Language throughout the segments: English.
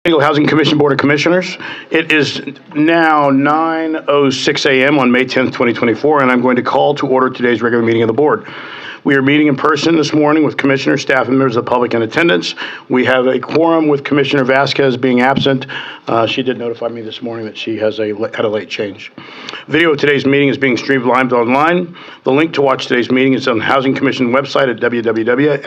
Housing Commission Board of Commissioners. It is now 9:06 a.m. on May 10th, 2024, and I'm going to call to order today's regular meeting of the board. We are meeting in person this morning with commissioners, staff, and members of the public in attendance. We have a quorum with Commissioner Vasquez being absent. She did notify me this morning that she has had a late change. Video of today's meeting is being streamed live online. The link to watch today's meeting is on the Housing Commission website at www.sdhc.org.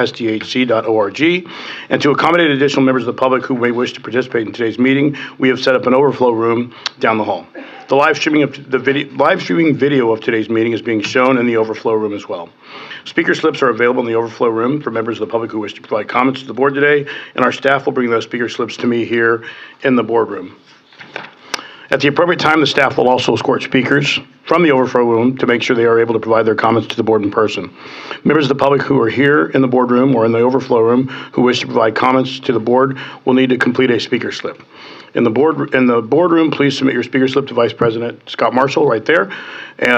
And to accommodate additional members of the public who may wish to participate in today's meeting, we have set up an overflow room down the hall. The live streaming video of today's meeting is being shown in the overflow room as well. Speaker slips are available in the overflow room for members of the public who wish to provide comments to the board today, and our staff will bring those speaker slips to me here in the boardroom. At the appropriate time, the staff will also escort speakers from the overflow room to make sure they are able to provide their comments to the board in person. Members of the public who are here in the boardroom or in the overflow room who wish to provide comments to the board will need to complete a speaker slip. In the boardroom, please submit your speaker slip to Vice President Scott Marshall right there.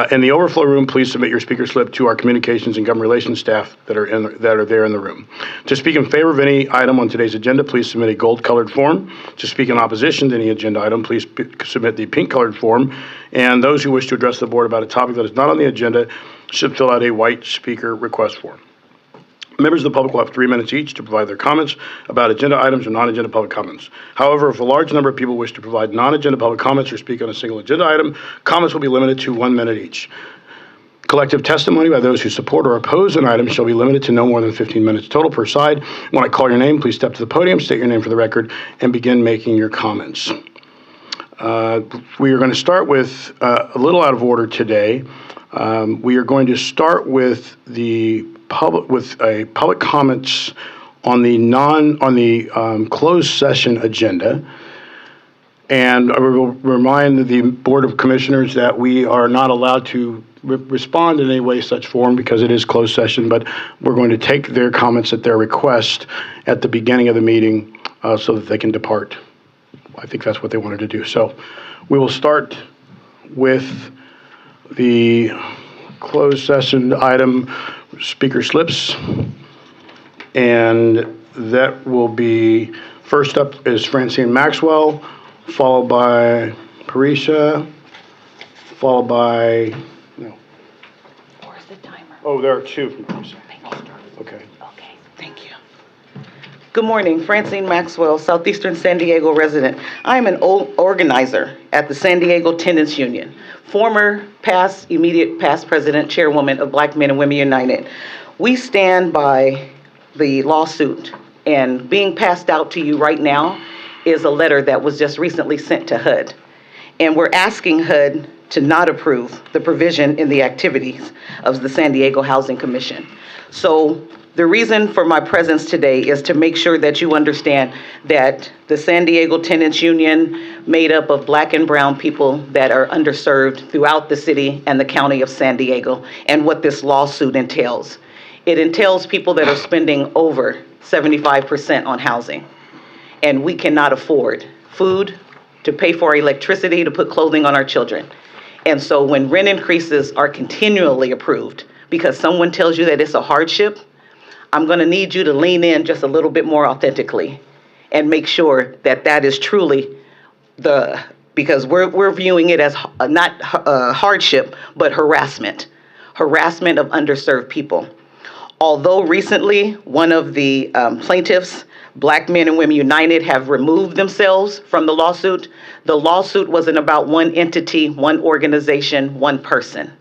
In the overflow room, please submit your speaker slip to our communications and government relations staff that are there in the room. To speak in favor of any item on today's agenda, please submit a gold-colored form. To speak in opposition to any agenda item, please submit the pink-colored form. And those who wish to address the board about a topic that is not on the agenda should fill out a white speaker request form. Members of the public will have 3 minutes each to provide their comments about agenda items or non-agenda public comments. However, if a large number of people wish to provide non-agenda public comments or speak on a single agenda item, comments will be limited to 1 minute each. Collective testimony by those who support or oppose an item shall be limited to no more than 15 minutes total per side. When I call your name, please step to the podium, state your name for the record, and begin making your comments. We are going to start with a little out of order today. We are going to start with public comments on the closed session agenda. And I will remind the Board of Commissioners that we are not allowed to respond in any way, such form, because it is closed session, but we're going to take their comments at their request at the beginning of the meeting so that they can depart. I think that's what they wanted to do. So we will start with the closed session item, speaker slips, and that will be, first up is Francine Maxwell, followed by Parisha, followed by, no. Where's the timer? Oh, there are two from Parisha. Okay. Okay, thank you. Good morning, Francine Maxwell, Southeastern San Diego resident. I am an old organizer at the San Diego Tenants Union, former immediate past president, chairwoman of Black Men and Women United. We stand by the lawsuit, and being passed out to you right now is a letter that was just recently sent to HUD. And we're asking HUD to not approve the provision in the activities of the San Diego Housing Commission. So the reason for my presence today is to make sure that you understand that the San Diego Tenants Union, made up of Black and brown people that are underserved throughout the city and the county of San Diego, and what this lawsuit entails. It entails people that are spending over 75% on housing, and we cannot afford food, to pay for our electricity, to put clothing on our children. And so when rent increases are continually approved because someone tells you that it's a hardship, I'm going to need you to lean in just a little bit more authentically and make sure that that is truly because we're viewing it as not hardship, but harassment of underserved people. Although recently one of the plaintiffs, Black Men and Women United, have removed themselves from the lawsuit wasn't about one entity, one organization, one person.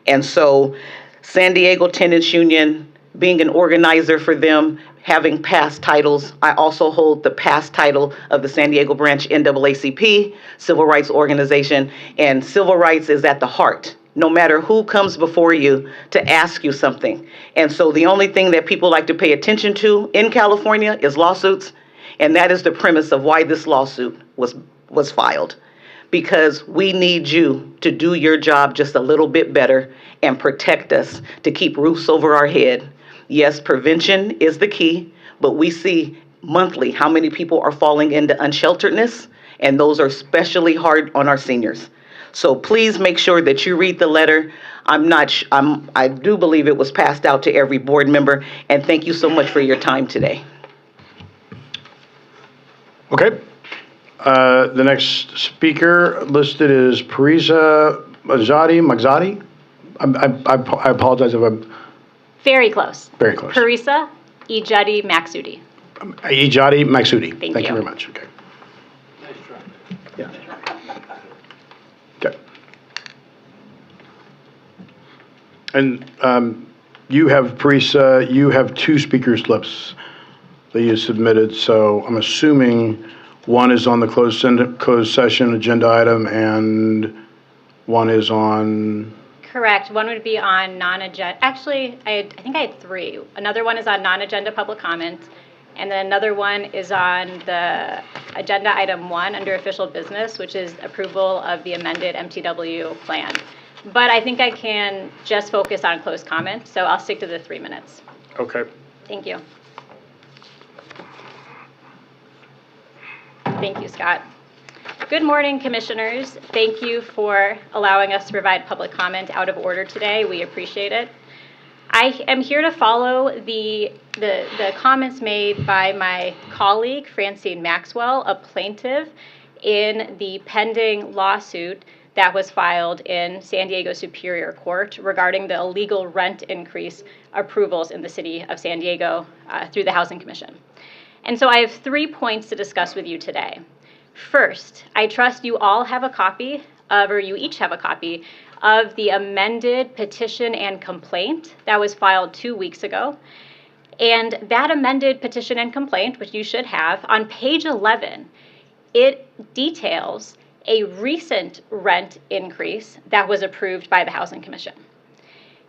And so San Diego Tenants Union, being an organizer for them, having past titles, I also hold the past title of the San Diego branch NAACP, Civil Rights Organization, and civil rights is at the heart, no matter who comes before you to ask you something. And so the only thing that people like to pay attention to in California is lawsuits, and that is the premise of why this lawsuit was filed. Because we need you to do your job just a little bit better and protect us, to keep roofs over our head. Yes, prevention is the key, but we see monthly how many people are falling into unshelteredness, and those are especially hard on our seniors. So please make sure that you read the letter. I do believe it was passed out to every board member, and thank you so much for your time today. Okay, The next speaker listed is Parisa Magzadi. I apologize if I'm Very close. very close. Parisa Ijadi Maksudi. Ijadi Maksudi. Thank you you. very much. Okay. Nice try. Yeah. Okay. And you have, Parisa, you have 2 speaker slips that you submitted, so I'm assuming one is on the closed session agenda item and one is on, Correct. One would be on non-agenda. Actually, I think I had 3. Another one is on non-agenda public comment, and then another one is on the agenda item 1 under official business, which is approval of the amended MTW plan. But I think I can just focus on closed comment, so I'll stick to the 3 minutes. okay. Thank you. Thank you, Scott. Good morning, commissioners. Thank you for allowing us to provide public comment out of order today. We appreciate it. I am here to follow the comments made by my colleague, Francine Maxwell, a plaintiff in the pending lawsuit that was filed in San Diego Superior Court regarding the illegal rent increase approvals in the city of San Diego through the Housing Commission. And so I have 3 points to discuss with you today. First, I trust you all have a copy of, or you each have a copy of the amended petition and complaint that was filed 2 weeks ago. And that amended petition and complaint, which you should have, on page 11, it details a recent rent increase that was approved by the Housing Commission.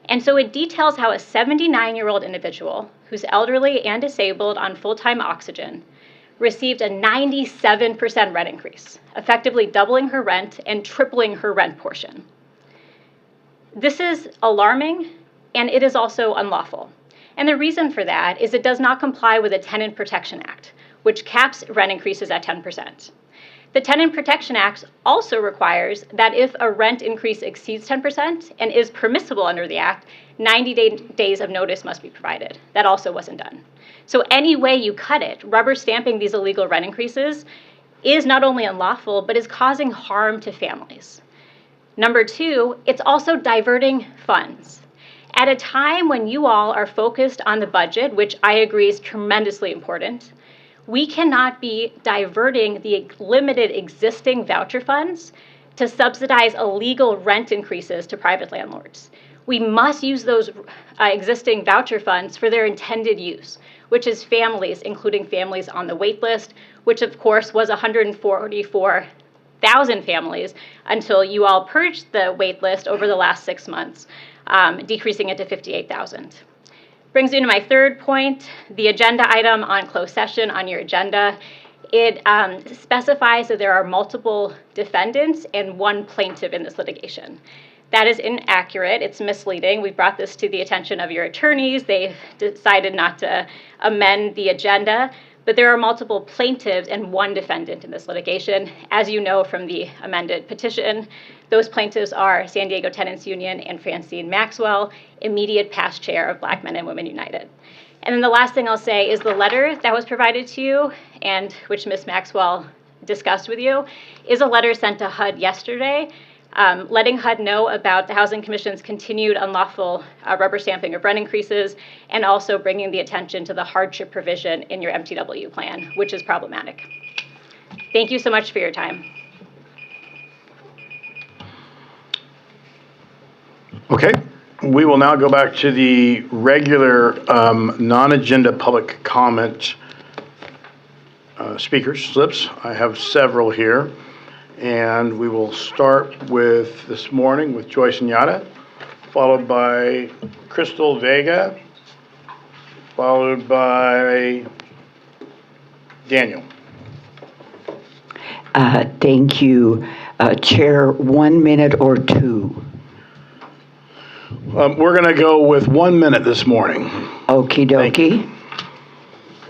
And so it details how a 79-year-old individual who's elderly and disabled on full-time oxygen received a 97% rent increase, effectively doubling her rent and tripling her rent portion. This is alarming, and it is also unlawful. And the reason for that is it does not comply with the Tenant Protection Act, which caps rent increases at 10%. The Tenant Protection Act also requires that if a rent increase exceeds 10% and is permissible under the Act, 90 days of notice must be provided. That also wasn't done. So any way you cut it, rubber stamping these illegal rent increases is not only unlawful, but is causing harm to families. Number 2, it's also diverting funds. At a time when you all are focused on the budget, which I agree is tremendously important, we cannot be diverting the limited existing voucher funds to subsidize illegal rent increases to private landlords. We must use those existing voucher funds for their intended use, which is families, including families on the wait list, which of course was 144,000 families until you all purged the wait list over the last 6 months, decreasing it to 58,000. Brings me to my third point, the agenda item on closed session on your agenda. It specifies that there are multiple defendants and 1 plaintiff in this litigation. That is inaccurate. It's misleading. We brought this to the attention of your attorneys. They've decided not to amend the agenda, but there are multiple plaintiffs and 1 defendant in this litigation. As you know from the amended petition, those plaintiffs are San Diego Tenants Union and Francine Maxwell, immediate past chair of Black Men and Women United. And then the last thing I'll say is the letter that was provided to you, and which Ms. Maxwell discussed with you, is a letter sent to HUD yesterday, letting HUD know about the Housing Commission's continued unlawful rubber stamping of rent increases, and also bringing the attention to the hardship provision in your MTW plan, which is problematic. Thank you so much for your time. Okay, we will now go back to the regular non-agenda public comment speaker slips. I have several here, and we will start with this morning with Joyce Nyata, followed by Crystal Vega, followed by Daniel. Thank you. Chair, 1 minute or 2. We're going to go with 1 minute this morning. Okie dokie.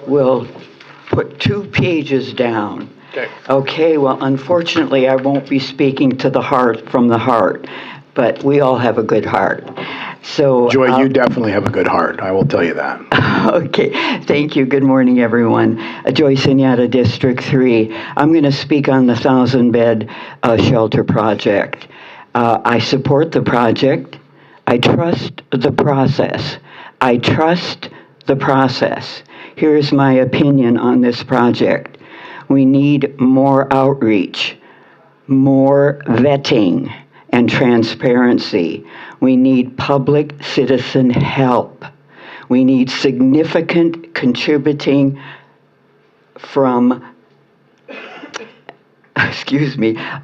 We'll put 2 pages down. Okay. Okay, well, unfortunately, I won't be speaking to the heart from the heart, but we all have a good heart. So, Joy, you definitely have a good heart. I will tell you that. okay, thank you. Good morning, everyone. Joyce Inyata, District 3. I'm going to speak on the 1,000-bed shelter project. I support the project. I trust the process. I trust the process. Here's my opinion on this project. We need more outreach, more vetting, and transparency. We need public citizen help. We need significant contributing from,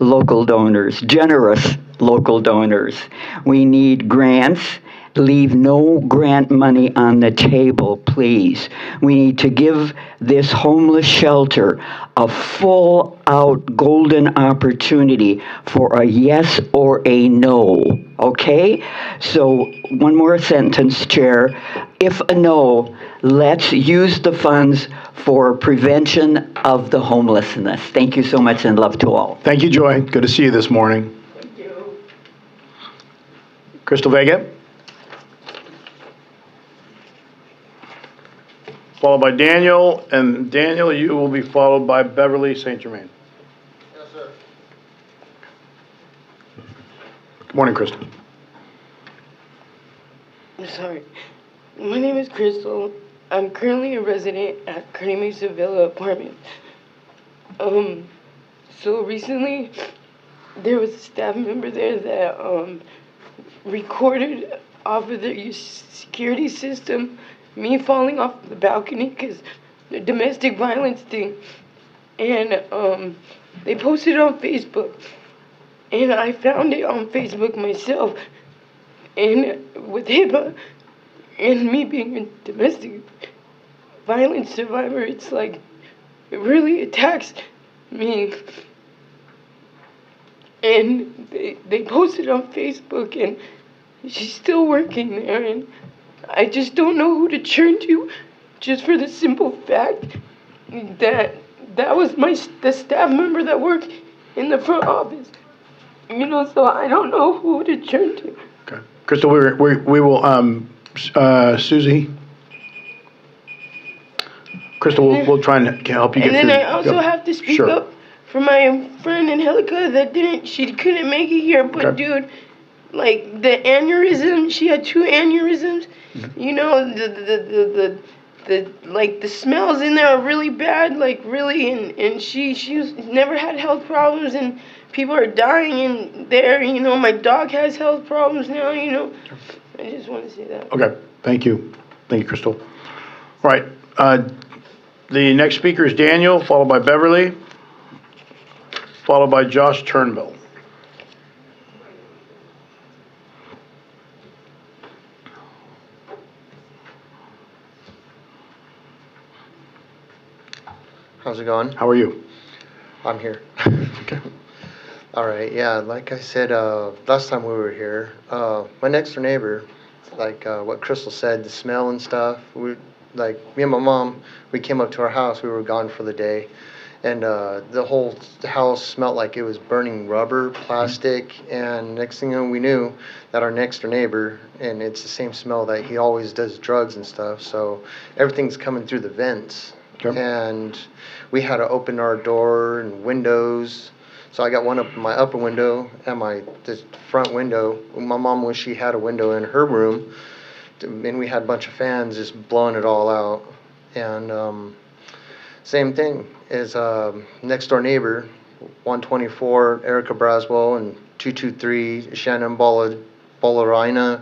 local donors, generous local donors. We need grants. Leave no grant money on the table, please. We need to give this homeless shelter a full-out golden opportunity for a yes or a no, okay? So one more sentence, Chair. If a no, let's use the funds for prevention of the homelessness. Thank you so much and love to all. Thank you, Joy. Good to see you this morning. Thank you. Crystal Vega. Followed by Daniel, and Daniel, you will be followed by Beverly St. Germain. Yes, sir. Good morning, Crystal. I'm sorry. My name is Crystal. I'm currently a resident at Kearney Mesa Villa apartment. So recently, there was a staff member there that recorded off of the security system me falling off the balcony because the domestic violence thing. And they posted it on Facebook. And I found it on Facebook myself. And with HIPAA and me being a domestic violence survivor, it's like, it really attacks me. And they posted on Facebook, and she's still working there, and I just don't know who to turn to, just for the simple fact that that was the staff member that worked in the front office. You know, so I don't know who to turn to. Okay. Crystal, we will, Susie? Crystal, we'll try and help you get And through. then I also have to speak Sure. up for my friend Angelica that she couldn't make it here, but Okay. dude, like the aneurysm, she had 2 aneurysms. Mm-hmm. You know, the like the smells in there are really bad, like really, and she's never had health problems, and people are dying in there. You know, my dog has health problems now. You know, I just want to say that. Okay, thank you. Thank you, Crystal. All right, the next speaker is Daniel, followed by Beverly, followed by Josh Turnbull. How's it going? How are you? I'm here. Okay. All right, yeah, like I said, last time we were here, my next door neighbor, like what Crystal said, the smell and stuff, me and my mom, we came up to our house, we were gone for the day, and the whole house smelled like it was burning rubber, plastic, and next thing we knew, that our next door neighbor, and it's the same smell that he always does drugs and stuff, so everything's coming through the vents. Okay. And we had to open our door and windows. So I got one up in my upper window and this front window. My mom wished she had a window in her room, and we had a bunch of fans just blowing it all out. And same thing as next door neighbor, 124 Erica Braswell and 223 Shannon Bollarina.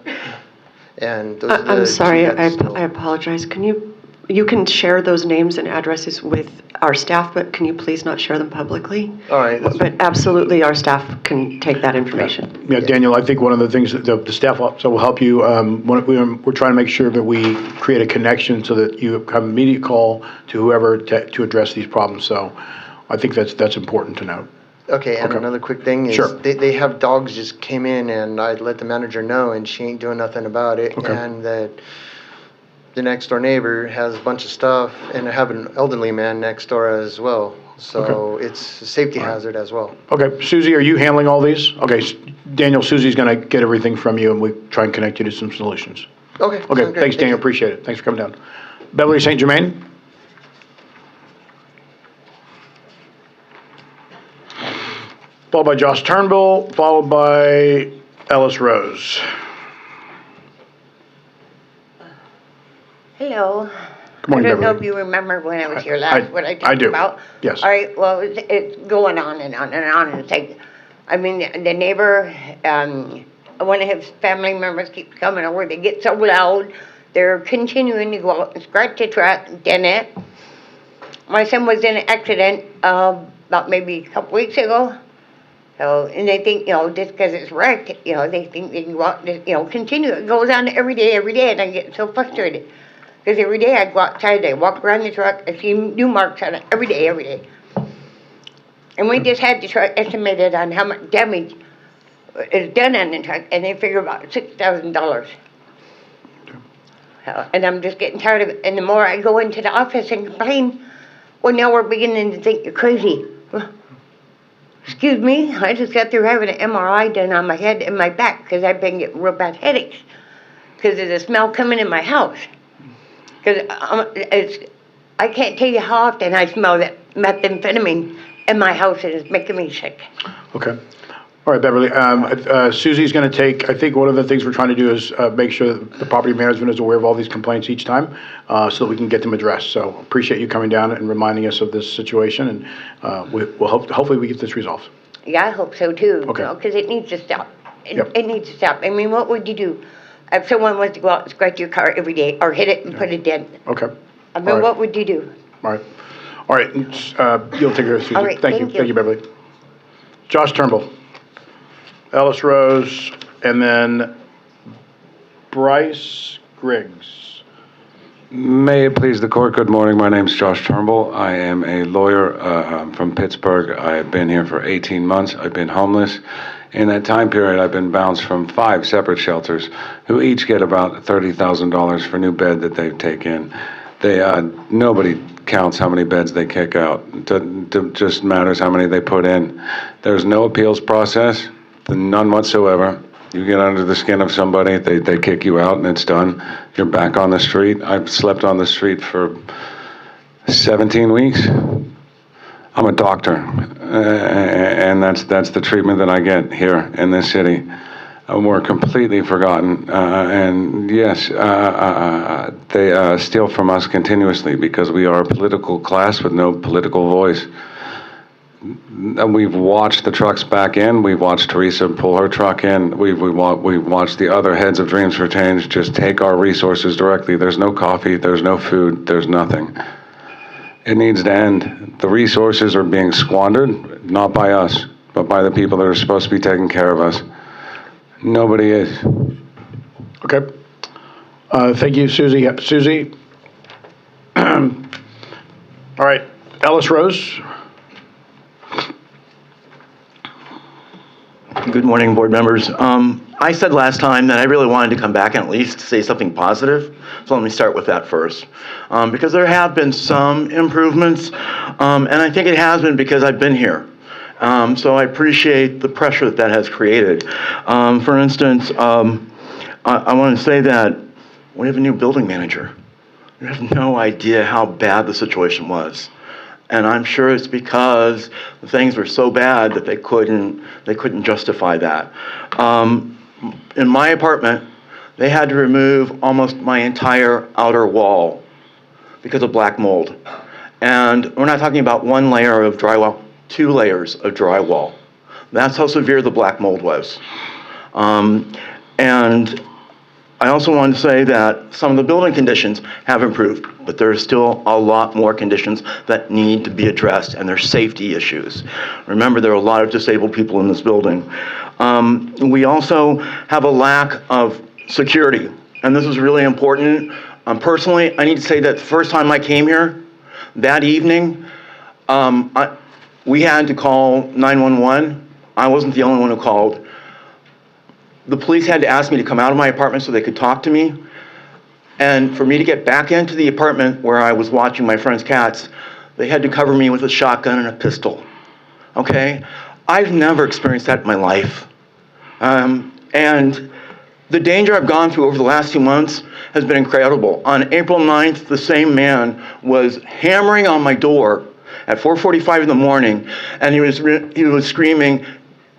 And those are the I'm sorry, two that's still- I apologize. You can share those names and addresses with our staff, but can you please not share them publicly? All right. But absolutely, our staff can take that information. Yeah, Daniel, I think one of the things that the staff also will help you, we're trying to make sure that we create a connection so that you have immediate call to whoever to address these problems. So I think that's important to note. Okay, and Okay. another quick thing is Sure. they have dogs just came in, and I let the manager know, and she ain't doing nothing about it. Okay. And that the next door neighbor has a bunch of stuff, and I have an elderly man next door as well. So it's a safety hazard as well. Okay, Susie, are you handling all these? Okay, Daniel, Susie's gonna get everything from you, and we try and connect you to some solutions. Okay. Okay, sounds great. thanks, Thank Daniel, you. appreciate it. Thanks for coming down. Beverly St. Germain? Followed by Josh Turnbull, followed by Ellis Rose. Hello. Good morning, I don't know Beverly. if you remember when I was here last, what I I talked do. about. Yes. All right, well, it's going on and on and on. And it's like, I mean, the neighbor, one of his family members keeps coming over. They get so loud. They're continuing to go out and scratch the truck, dent it. My son was in an accident about maybe a couple weeks ago. So, and they think, just because it's wrecked, they think they can go out and, continue. It goes on every day, and I get so frustrated. Because every day I go outside, I walk around the truck, I see new marks on it every day. And we just had the truck estimated on how much damage is done on the truck, and they figure about $6,000. And I'm just getting tired of it. And the more I go into the office and complain, well, now we're beginning to think you're crazy. Excuse me, I just got through having an MRI done on my head and my back because I've been getting real bad headaches because of the smell coming in my house. Because I can't tell you how often I smell that methamphetamine in my house, and it's making me sick. Okay. All right, Beverly. Susie's going to take, I think one of the things we're trying to do is make sure that the property management is aware of all these complaints each time so that we can get them addressed. So appreciate you coming down and reminding us of this situation, and we'll hopefully we get this resolved. Yeah, I hope so too. Okay. Because it needs to stop. Yep. It needs to stop. I mean, what would you do if someone was to go out and scratch your car every day or hit it and put a dent? Okay. I mean, All right. what would you do? All right. All right. You'll take care of Susie. All right, Thank you. thank you. Thank you, Beverly. Josh Turnbull, Ellis Rose, and then Bryce Griggs. May it please the court, good morning. My name's Josh Turnbull. I am a lawyer from Pittsburgh. I have been here for 18 months. I've been homeless. In that time period, I've been bounced from 5 separate shelters who each get about $30,000 for new bed that they take in. Nobody counts how many beds they kick out. It just matters how many they put in. There's no appeals process, none whatsoever. You get under the skin of somebody, they kick you out and it's done. You're back on the street. I've slept on the street for 17 weeks. I'm a doctor, and that's the treatment that I get here in this city. We're completely forgotten, and yes, they steal from us continuously because we are a political class with no political voice. And we've watched the trucks back in. We've watched Teresa pull her truck in. We've watched the other heads of Dreams for Change just take our resources directly. There's no coffee. There's no food. There's nothing. It needs to end. The resources are being squandered, not by us, but by the people that are supposed to be taking care of us. Nobody is. Okay. Thank you, Susie. Yep, Susie. All right. Ellis Rose. Good morning, board members. I said last time that I really wanted to come back and at least say something positive. So let me start with that first. Because there have been some improvements, and I think it has been because I've been here. So I appreciate the pressure that has created. For instance, I want to say that we have a new building manager. You have no idea how bad the situation was. And I'm sure it's because things were so bad that they couldn't justify that. In my apartment, they had to remove almost my entire outer wall because of black mold. And we're not talking about one layer of drywall, 2 layers of drywall. That's how severe the black mold was. And I also wanted to say that some of the building conditions have improved, but there are still a lot more conditions that need to be addressed, and there's safety issues. Remember, there are a lot of disabled people in this building. We also have a lack of security, and this is really important. Personally, I need to say that the first time I came here, that evening, we had to call 911. I wasn't the only one who called. The police had to ask me to come out of my apartment so they could talk to me. And for me to get back into the apartment where I was watching my friend's cats, they had to cover me with a shotgun and a pistol. Okay? I've never experienced that in my life. And the danger I've gone through over the last 2 months has been incredible. On April 9th, the same man was hammering on my door at 4:45 in the morning, and he was screaming,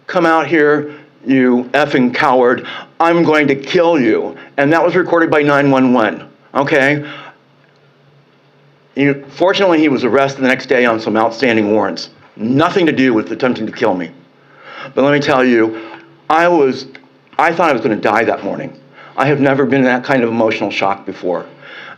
"Come out here, you effing coward. I'm going to kill you." And that was recorded by 911, okay? Fortunately, he was arrested the next day on some outstanding warrants. Nothing to do with attempting to kill me. But let me tell you, I thought I was going to die that morning. I have never been in that kind of emotional shock before.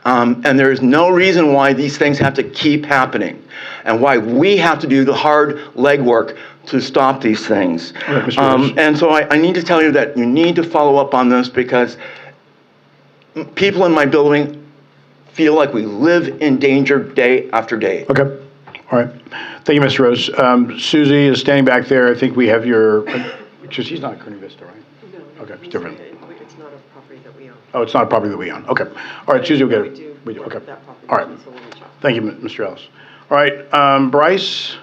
And there is no reason why these things have to keep happening and why we have to do the hard legwork to stop these things. Right, Mr. Rose. And so I need to tell you that you need to follow up on this, because people in my building feel like we live in danger day after day. Okay. All right. Thank you, Mr. Rose. Susie is standing back there. I think we have your, because he's not at Kearney Vista, right? No. Okay, it's different. It's not a property that we own. Oh, it's not a property that we own. Okay. All right, Susie will get it. We do, okay. That property, All right. so we'll reach out. Thank you, Mr. Ellis. All right, Bryce,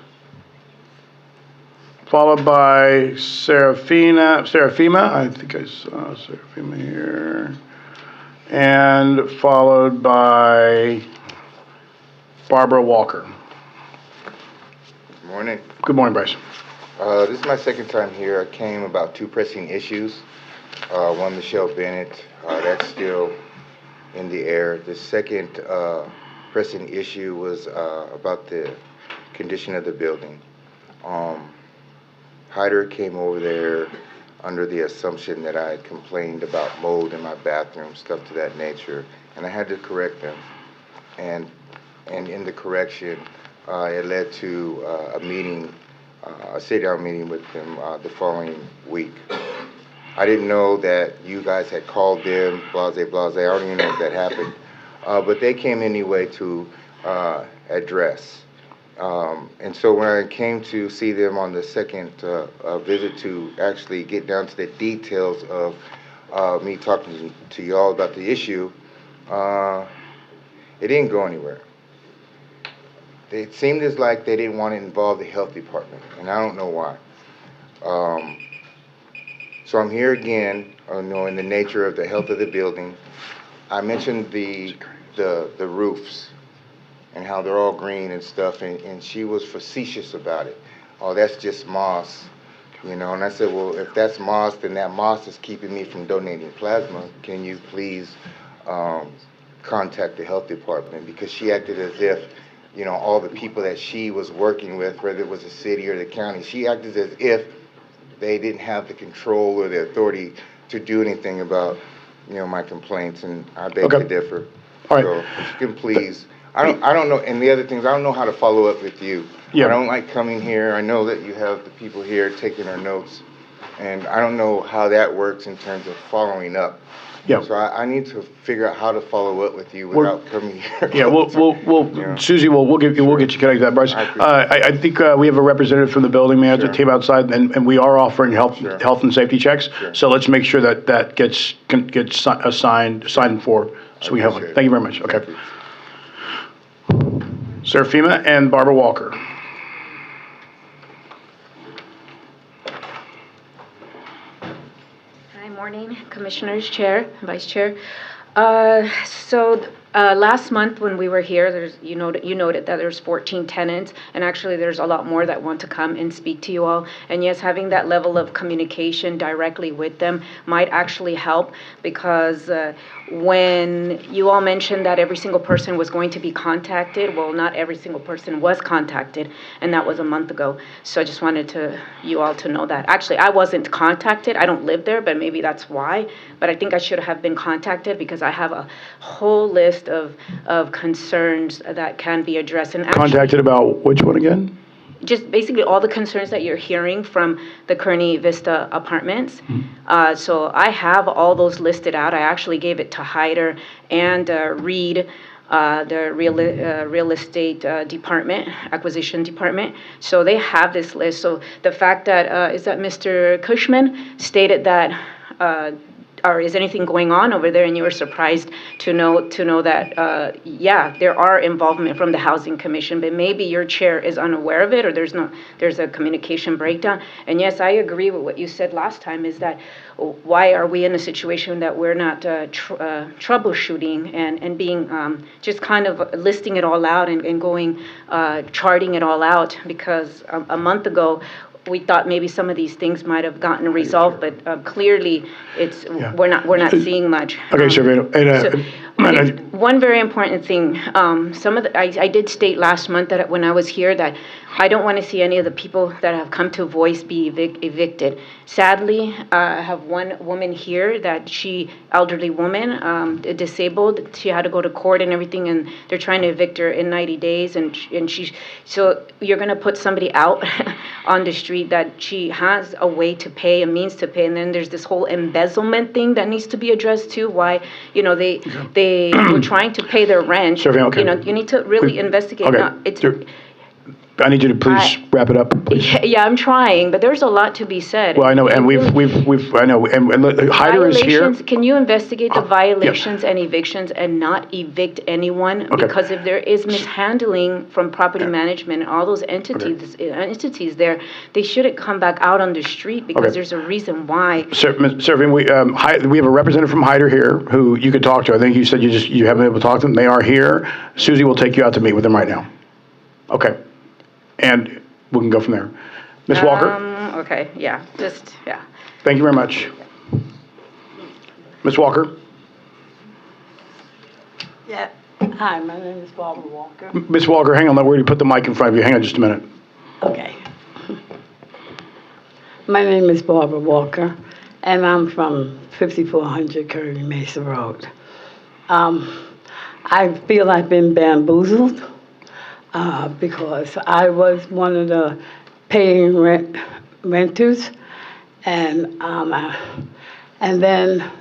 followed by Serafima. I think I saw Serafima here. And followed by Barbara Walker. Morning. Good morning, Bryce. This is my second time here. I came about two pressing issues. One, Michelle Bennett, that's still in the air. The second pressing issue was about the condition of the building. Hyder came over there under the assumption that I had complained about mold in my bathroom, stuff to that nature, and I had to correct them. And in the correction, it led to a meeting, a sit-down meeting with them the following week. I didn't know that you guys had called them, blase, blase. I don't even know if that happened. But they came anyway to address. And so when I came to see them on the second visit to actually get down to the details of me talking to y'all about the issue, it didn't go anywhere. It seemed as like they didn't want to involve the health department, and I don't know why. So I'm here again, knowing the nature of the health of the building. I mentioned the roofs and how they're all green and stuff, and she was facetious about it. Oh, that's just moss, you know. And I said, well, if that's moss, then that moss is keeping me from donating plasma. Can you please contact the health department? Because she acted as if, you know, all the people that she was working with, whether it was the city or the county, she acted as if they didn't have the control or the authority to do anything about, you know, my complaints, and I beg to differ. All right. So if you can please, I don't know, and the other things, I don't know how to follow up with you. Yeah. I don't like coming here. I know that you have the people here taking our notes, and I don't know how that works in terms of following up. Yeah. So I need to figure out how to follow up with you without coming here. Yeah, we'll Susie, we'll get you connected to that, Bryce. I think we have a representative from the building management team outside, and we are offering health and safety checks. So let's make sure that gets signed for. So we have one. Thank you very much. Okay. Serafima and Barbara Walker. Hi, morning, Commissioners, Chair, Vice Chair. Last month when we were here, you noted that there's 14 tenants, and actually there's a lot more that want to come and speak to you all. And yes, having that level of communication directly with them might actually help, because when you all mentioned that every single person was going to be contacted, well, not every single person was contacted, and that was a month ago. So I just wanted you all to know that. Actually, I wasn't contacted. I don't live there, but maybe that's why. But I think I should have been contacted, because I have a whole list of concerns that can be addressed. And actually, Contacted about which one again? just basically all the concerns that you're hearing from the Kearney Vista apartments. So I have all those listed out. I actually gave it to Hyder and Reed, the real estate department, acquisition department. So they have this list. So the fact that, is that Mr. Cushman stated that or is anything going on over there? And you were surprised to know that, yeah, there are involvement from the Housing Commission, but maybe your chair is unaware of it, or there's a communication breakdown. And yes, I agree with what you said last time, is that why are we in a situation that we're not troubleshooting and being just kind of listing it all out and going charting it all out? Because a month ago, we thought maybe some of these things might have gotten resolved, but clearly we're not seeing much. Okay, Surveyor. One very important thing, I did state last month that when I was here that I don't want to see any of the people that have come to voice be evicted. Sadly, I have one woman here that elderly woman, disabled. She had to go to court and everything, and they're trying to evict her in 90 days. So you're going to put somebody out on the street that she has a way to pay, a means to pay, and then there's this whole embezzlement thing that needs to be addressed too. Why, they were trying to pay their rent. Survey, okay. You need to really investigate. Okay. I need you to please wrap it up, please. Yeah, I'm trying, but there's a lot to be said. Well, I know, and I know, and Hyder is here. Can you investigate the violations and evictions and not evict anyone? Okay. Because if there is mishandling from property management and all those entities there, they shouldn't come back out on the street because there's a reason why. Sir, we have a representative from Hyder here who you could talk to. I think you said you haven't been able to talk to them. They are here. Susie will take you out to meet with them right now. Okay. And we can go from there. Ms. Walker? Okay, yeah, Thank you very much. Ms. Walker? Yeah. Hi, my name is Barbara Walker. Ms. Walker, hang on. Where do you put the mic in front of you? Hang on just a minute. Okay. My name is Barbara Walker, and I'm from 5400 Kirby Mesa Road. I feel I've been bamboozled. Because I was one of the paying renters, and then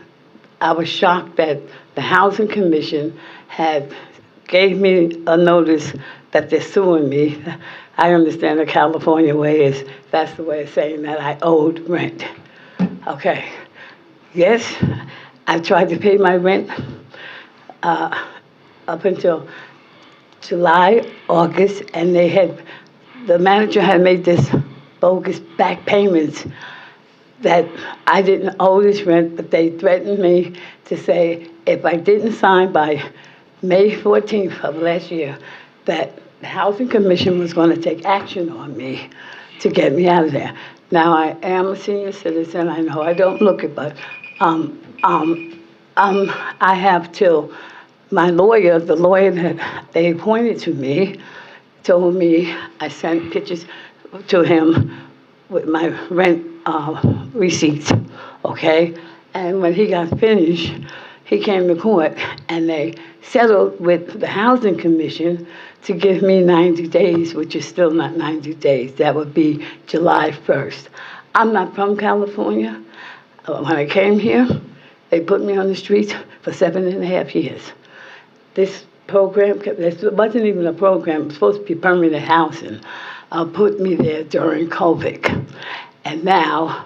I was shocked that the Housing Commission gave me a notice that they're suing me. I understand the California way is that's the way of saying that I owed rent. Okay. Yes, I tried to pay my rent up until July, August, and the manager had made this bogus back payments that I didn't owe this rent, but they threatened me to say if I didn't sign by May 14th of last year, that the Housing Commission was going to take action on me to get me out of there. Now, I am a senior citizen. I know I don't look it, but I have till my lawyer, the lawyer that they appointed to me, told me, I sent pictures to him with my rent receipts, okay? And when he got finished, he came to court and they settled with the Housing Commission to give me 90 days, which is still not 90 days. That would be July 1st. I'm not from California. When I came here, they put me on the streets for 7.5 years. This program, this wasn't even a program, it was supposed to be permanent housing, put me there during COVID. And now,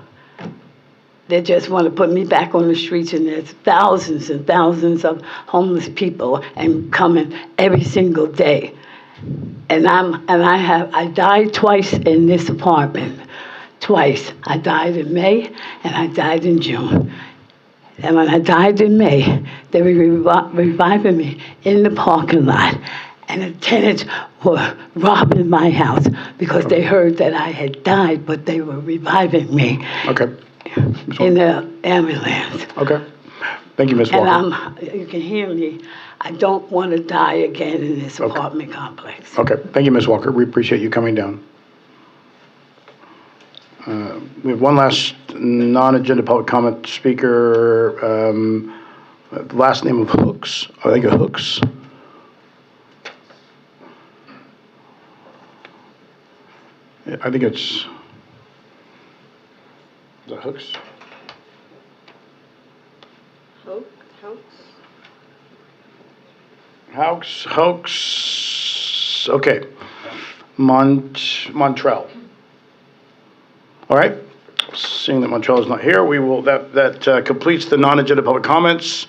they just want to put me back on the streets, and there's thousands and thousands of homeless people and coming every single day. And I died twice in this apartment, twice. I died in May and I died in June. And when I died in May, they were reviving me in the parking lot. And the tenants were robbing my house because they heard that I had died, but they were reviving me. Okay. In the ambulance. Okay. Thank you, Ms. Walker. And you can hear me. I don't want to die again in this apartment complex. Okay. Thank you, Ms. Walker. We appreciate you coming down. We have one last non-agenda public comment speaker. Last name of Hooks. I think of Hooks. Yeah, I think it's the Hooks. Hoax. Okay. Montrell. All right. Seeing that Montrell is not here, that completes the non-agenda public comments.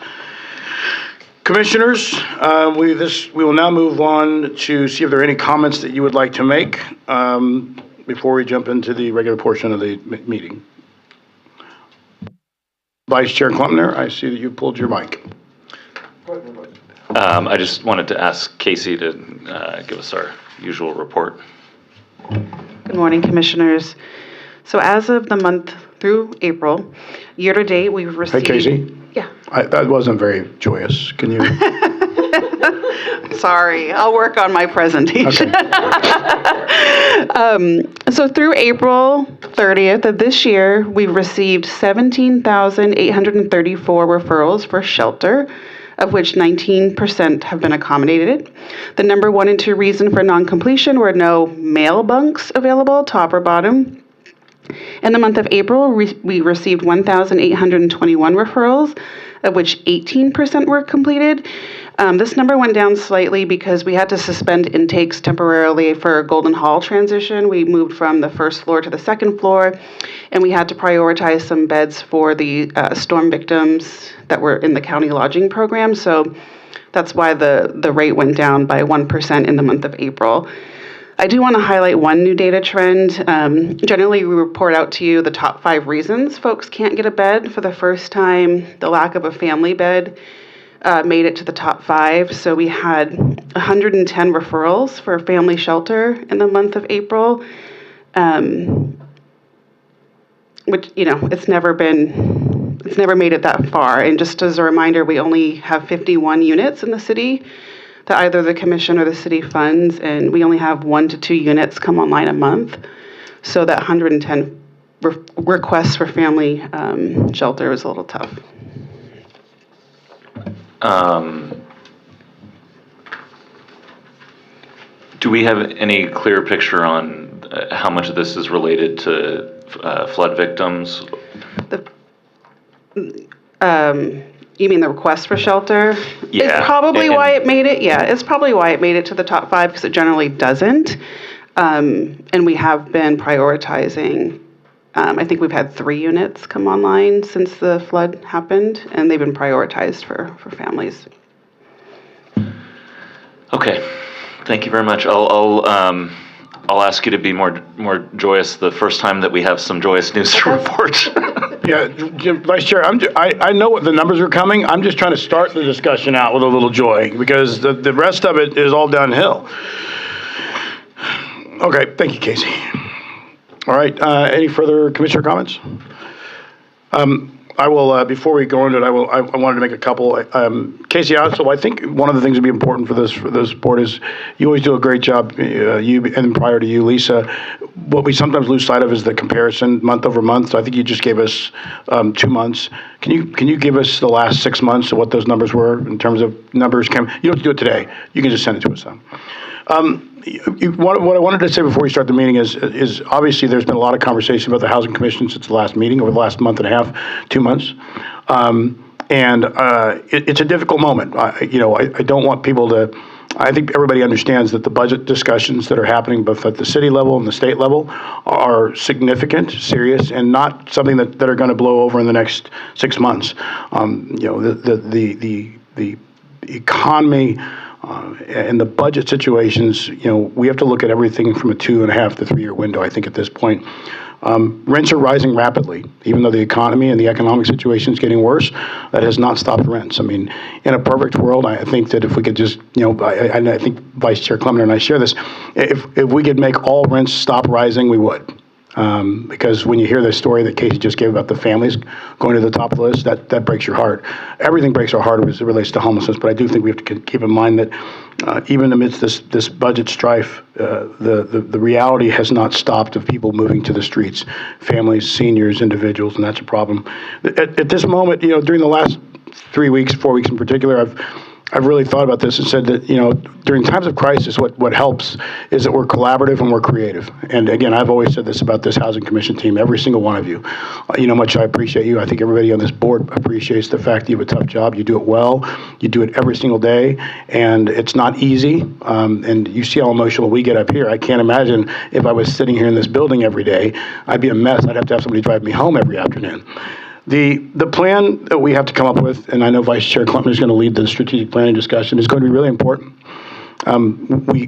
Commissioners, we will now move on to see if there are any comments that you would like to make before we jump into the regular portion of the meeting. Vice Chair Klempner, I see that you pulled your mic. I just wanted to ask Casey to give us our usual report. Good morning, Commissioners. So as of the month through April, year-to-date, we've received... Hey, Casey. Yeah. That wasn't very joyous. Can you... Sorry, I'll work on my presentation. Okay. So through April 30th of this year, we've received 17,834 referrals for shelter, of which 19% have been accommodated. The number 1 and 2 reason for non-completion were no male bunks available, top or bottom. In the month of April, we received 1,821 referrals, of which 18% were completed. This number went down slightly because we had to suspend intakes temporarily for Golden Hall transition. We moved from the first floor to the second floor, and we had to prioritize some beds for the storm victims that were in the county lodging program. So that's why the rate went down by 1% in the month of April. I do want to highlight one new data trend. Generally, we report out to you the top 5 reasons folks can't get a bed. For the first time, the lack of a family bed made it to the top 5. So we had 110 referrals for family shelter in the month of April, which, it's never made it that far. And just as a reminder, we only have 51 units in the city that either the commission or the city funds, and we only have 1 to 2 units come online a month. So that 110 requests for family shelter is a little tough. Do we have any clear picture on how much of this is related to flood victims? You mean the request for shelter? Yeah. It's probably why it made it. Yeah, it's probably why it made it to the top 5, because it generally doesn't. And we have been prioritizing. I think we've had 3 units come online since the flood happened, and they've been prioritized for families. Okay, thank you very much. I'll ask you to be more joyous the first time that we have some joyous news to report. Yeah, Vice Chair, I know what the numbers are coming. I'm just trying to start the discussion out with a little joy, because the rest of it is all downhill. Okay, thank you, Casey. All right, any further commissioner comments? I will, before we go into it, I wanted to make a couple. Casey, also, I think one of the things that would be important for this board is you always do a great job, you and prior to you, Lisa. What we sometimes lose sight of is the comparison month over month. So I think you just gave us 2 months. Can you give us the last 6 months of what those numbers were in terms of numbers? You don't have to do it today. You can just send it to us. What I wanted to say before we start the meeting is obviously there's been a lot of conversation about the Housing Commission since the last meeting over the last month and a half, 2 months. It's a difficult moment. I don't want people to, I think everybody understands that the budget discussions that are happening both at the city level and the state level are significant, serious, and not something that are going to blow over in the next 6 months. The economy, and the budget situations, we have to look at everything from a 2.5 to 3 year window, I think, at this point. Rents are rising rapidly, even though the economy and the economic situation is getting worse. That has not stopped rents. I mean, in a perfect world, I think that if we could just, I think Vice Chair Klempner and I share this, if we could make all rents stop rising, we would. Because when you hear the story that Casey just gave about the families going to the top of the list, that breaks your heart. Everything breaks our heart as it relates to homelessness, but I do think we have to keep in mind that even amidst this budget strife, the reality has not stopped of people moving to the streets, families, seniors, individuals, and that's a problem. At this moment, during the last 3 weeks, 4 weeks in particular, I've really thought about this and said that, during times of crisis, what helps is that we're collaborative and we're creative. And again, I've always said this about this Housing Commission team, every single one of you. You know how much I appreciate you. I think everybody on this board appreciates the fact that you have a tough job. You do it well. You do it every single day, and it's not easy. And you see how emotional we get up here. I can't imagine if I was sitting here in this building every day. I'd be a mess. I'd have to have somebody drive me home every afternoon. The plan that we have to come up with, and I know Vice Chair Clinton is going to lead the strategic planning discussion, is going to be really important.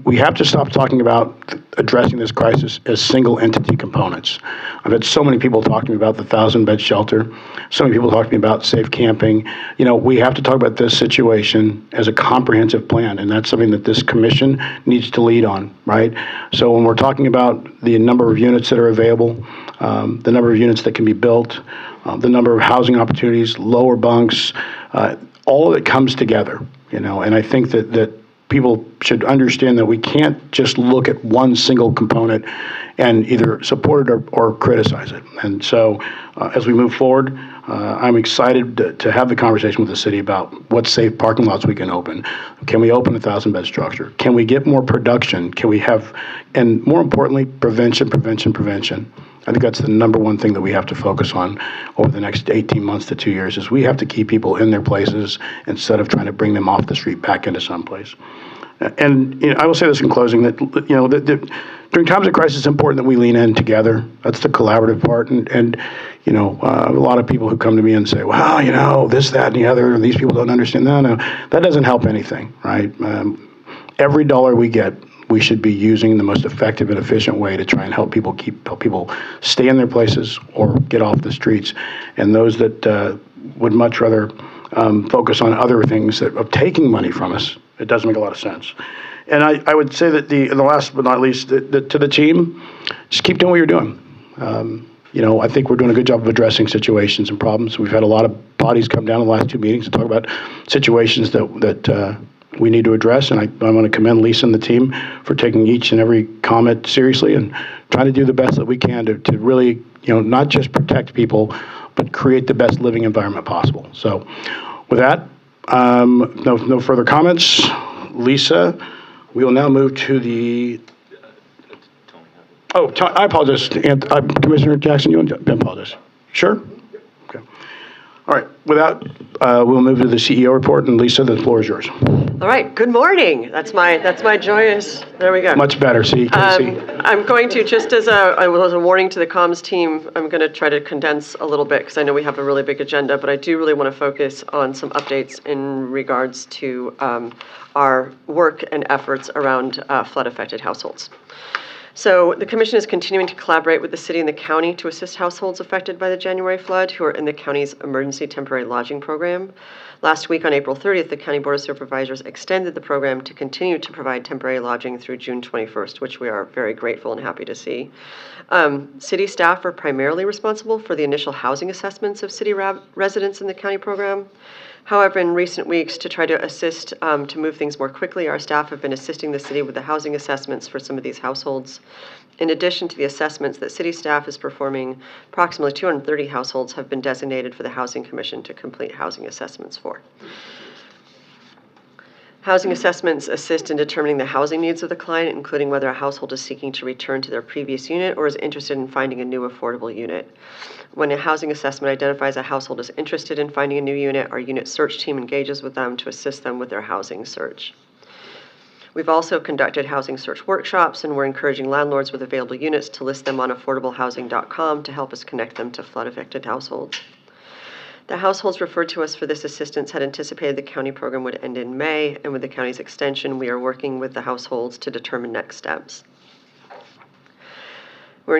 We have to stop talking about addressing this crisis as single entity components. I've had so many people talk to me about the 1,000-bed shelter. So many people talk to me about safe camping. You know, we have to talk about this situation as a comprehensive plan, and that's something that this commission needs to lead on, right? So when we're talking about the number of units that are available, the number of units that can be built, the number of housing opportunities, lower bunks, all of it comes together, you know, and I think that people should understand that we can't just look at one single component and either support it or criticize it. And so as we move forward, I'm excited to have the conversation with the city about what safe parking lots we can open. Can we open a 1,000-bed structure? Can we get more production? Can we have, and more importantly, prevention. I think that's the number one thing that we have to focus on over the next 18 months to 2 years is we have to keep people in their places instead of trying to bring them off the street back into someplace. And you know, I will say this in closing, that you know, that during times of crisis, it's important that we lean in together. That's the collaborative part. And you know, a lot of people who come to me and say, well, you know, this, that, and the other, and these people don't understand. No, that doesn't help anything, right? Every dollar we get, we should be using the most effective and efficient way to try and help people stay in their places or get off the streets. And those that would much rather focus on other things of taking money from us, it doesn't make a lot of sense. And I would say that the last but not least, to the team, just keep doing what you're doing. You know, I think we're doing a good job of addressing situations and problems. We've had a lot of bodies come down in the last 2 meetings to talk about situations that we need to address, and I want to commend Lisa and the team for taking each and every comment seriously and trying to do the best that we can to really, you know, not just protect people, but create the best living environment possible. So with that, no further comments. Lisa, we will now move to the... Oh, I apologize. Commissioner Jackson, you want to apologize? Sure? Okay. All right. With that, we'll move to the CEO report, and Lisa, the floor is yours. All right. Good morning. That's my joyous. There we go. Much better. See, I'm going to, just as a warning to the comms team, I'm going to try to condense a little bit because I know we have a really big agenda, but I do really want to focus on some updates in regards to our work and efforts around flood-affected households. So the commission is continuing to collaborate with the city and the county to assist households affected by the January flood who are in the county's emergency temporary lodging program. Last week on April 30th, the County Board of Supervisors extended the program to continue to provide temporary lodging through June 21st, which we are very grateful and happy to see. City staff are primarily responsible for the initial housing assessments of city residents in the county program. However, in recent weeks, to try to assist to move things more quickly, our staff have been assisting the city with the housing assessments for some of these households. In addition to the assessments that city staff is performing, approximately 230 households have been designated for the Housing Commission to complete housing assessments for. Housing assessments assist in determining the housing needs of the client, including whether a household is seeking to return to their previous unit or is interested in finding a new affordable unit. When a housing assessment identifies a household is interested in finding a new unit, our unit search team engages with them to assist them with their housing search. We've also conducted housing search workshops, and we're encouraging landlords with available units to list them on affordablehousing.com to help us connect them to flood-affected households. The households referred to us for this assistance had anticipated the county program would end in May, and with the county's extension, we are working with the households to determine next steps. We're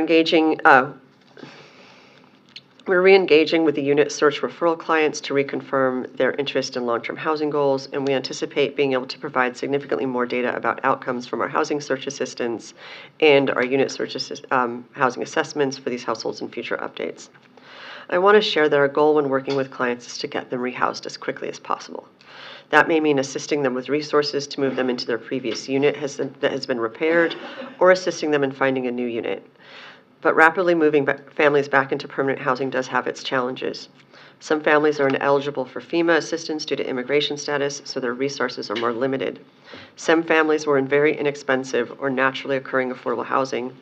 re-engaging with the unit search referral clients to reconfirm their interest in long-term housing goals, and we anticipate being able to provide significantly more data about outcomes from our housing search assistance and our unit search housing assessments for these households in future updates. I want to share that our goal when working with clients is to get them rehoused as quickly as possible. That may mean assisting them with resources to move them into their previous unit that has been repaired, or assisting them in finding a new unit. But rapidly moving families back into permanent housing does have its challenges. Some families are ineligible for FEMA assistance due to immigration status, so their resources are more limited. Some families were in very inexpensive or naturally occurring affordable housing,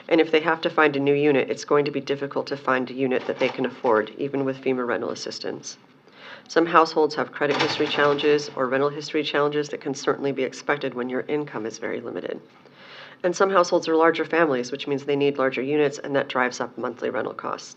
and if they have to find a new unit, it's going to be difficult to find a unit that they can afford, even with FEMA rental assistance. Some households have credit history challenges or rental history challenges that can certainly be expected when your income is very limited. And some households are larger families, which means they need larger units, and that drives up monthly rental costs.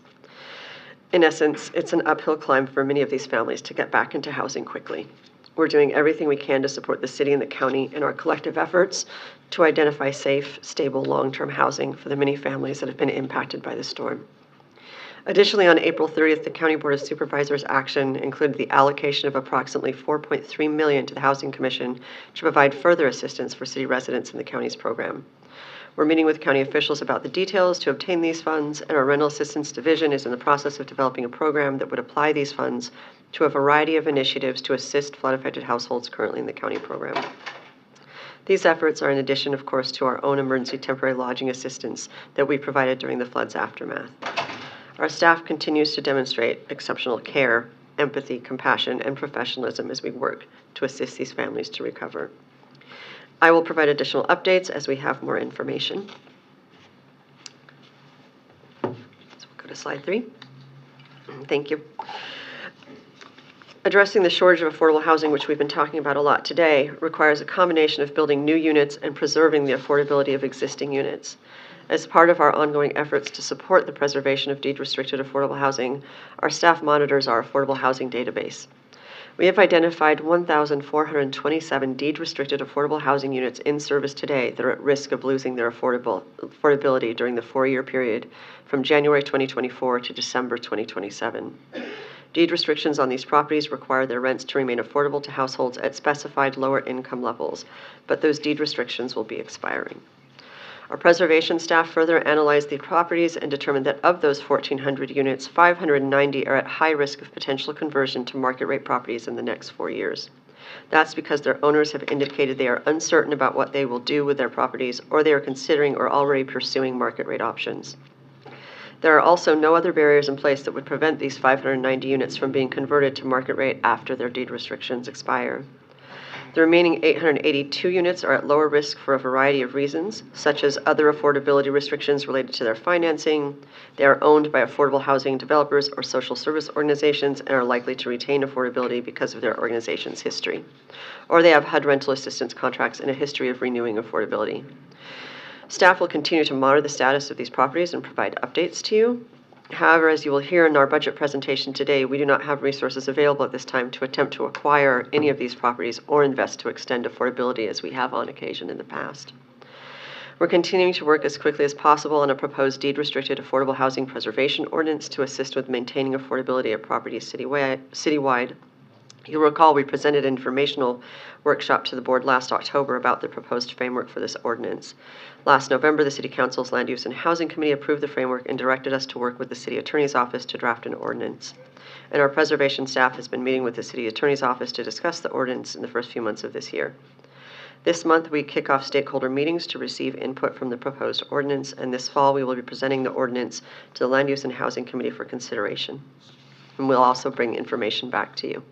In essence, it's an uphill climb for many of these families to get back into housing quickly. We're doing everything we can to support the city and the county in our collective efforts to identify safe, stable, long-term housing for the many families that have been impacted by the storm. Additionally, on April 30th, the County Board of Supervisors' action included the allocation of approximately $4.3 million to the Housing Commission to provide further assistance for city residents in the county's program. We're meeting with county officials about the details to obtain these funds, and our Rental Assistance Division is in the process of developing a program that would apply these funds to a variety of initiatives to assist flood-affected households currently in the county program. These efforts are in addition, of course, to our own emergency temporary lodging assistance that we provided during the flood's aftermath. Our staff continues to demonstrate exceptional care, empathy, compassion, and professionalism as we work to assist these families to recover. I will provide additional updates as we have more information. So we'll go to slide 3. Thank you. Addressing the shortage of affordable housing, which we've been talking about a lot today, requires a combination of building new units and preserving the affordability of existing units. As part of our ongoing efforts to support the preservation of deed-restricted affordable housing, our staff monitors our affordable housing database. We have identified 1,427 deed-restricted affordable housing units in service today that are at risk of losing their affordability during the 4-year period from January 2024 to December 2027. Deed restrictions on these properties require their rents to remain affordable to households at specified lower income levels, but those deed restrictions will be expiring. Our preservation staff further analyzed the properties and determined that of those 1,400 units, 590 are at high risk of potential conversion to market rate properties in the next 4 years. That's because their owners have indicated they are uncertain about what they will do with their properties, or they are considering or already pursuing market rate options. There are also no other barriers in place that would prevent these 590 units from being converted to market rate after their deed restrictions expire. The remaining 882 units are at lower risk for a variety of reasons, such as other affordability restrictions related to their financing. They are owned by affordable housing developers or social service organizations and are likely to retain affordability because of their organization's history. Or they have HUD rental assistance contracts and a history of renewing affordability. Staff will continue to monitor the status of these properties and provide updates to you. However, as you will hear in our budget presentation today, we do not have resources available at this time to attempt to acquire any of these properties or invest to extend affordability as we have on occasion in the past. We're continuing to work as quickly as possible on a proposed deed-restricted affordable housing preservation ordinance to assist with maintaining affordability of properties citywide. You'll recall we presented an informational workshop to the board last October about the proposed framework for this ordinance. Last November, the City Council's Land Use and Housing Committee approved the framework and directed us to work with the City Attorney's Office to draft an ordinance. And our preservation staff has been meeting with the City Attorney's Office to discuss the ordinance in the first few months of this year. This month, we kick off stakeholder meetings to receive input from the proposed ordinance, and this fall, we will be presenting the ordinance to the Land Use and Housing Committee for consideration. And we'll also bring information back to you.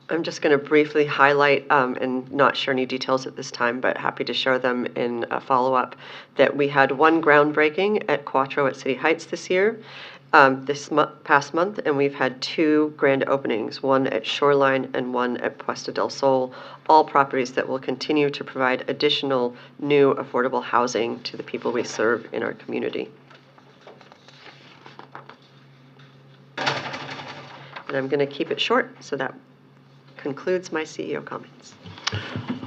I'm just going to briefly highlight and not share any details at this time, but happy to share them in a follow-up, that we had one groundbreaking at Quattro at City Heights this year, past month, and we've had 2 grand openings, one at Shoreline and one at Puesta del Sol, all properties that will continue to provide additional new affordable housing to the people we serve in our community. And I'm going to keep it short, so that concludes my CEO comments.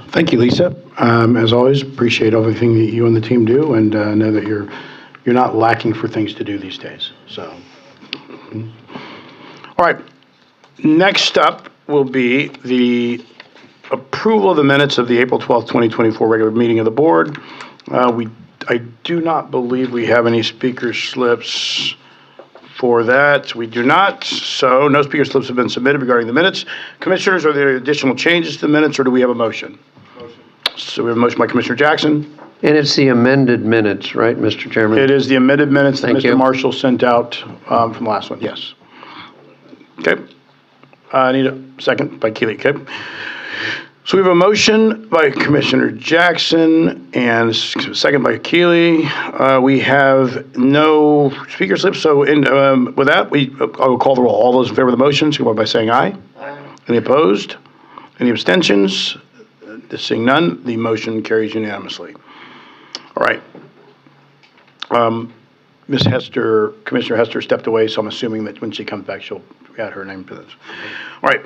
Thank you, Lisa. As always, appreciate everything that you and the team do, and know that you're not lacking for things to do these days. So, all right. Next up will be the approval of the minutes of the April 12th, 2024 regular meeting of the board. I do not believe we have any speaker slips for that. We do not. So no speaker slips have been submitted regarding the minutes. Commissioners, are there additional changes to the minutes, or do we have a motion? Motion. So we have a motion by Commissioner Jackson. And it's the amended minutes, right, Mr. Chairman? It is the amended minutes that Thank Mr. you. Marshall sent out from the last one. Yes. Okay. I need a second by Keely. Okay. So we have a motion by Commissioner Jackson and second by Keeley. We have no speaker slips, so with that, I will call the roll. All those in favor of the motion, signify by saying aye. Aye. Any opposed? Any abstentions? Seeing none, the motion carries unanimously. All right. Ms. Hester, Commissioner Hester stepped away, so I'm assuming that when she comes back, she'll add her name to this. All right,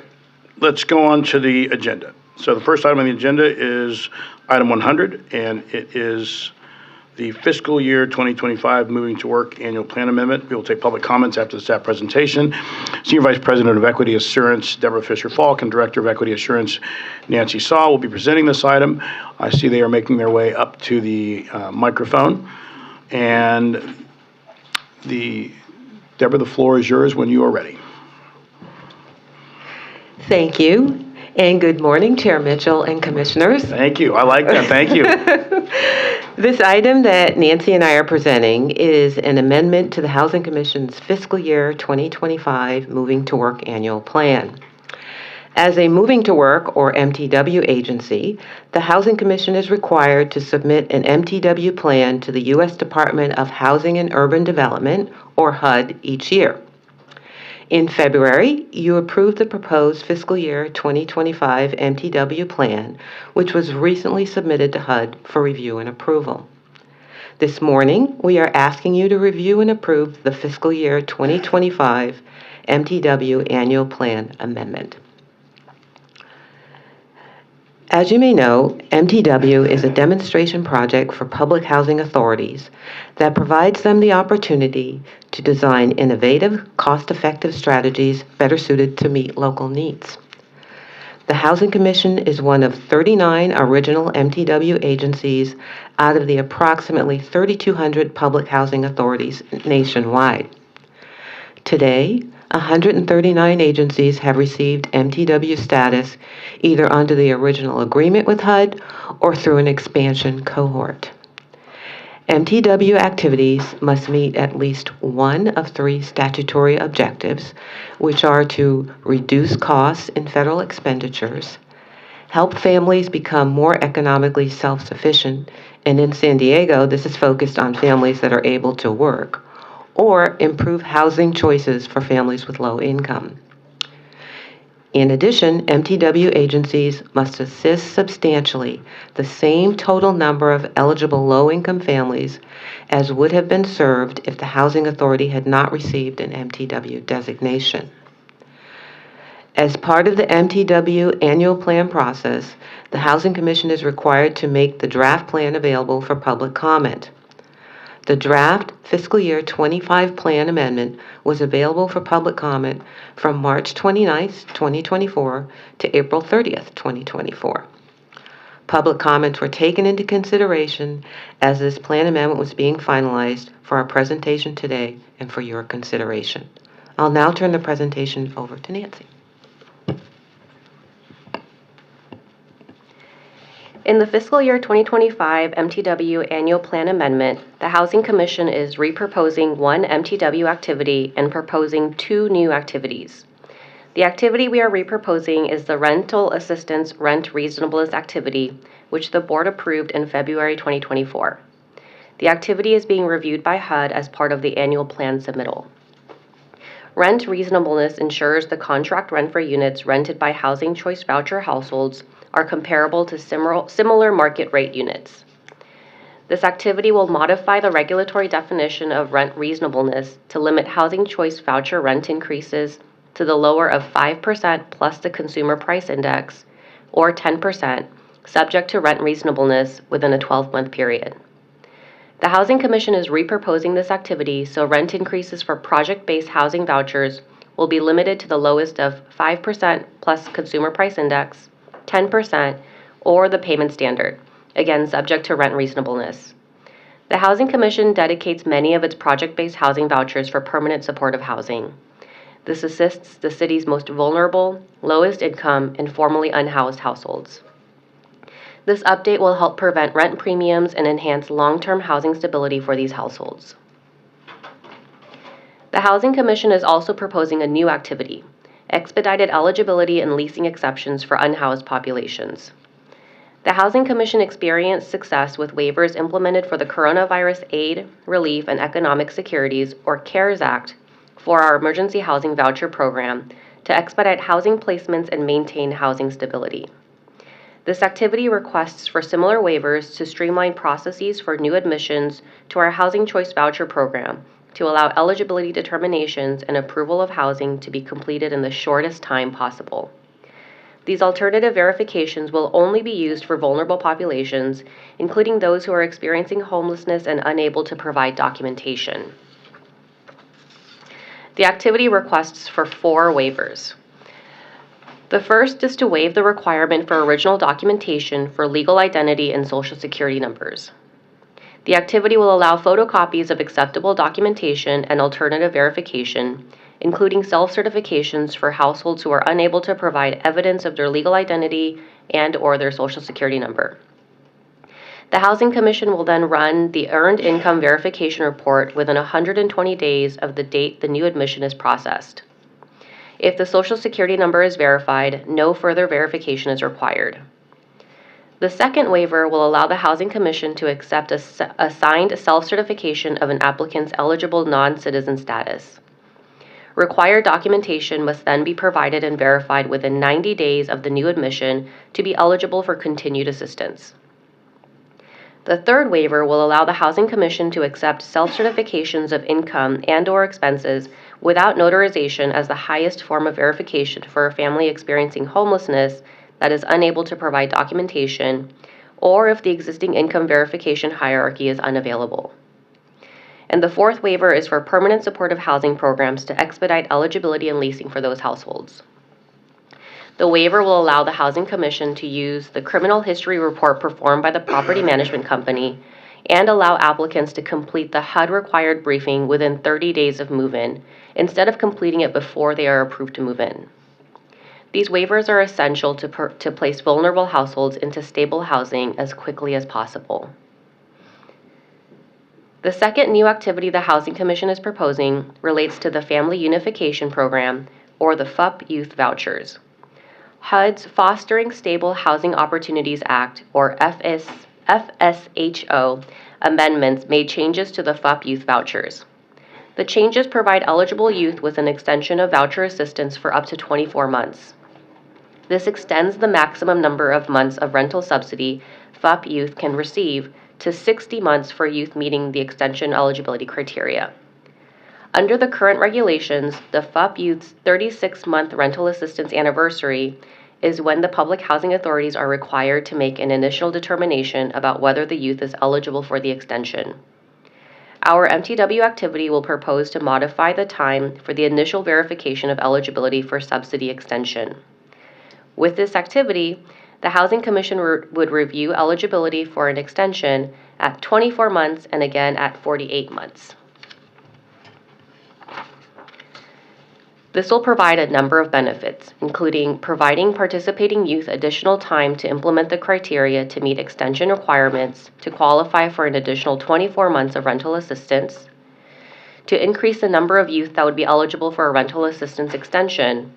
let's go on to the agenda. So the first item on the agenda is item 100, and it is the fiscal year 2025 Moving to Work Annual Plan Amendment. We will take public comments after the staff presentation. Senior Vice President of Equity Assurance, Deborah Fisher-Falk, and Director of Equity Assurance, Nancy Saw, will be presenting this item. I see they are making their way up to the microphone. And Deborah, the floor is yours when you are ready. Thank you. And good morning, Chair Mitchell and Commissioners. Thank you. I like that. Thank you. This item that Nancy and I are presenting is an amendment to the Housing Commission's fiscal year 2025 Moving to Work Annual Plan. As a Moving to Work, or MTW agency, the Housing Commission is required to submit an MTW plan to the U.S. Department of Housing and Urban Development, or HUD, each year. In February, you approved the proposed fiscal year 2025 MTW plan, which was recently submitted to HUD for review and approval. This morning, we are asking you to review and approve the fiscal year 2025 MTW Annual Plan Amendment. As you may know, MTW is a demonstration project for public housing authorities that provides them the opportunity to design innovative, cost-effective strategies better suited to meet local needs. The Housing Commission is one of 39 original MTW agencies out of the approximately 3,200 public housing authorities nationwide. Today, 139 agencies have received MTW status either under the original agreement with HUD or through an expansion cohort. MTW activities must meet at least one of three statutory objectives, which are to reduce costs in federal expenditures, help families become more economically self-sufficient, and in San Diego, this is focused on families that are able to work, or improve housing choices for families with low income. In addition, MTW agencies must assist substantially the same total number of eligible low-income families as would have been served if the Housing Authority had not received an MTW designation. As part of the MTW annual plan process, the Housing Commission is required to make the draft plan available for public comment. The draft fiscal year 25 plan amendment was available for public comment from March 29th, 2024 to April 30th, 2024. Public comments were taken into consideration as this plan amendment was being finalized for our presentation today and for your consideration. I'll now turn the presentation over to Nancy. In the fiscal year 2025 MTW Annual Plan Amendment, the Housing Commission is reproposing one MTW activity and proposing two new activities. The activity we are reproposing is the Rental Assistance Rent Reasonableness activity, which the Board approved in February 2024. The activity is being reviewed by HUD as part of the annual plan submittal. Rent reasonableness ensures the contract rent for units rented by Housing Choice Voucher households are comparable to similar market rate units. This activity will modify the regulatory definition of rent reasonableness to limit Housing Choice Voucher rent increases to the lower of 5% plus the Consumer Price Index, or 10%, subject to rent reasonableness within a 12-month period. The Housing Commission is reproposing this activity so rent increases for project-based housing vouchers will be limited to the lowest of 5% plus Consumer Price Index, 10%, or the payment standard, again subject to rent reasonableness. The Housing Commission dedicates many of its project-based housing vouchers for permanent supportive housing. This assists the city's most vulnerable, lowest income, and formerly unhoused households. This update will help prevent rent premiums and enhance long-term housing stability for these households. The Housing Commission is also proposing a new activity, expedited eligibility and leasing exceptions for unhoused populations. The Housing Commission experienced success with waivers implemented for the Coronavirus Aid, Relief, and Economic Securities, or CARES Act, for our emergency housing voucher program to expedite housing placements and maintain housing stability. This activity requests for similar waivers to streamline processes for new admissions to our Housing Choice Voucher program to allow eligibility determinations and approval of housing to be completed in the shortest time possible. These alternative verifications will only be used for vulnerable populations, including those who are experiencing homelessness and unable to provide documentation. The activity requests for 4 waivers. The first is to waive the requirement for original documentation for legal identity and Social Security numbers. The activity will allow photocopies of acceptable documentation and alternative verification, including self-certifications for households who are unable to provide evidence of their legal identity and/or their Social Security number. The Housing Commission will then run the Earned Income Verification Report within 120 days of the date the new admission is processed. If the Social Security number is verified, no further verification is required. The second waiver will allow the Housing Commission to accept a signed self-certification of an applicant's eligible non-citizen status. Required documentation must then be provided and verified within 90 days of the new admission to be eligible for continued assistance. The third waiver will allow the Housing Commission to accept self-certifications of income and/or expenses without notarization as the highest form of verification for a family experiencing homelessness that is unable to provide documentation, or if the existing income verification hierarchy is unavailable. And the fourth waiver is for permanent supportive housing programs to expedite eligibility and leasing for those households. The waiver will allow the Housing Commission to use the criminal history report performed by the property management company and allow applicants to complete the HUD-required briefing within 30 days of move-in, instead of completing it before they are approved to move in. These waivers are essential to place vulnerable households into stable housing as quickly as possible. The second new activity the Housing Commission is proposing relates to the Family Unification Program, or the FUP Youth Vouchers. HUD's Fostering Stable Housing Opportunities Act, or FSHO, amendments made changes to the FUP Youth Vouchers. The changes provide eligible youth with an extension of voucher assistance for up to 24 months. This extends the maximum number of months of rental subsidy FUP youth can receive to 60 months for youth meeting the extension eligibility criteria. Under the current regulations, the FUP youth's 36-month rental assistance anniversary is when the public housing authorities are required to make an initial determination about whether the youth is eligible for the extension. Our MTW activity will propose to modify the time for the initial verification of eligibility for subsidy extension. With this activity, the Housing Commission would review eligibility for an extension at 24 months and again at 48 months. This will provide a number of benefits, including providing participating youth additional time to implement the criteria to meet extension requirements to qualify for an additional 24 months of rental assistance, to increase the number of youth that would be eligible for a rental assistance extension,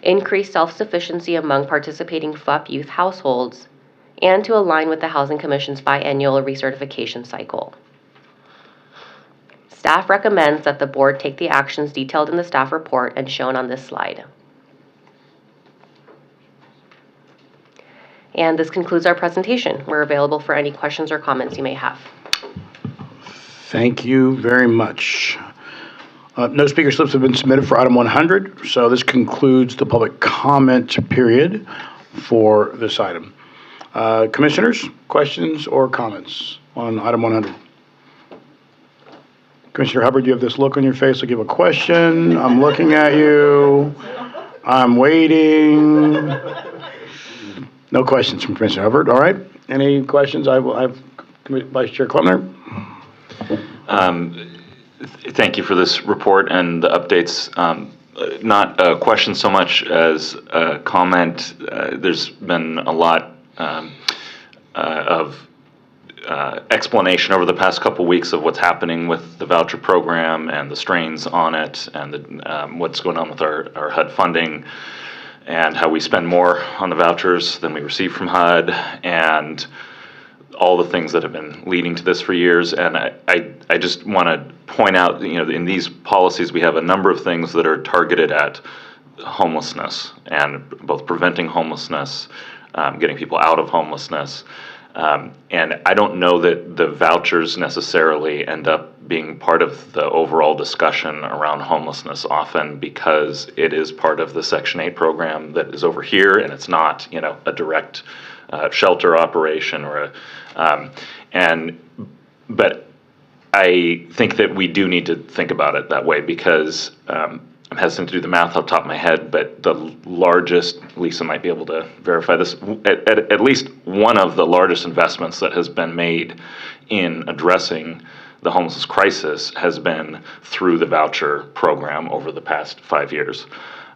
increase self-sufficiency among participating FUP youth households, and to align with the Housing Commission's biannual recertification cycle. Staff recommends that the board take the actions detailed in the staff report and shown on this slide. And this concludes our presentation. We're available for any questions or comments you may have. Thank you very much. No speaker slips have been submitted for item 100, so this concludes the public comment period for this item. Commissioners, questions or comments on item 100? Commissioner Hubbard, you have this look on your face like you have a question. I'm looking at you. I'm waiting. No questions from Commissioner Hubbard. All right. Any questions? I will have Vice Chair Klempner. Thank you for this report and the updates. Not a question so much as a comment. There's been a lot of explanation over the past couple weeks of what's happening with the voucher program and the strains on it, and what's going on with our HUD funding, and how we spend more on the vouchers than we receive from HUD, and all the things that have been leading to this for years. And I just want to point out, in these policies we have a number of things that are targeted at homelessness, and both preventing homelessness, getting people out of homelessness. And I don't know that the vouchers necessarily end up being part of the overall discussion around homelessness often, because it is part of the Section 8 program that is over here, and it's not, a direct shelter operation or but I think that we do need to think about it that way, because I'm hesitant to do the math off the top of my head, but the largest, Lisa might be able to verify this, at least one of the largest investments that has been made in addressing the homelessness crisis has been through the voucher program over the past 5 years.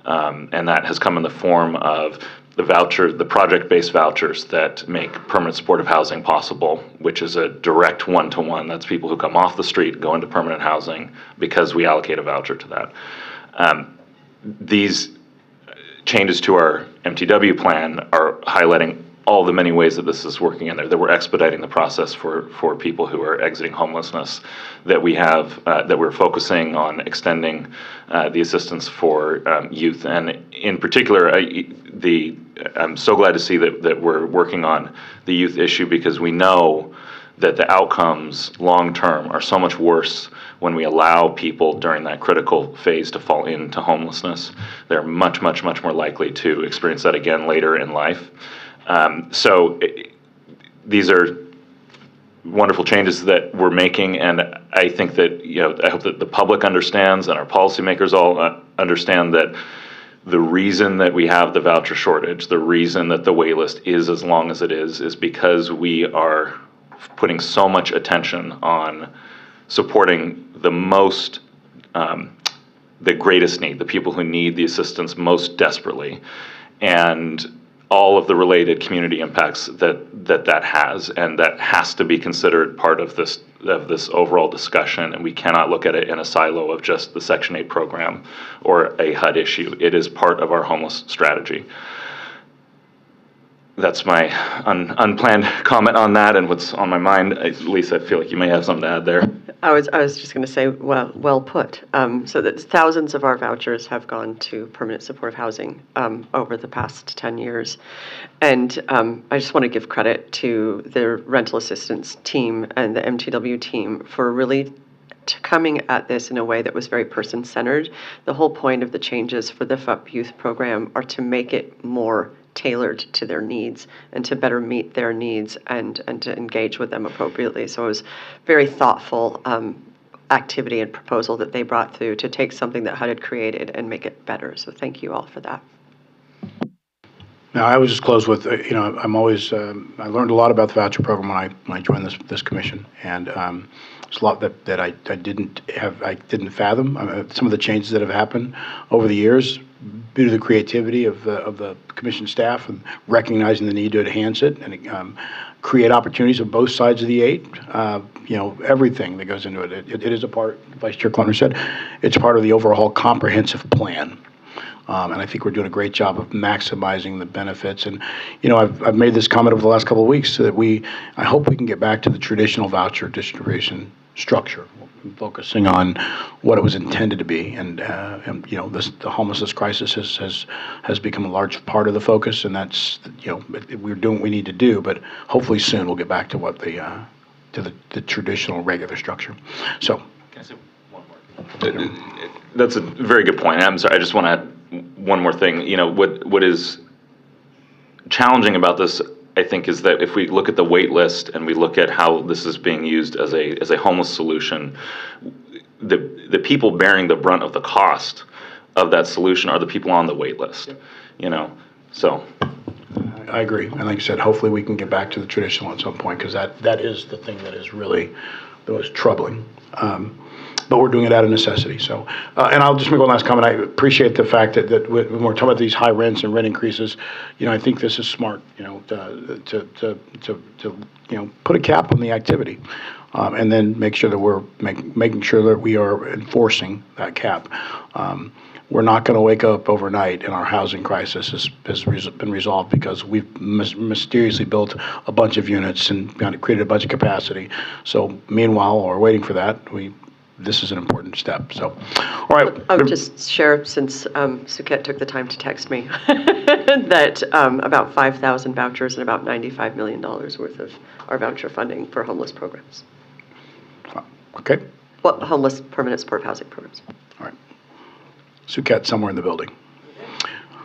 And that has come in the form of the project-based vouchers that make permanent supportive housing possible, which is a direct one-to-one. That's people who come off the street, go into permanent housing, because we allocate a voucher to that. These changes to our MTW plan are highlighting all the many ways that this is working in there, that we're expediting the process for people who are exiting homelessness, that we have, that we're focusing on extending the assistance for youth. And in particular, I'm so glad to see that we're working on the youth issue, because we know that the outcomes long-term are so much worse when we allow people during that critical phase to fall into homelessness. They're much, much, much more likely to experience that again later in life. These are wonderful changes that we're making, and I think that, I hope that the public understands and our policymakers all understand that the reason that we have the voucher shortage, the reason that the wait list is as long as it is because we are putting so much attention on supporting the greatest need, the people who need the assistance most desperately, and all of the related community impacts that has, and that has to be considered part of this overall discussion. And we cannot look at it in a silo of just the Section 8 program or a HUD issue. It is part of our homeless strategy. That's my unplanned comment on that and what's on my mind. Lisa, I feel like you may have something to add there. I was just going to say, well put. So that thousands of our vouchers have gone to permanent supportive housing over the past 10 years. And I just want to give credit to the rental assistance team and the MTW team for really coming at this in a way that was very person-centered. The whole point of the changes for the FUP youth program are to make it more tailored to their needs and to better meet their needs and to engage with them appropriately. So it was very thoughtful activity and proposal that they brought through to take something that HUD had created and make it better. So thank you all for that. Now, I would just close with, I'm always, I learned a lot about the voucher program when I joined this commission, and there's a lot that I didn't fathom. Some of the changes that have happened over the years due to the creativity of the commission staff and recognizing the need to enhance it and create opportunities on both sides of the 8. Everything that goes into it. It is a part, Vice Chair Clunner said, it's part of the overall comprehensive plan. And I think we're doing a great job of maximizing the benefits. And, I've made this comment over the last couple of weeks so that I hope we can get back to the traditional voucher distribution structure, focusing on what it was intended to be. And the homelessness crisis has become a large part of the focus, and that's, we're doing what we need to do, but hopefully soon we'll get back to what the traditional regular structure. So. Can I say one more? That's a very good point. I'm sorry, I just want to add one more thing. What is challenging about this, I think, is that if we look at the wait list and we look at how this is being used as a homeless solution, the people bearing the brunt of the cost of that solution are the people on the wait list. So. I agree, and like I said, hopefully we can get back to the traditional at some point, because that is the thing that is really the most troubling. but we're doing it out of necessity. So, and I'll just make one last comment. I appreciate the fact that when we're talking about these high rents and rent increases, I think this is smart, to put a cap on the activity, and then make sure that we're making sure that we are enforcing that cap. We're not going to wake up overnight and our housing crisis has been resolved because we've mysteriously built a bunch of units and created a bunch of capacity. So meanwhile, while we're waiting for that, this is an important step. So, all right. I'll just share, since Suket took the time to text me, that about 5,000 vouchers and about $95 million worth of our voucher funding for homeless programs. Okay. Well, homeless permanent supportive housing programs. All right. Suket somewhere in the building.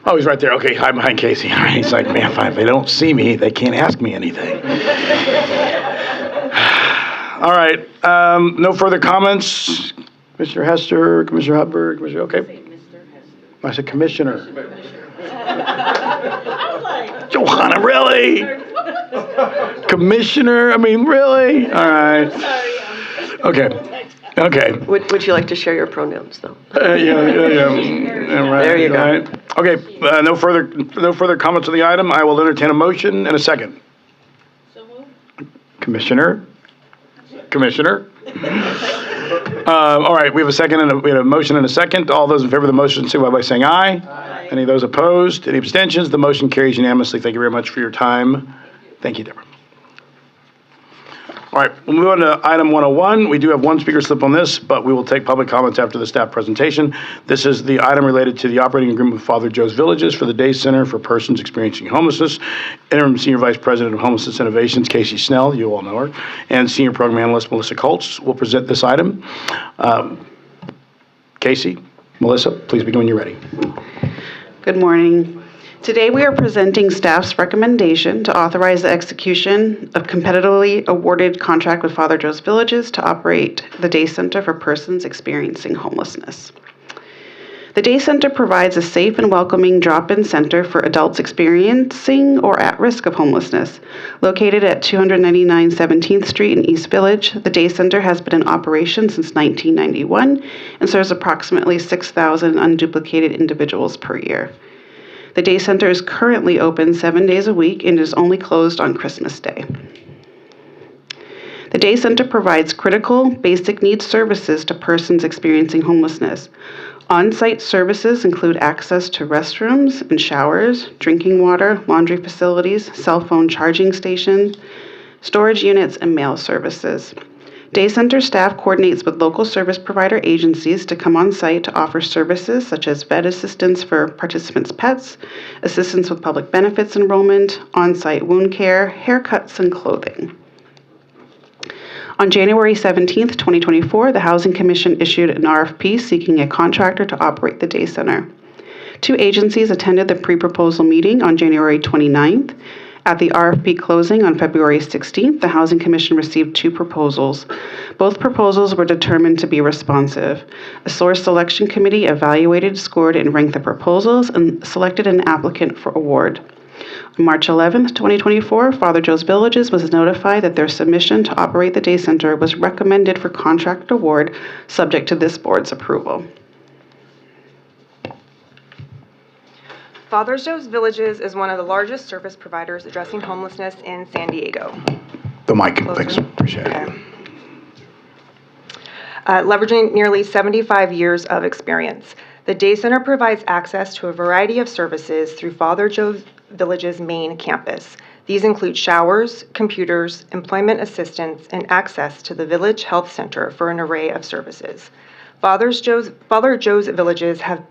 Oh, he's right there. Okay, hi behind Casey. All right. He's like, man, if they don't see me, they can't ask me anything. All right. No further comments. Commissioner Hester, Commissioner Hubberg, Commissioner. Okay. I said Commissioner. Johanna, really? Commissioner? I mean, really? All right. Okay. Okay. Would you like to share your pronouns, though? Yeah. Right, there you go. Right. Okay. No further comments on the item. I will entertain a motion and a second. Commissioner. All right. We have a second and we have a motion and a second. All those in favor of the motion, signify by saying aye. Aye. Any of those opposed? Any abstentions? The motion carries unanimously. Thank you very much for your time. Thank you, Deborah. All right, we'll move on to item 101. We do have one speaker slip on this, but we will take public comments after the staff presentation. This is the item related to the operating agreement with Father Joe's Villages for the Day Center for Persons Experiencing Homelessness. Interim Senior Vice President of Homelessness Innovations, Casey Snell, you all know her, and Senior Program Analyst, Melissa Colts, will present this item. Casey, Melissa, please begin when you're ready. Good morning. Today we are presenting staff's recommendation to authorize the execution of competitively awarded contract with Father Joe's Villages to operate the Day Center for Persons Experiencing Homelessness. The Day Center provides a safe and welcoming drop-in center for adults experiencing or at risk of homelessness. Located at 299 17th Street in East Village, the Day Center has been in operation since 1991 and serves approximately 6,000 unduplicated individuals per year. The Day Center is currently open 7 days a week and is only closed on Christmas Day. The Day Center provides critical, basic needs services to persons experiencing homelessness. On-site services include access to restrooms and showers, drinking water, laundry facilities, cell phone charging stations, storage units, and mail services. Day Center staff coordinates with local service provider agencies to come on site to offer services such as vet assistance for participants' pets, assistance with public benefits enrollment, on-site wound care, haircuts, and clothing. On January 17, 2024, the Housing Commission issued an RFP seeking a contractor to operate the Day Center. 2 agencies attended the pre-proposal meeting on January 29th. At the RFP closing on February 16th, the Housing Commission received 2 proposals. Both proposals were determined to be responsive. A source selection committee evaluated, scored, and ranked the proposals and selected an applicant for award. On March 11th, 2024, Father Joe's Villages was notified that their submission to operate the Day Center was recommended for contract award, subject to this board's approval. Father Joe's Villages is one of the largest service providers addressing homelessness in San Diego. The mic, thanks. Appreciate it. Leveraging nearly 75 years of experience, the Day Center provides access to a variety of services through Father Joe's Villages' main campus. These include showers, computers, employment assistance, and access to the Village Health Center for an array of services. Father Joe's Villages have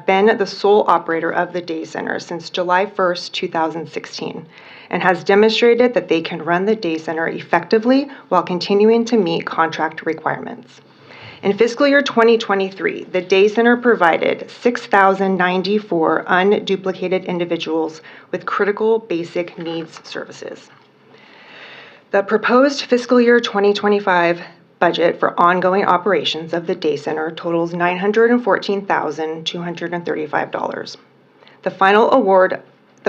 been the sole operator of the Day Center since July 1st, 2016, and has demonstrated that they can run the Day Center effectively while continuing to meet contract requirements. In fiscal year 2023, the Day Center provided 6,094 unduplicated individuals with critical basic needs services. The proposed fiscal year 2025 budget for ongoing operations of the Day Center totals $914,235. The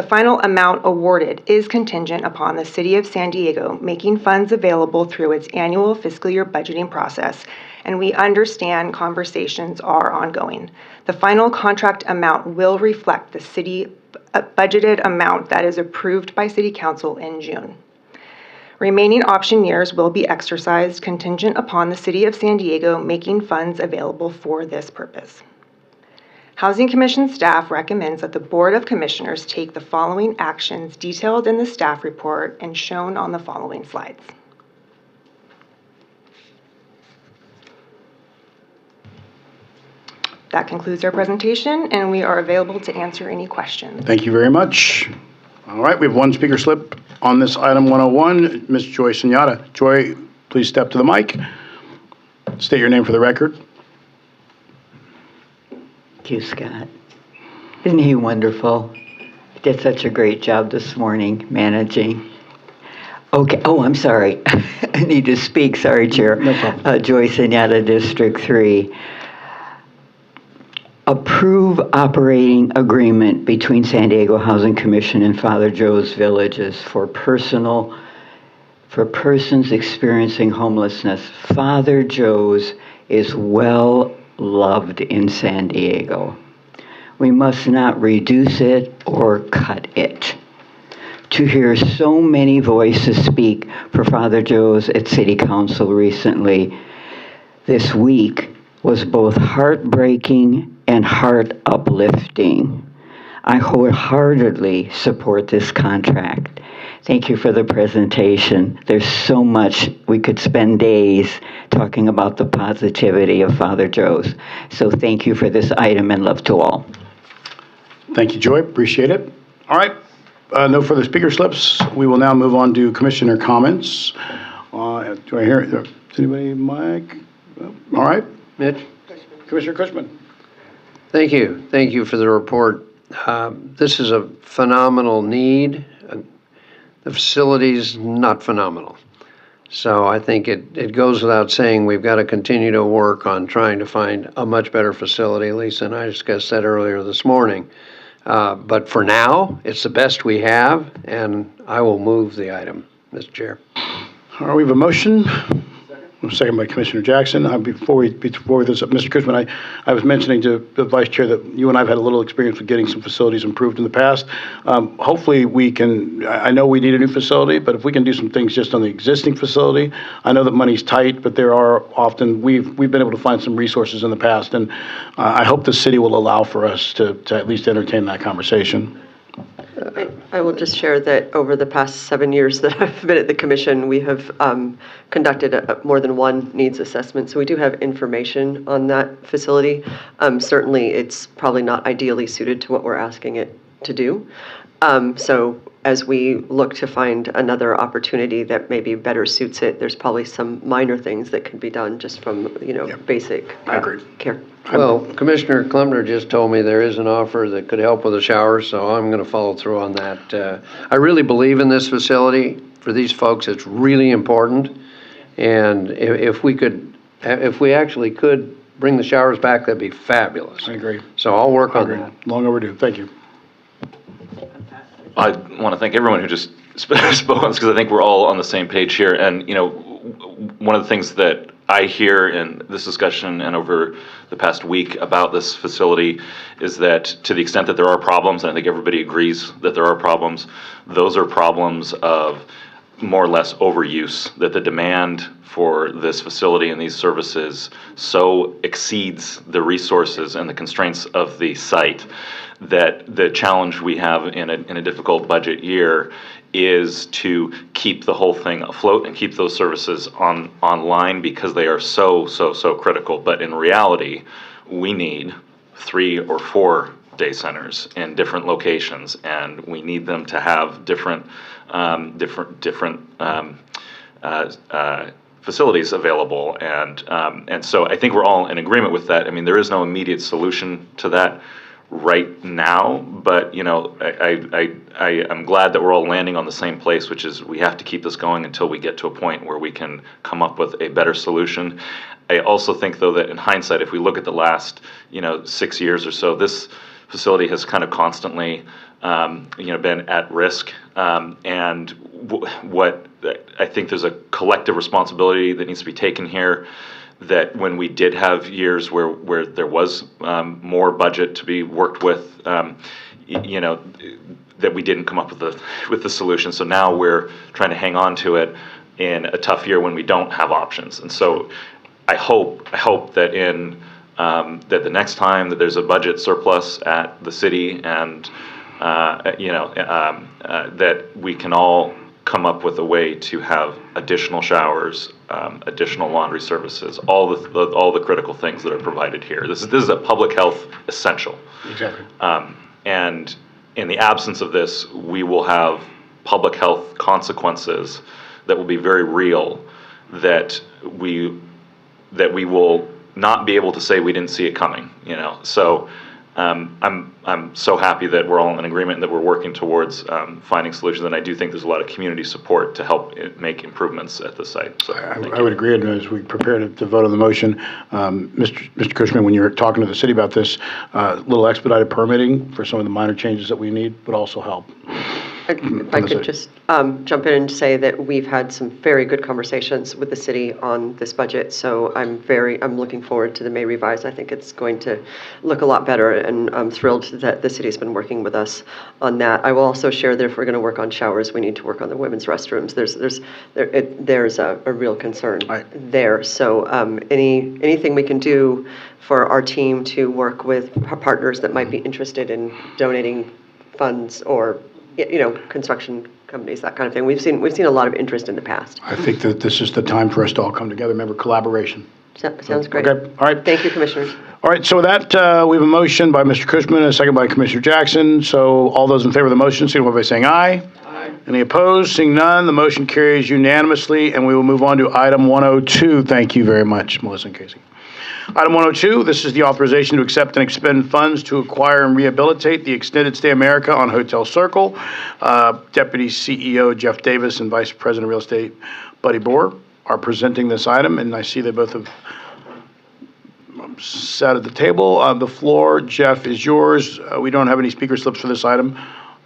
final amount awarded is contingent upon the City of San Diego making funds available through its annual fiscal year budgeting process and we understand conversations are ongoing. The final contract amount will reflect the city budgeted amount that is approved by City Council in June. Remaining option years will be exercised contingent upon the City of San Diego making funds available for this purpose. Housing Commission staff recommends that the Board of Commissioners take the following actions detailed in the staff report and shown on the following slides. That concludes our presentation, and we are available to answer any questions. Thank you very much. All right, we have one speaker slip on this item 101, Ms. Joy Sunyata. Joy, please step to the mic. State your name for the record. Thank you, Scott. Isn't he wonderful? He did such a great job this morning managing. Okay, oh, I'm sorry. I need to speak. Sorry, Chair. No problem. Joy Sunyata, District 3. Approve operating agreement between San Diego Housing Commission and Father Joe's Villages for persons experiencing homelessness. Father Joe's is well loved in San Diego. We must not reduce it or cut it. To hear so many voices speak for Father Joe's at City Council recently this week was both heartbreaking and heart uplifting. I wholeheartedly support this contract. Thank you for the presentation. There's so much, we could spend days talking about the positivity of Father Joe's. So thank you for this item and love to all. Thank you, Joy. Appreciate it. All right. No further speaker slips. We will now move on to commissioner comments. Do I hear, is anybody, Mike? All right. Mitch? Commissioner Cushman. Thank you. Thank you for the report. This is a phenomenal need. The facility's not phenomenal. So I think it goes without saying we've got to continue to work on trying to find a much better facility. Lisa and I discussed that earlier this morning. But for now, it's the best we have, and I will move the item, Mr. Chair. All right, we have a motion. Second by Commissioner Jackson. Before we this up, Mr. Cushman, I was mentioning to the Vice Chair that you and I have had a little experience with getting some facilities improved in the past. Hopefully we can, I know we need a new facility, but if we can do some things just on the existing facility, I know that money's tight, but there are often, we've been able to find some resources in the past, and I hope the city will allow for us to at least entertain that conversation. I will just share that over the past 7 years that I've been at the commission, we have conducted more than one needs assessment. So we do have information on that facility. Certainly, it's probably not ideally suited to what we're asking it to do. So as we look to find another opportunity that maybe better suits it, there's probably some minor things that could be done just from, basic care. Well, Commissioner Klempner just told me there is an offer that could help with the showers, so I'm going to follow through on that. I really believe in this facility. For these folks, it's really important. And if we actually could bring the showers back, that'd be fabulous. I agree. So I'll work on that. Long overdue. Thank you. I want to thank everyone who just spoke on this, because I think we're all on the same page here. And, one of the things that I hear in this discussion and over the past week about this facility is that to the extent that there are problems, and I think everybody agrees that there are problems, those are problems of more or less overuse, that the demand for this facility and these services so exceeds the resources and the constraints of the site that the challenge we have in a difficult budget year is to keep the whole thing afloat and keep those services online, because they are so critical. But in reality, we need 3 or 4 day centers in different locations, and we need them to have different facilities available, and so I think we're all in agreement with that. I mean, there is no immediate solution to that right now, but I am glad that we're all landing on the same place, which is we have to keep this going until we get to a point where we can come up with a better solution. I also think, though, that in hindsight, if we look at the last 6 years or so, this facility has kind of constantly been at risk, and what I think there's a collective responsibility that needs to be taken here. that when we did have years where there was more budget to be worked with, that we didn't come up with the solution. So now we're trying to hang on to it in a tough year when we don't have options. And so I hope that that the next time that there's a budget surplus at the city and that we can all come up with a way to have additional showers, additional laundry services, all the critical things that are provided here. This is a public health essential. Exactly. And in the absence of this, we will have public health consequences that will be very real, that we will not be able to say we didn't see it coming. So I'm so happy that we're all in agreement and that we're working towards finding solutions. And I do think there's a lot of community support to help make improvements at the site. So I would agree. And as we prepare to vote on the motion, Mr. Cushman, when you're talking to the city about this, a little expedited permitting for some of the minor changes that we need would also help. If I could just jump in and say that we've had some very good conversations with the city on this budget. So I'm looking forward to the May revise. I think it's going to look a lot better, and I'm thrilled that the city's been working with us on that. I will also share that if we're going to work on showers, we need to work on the women's restrooms. There's a real concern there. So anything we can do for our team to work with partners that might be interested in donating funds or construction companies, that kind of thing. We've seen a lot of interest in the past. I think that this is the time for us to all come together. Remember, collaboration. Sounds great. Okay. All right. Thank you, Commissioners. All right. So with that, we have a motion by Mr. Cushman and a second by Commissioner Jackson. So all those in favor of the motion, signify by saying aye. Aye. Any opposed? Seeing none, the motion carries unanimously, and we will move on to item 102. Thank you very much, Melissa and Casey. Item 102, this is the authorization to accept and expend funds to acquire and rehabilitate the Extended Stay America on Hotel Circle. Deputy CEO Jeff Davis and Vice President of Real Estate Buddy Bohr are presenting this item, and I see they both have sat at the table. The floor, Jeff, is yours. We don't have any speaker slips for this item,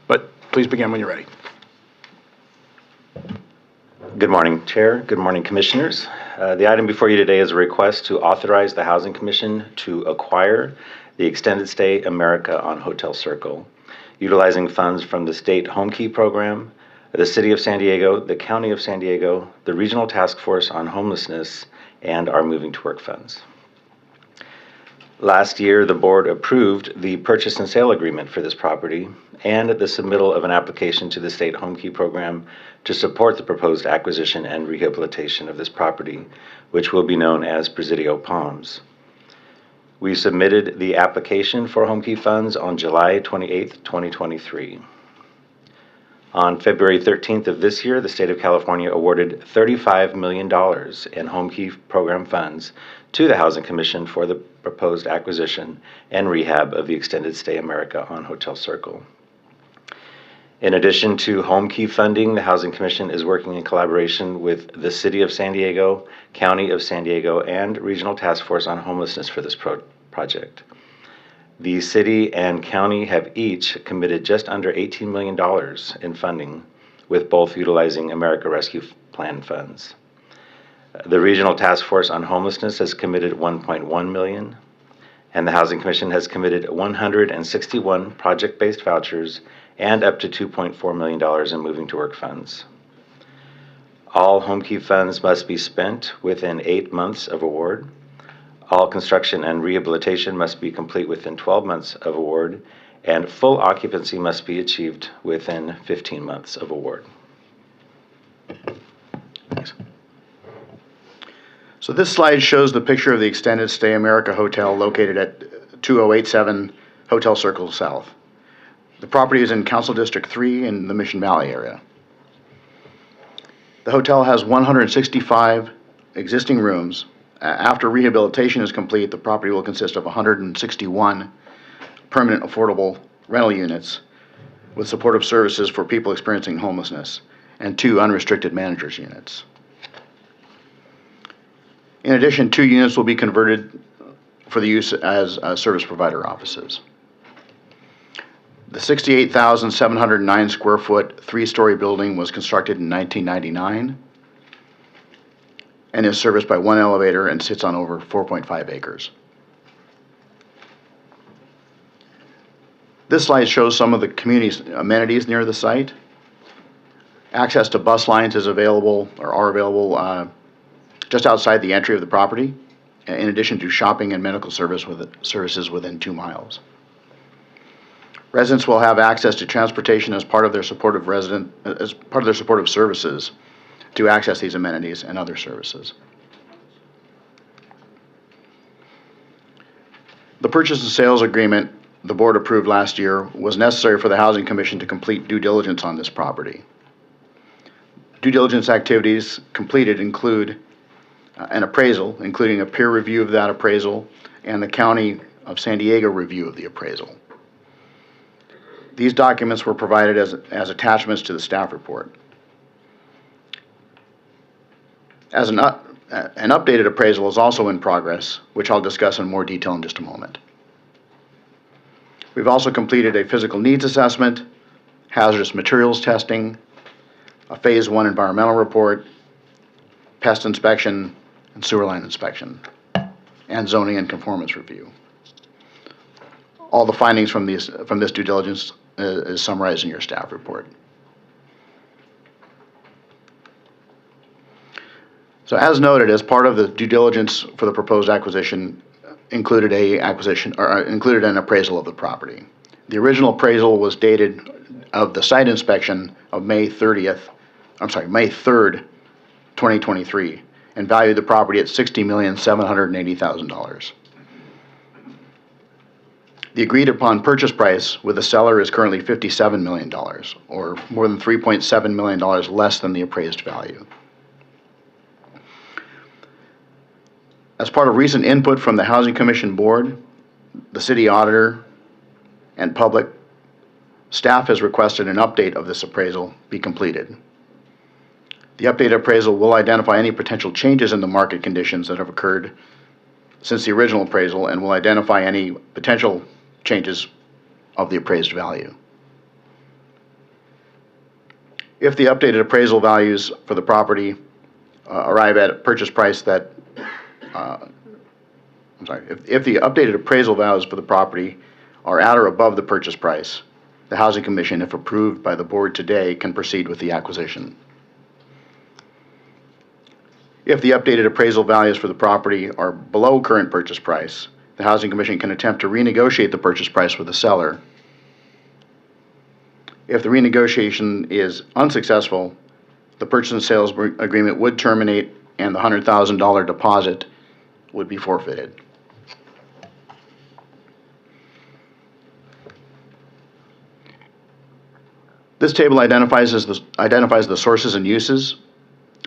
but please begin when you're ready. Good morning, Chair. Good morning, Commissioners. The item before you today is a request to authorize the Housing Commission to acquire the Extended Stay America on Hotel Circle, utilizing funds from the State Home Key Program, the City of San Diego, the County of San Diego, the Regional Task Force on Homelessness, and our Moving to Work funds. Last year, the board approved the purchase and sale agreement for this property and the submittal of an application to the State Home Key Program to support the proposed acquisition and rehabilitation of this property, which will be known as Presidio Palms. We submitted the application for Home Key funds on July 28, 2023. On February 13th of this year, the state of California awarded $35 million in Home Key Program funds to the Housing Commission for the proposed acquisition and rehab of the Extended Stay America on Hotel Circle. In addition to Home Key funding, the Housing Commission is working in collaboration with the City of San Diego, County of San Diego, and Regional Task Force on Homelessness for this project. The city and county have each committed just under $18 million in funding, with both utilizing America Rescue Plan funds. The Regional Task Force on Homelessness has committed $1.1 million, and the Housing Commission has committed 161 project-based vouchers and up to $2.4 million in Moving to Work funds. All Home Key funds must be spent within 8 months of award. All construction and rehabilitation must be complete within 12 months of award, and full occupancy must be achieved within 15 months of award. Thanks. So this slide shows the picture of the Extended Stay America Hotel located at 2087 Hotel Circle South. The property is in Council District 3 in the Mission Valley area. The hotel has 165 existing rooms. After rehabilitation is complete, the property will consist of 161 permanent affordable rental units with supportive services for people experiencing homelessness and 2 unrestricted managers units. In addition, 2 units will be converted for the use as service provider offices. The 68,709 square foot 3-story building was constructed in 1999. and is serviced by one elevator and sits on over 4.5 acres. This slide shows some of the community's amenities near the site. Access to bus lines is available, or are available, just outside the entry of the property, in addition to shopping and medical services within 2 miles. Residents will have access to transportation as part of their supportive services to access these amenities and other services. The purchase and sales agreement the board approved last year was necessary for the Housing Commission to complete due diligence on this property. Due diligence activities completed include an appraisal, including a peer review of that appraisal and the County of San Diego review of the appraisal. These documents were provided as attachments to the staff report. As an updated appraisal is also in progress, which I'll discuss in more detail in just a moment. We've also completed a physical needs assessment, hazardous materials testing, a Phase 1 environmental report, pest inspection, and sewer line inspection, and zoning and conformance review. All the findings from this due diligence is summarized in your staff report. So as noted, as part of the due diligence for the proposed acquisition, included an appraisal of the property. The original appraisal was dated of the site inspection of May 3rd, 2023, and valued the property at $60,780,000. The agreed upon purchase price with the seller is currently $57 million, or more than $3.7 million less than the appraised value. As part of recent input from the Housing Commission Board, the City Auditor, and public, staff has requested an update of this appraisal be completed. The updated appraisal will identify any potential changes in the market conditions that have occurred since the original appraisal and will identify any potential changes of the appraised value. If the updated appraisal values for the property arrive at a purchase price that if the updated appraisal values for the property are at or above the purchase price, the Housing Commission, if approved by the board today, can proceed with the acquisition. If the updated appraisal values for the property are below current purchase price, the Housing Commission can attempt to renegotiate the purchase price with the seller. If the renegotiation is unsuccessful, the purchase and sales agreement would terminate and the $100,000 deposit would be forfeited. This table identifies the sources and uses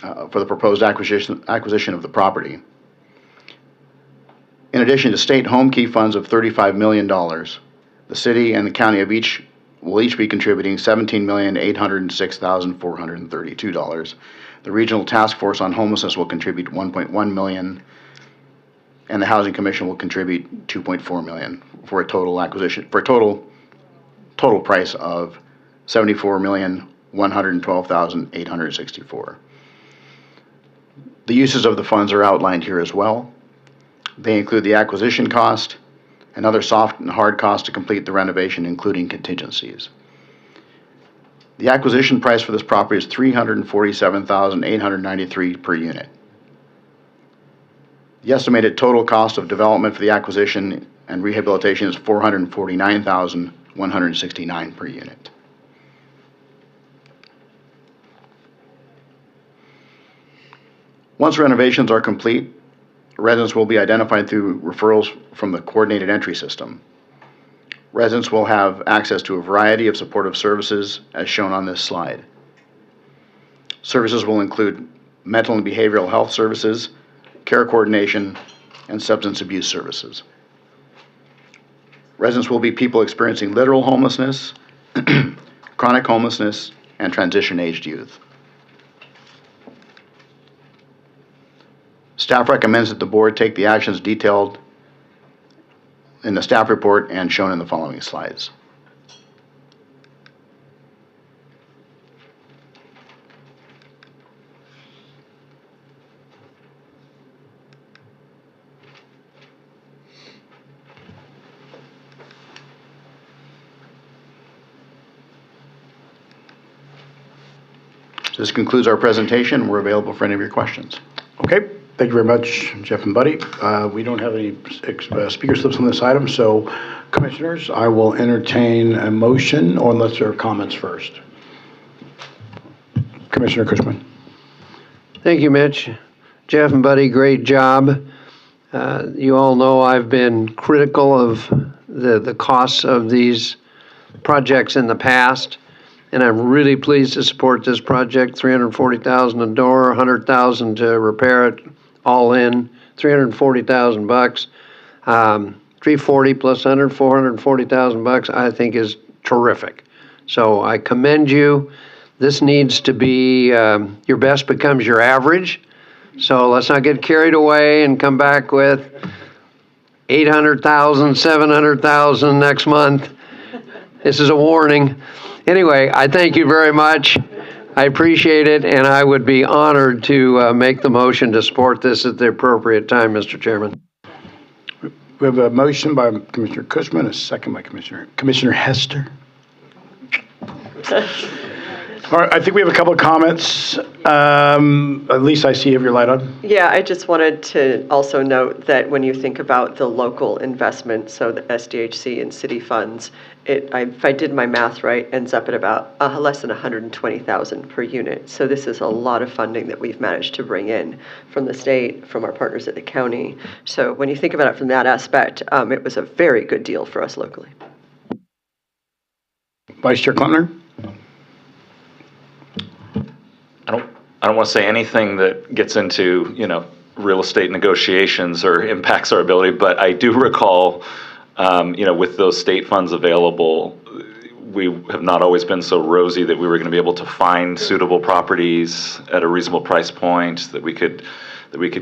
for the proposed acquisition of the property. In addition to state home key funds of $35 million, the city and the county will each be contributing $17,806,432. The Regional Task Force on Homelessness will contribute $1.1 million, and the Housing Commission will contribute $2.4 million for a total price of $74,112,864. The uses of the funds are outlined here as well. They include the acquisition cost and other soft and hard costs to complete the renovation, including contingencies. The acquisition price for this property is $347,893 per unit. The estimated total cost of development for the acquisition and rehabilitation is $449,169 per unit. Once renovations are complete, residents will be identified through referrals from the coordinated entry system. Residents will have access to a variety of supportive services as shown on this slide. Services will include mental and behavioral health services, care coordination, and substance abuse services. Residents will be people experiencing literal homelessness, chronic homelessness, and transition-aged youth. Staff recommends that the board take the actions detailed in the staff report and shown in the following slides. So this concludes our presentation. We're available for any of your questions. Okay, thank you very much, Jeff and Buddy. We don't have any speaker slips on this item, so Commissioners, I will entertain a motion, or unless there are comments first. Commissioner Cushman. Thank you, Mitch. Jeff and Buddy, great job. You all know I've been critical of the costs of these projects in the past, and I'm really pleased to support this project. $340,000 a door, $100,000 to repair it, all in $340,000. 340 plus 100, $440,000, I think is terrific. So I commend you. This needs to be, your best becomes your average. So let's not get carried away and come back with 800,000, 700,000 next month. This is a warning. Anyway, I thank you very much. I appreciate it, and I would be honored to make the motion to support this at the appropriate time, Mr. Chairman. We have a motion by Commissioner Cushman, a second by Commissioner Hester. All right, I think we have a couple of comments. At least I see you have your light on. Yeah, I just wanted to also note that when you think about the local investment, so the SDHC and city funds, if I did my math right, ends up at about less than $120,000 per unit. So this is a lot of funding that we've managed to bring in from the state, from our partners at the county. So when you think about it from that aspect, it was a very good deal for us locally. Vice Chair Klempner. I don't want to say anything that gets into, real estate negotiations or impacts our ability, but I do recall, with those state funds available, we have not always been so rosy that we were going to be able to find suitable properties at a reasonable price point that we could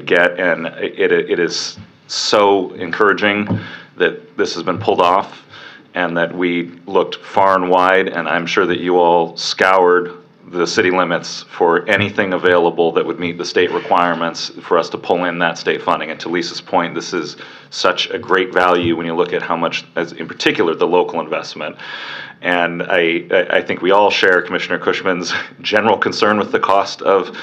get, and it is so encouraging that this has been pulled off and that we looked far and wide, and I'm sure that you all scoured the city limits for anything available that would meet the state requirements for us to pull in that state funding. And to Lisa's point, this is such a great value when you look at how much, as in particular, the local investment. And I think we all share Commissioner Cushman's general concern with the cost of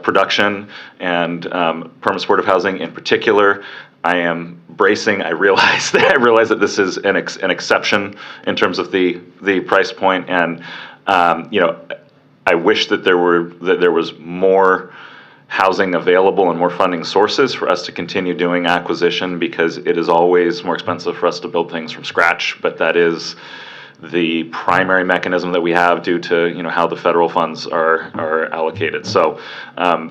production and permanent supportive housing in particular. I am bracing. I realize that this is an exception in terms of the price point, and I wish that there was more housing available and more funding sources for us to continue doing acquisition, because it is always more expensive for us to build things from scratch. But that is the primary mechanism that we have due to how the federal funds are allocated. So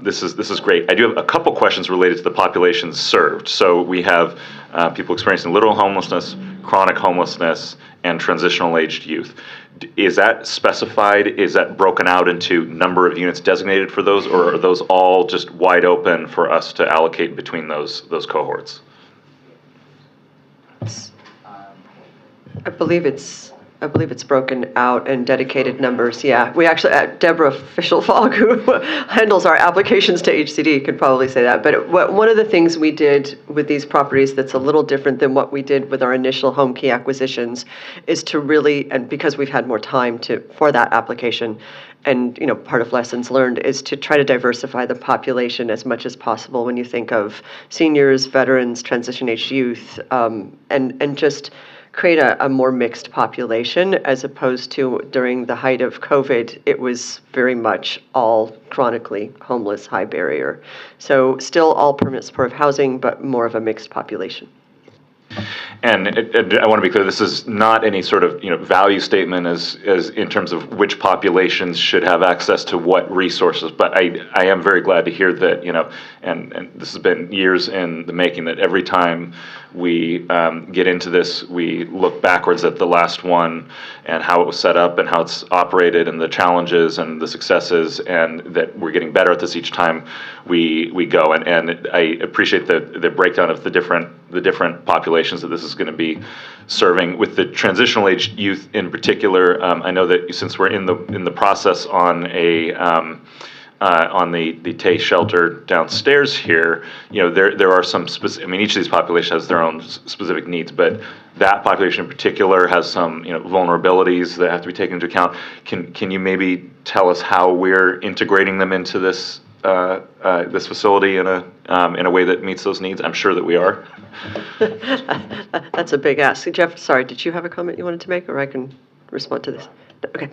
this is great. I do have a couple questions related to the populations served. So we have people experiencing literal homelessness, chronic homelessness, and transitional aged youth. Is that specified? Is that broken out into number of units designated for those, or are those all just wide open for us to allocate between those cohorts? I believe it's broken out in dedicated numbers. Yeah, we actually, Deborah Fischel-Falk, who handles our applications to HCD, could probably say that. But one of the things we did with these properties that's a little different than what we did with our initial home key acquisitions is to really, and because we've had more time for that application, and part of lessons learned is to try to diversify the population as much as possible when you think of seniors, veterans, transition-age youth, and just create a more mixed population, as opposed to during the height of COVID, it was very much all chronically homeless, high barrier. So still all permanent supportive housing, but more of a mixed population. And I want to be clear, this is not any sort of value statement as in terms of which populations should have access to what resources. But I am very glad to hear that and this has been years in the making, that every time we get into this, we look backwards at the last one and how it was set up and how it's operated and the challenges and the successes, and that we're getting better at this each time we go. And I appreciate the breakdown of the different populations that this is going to be serving. With the transitional age youth in particular, I know that since we're in the process on on the Tay shelter downstairs here, there are some specific, I mean, each of these populations has their own specific needs, but that population in particular has some, vulnerabilities that have to be taken into account. Can you maybe tell us how we're integrating them into this this facility in a way that meets those needs? I'm sure that we are. That's a big ask. Jeff, sorry, did you have a comment you wanted to make, or I can respond to this? Okay.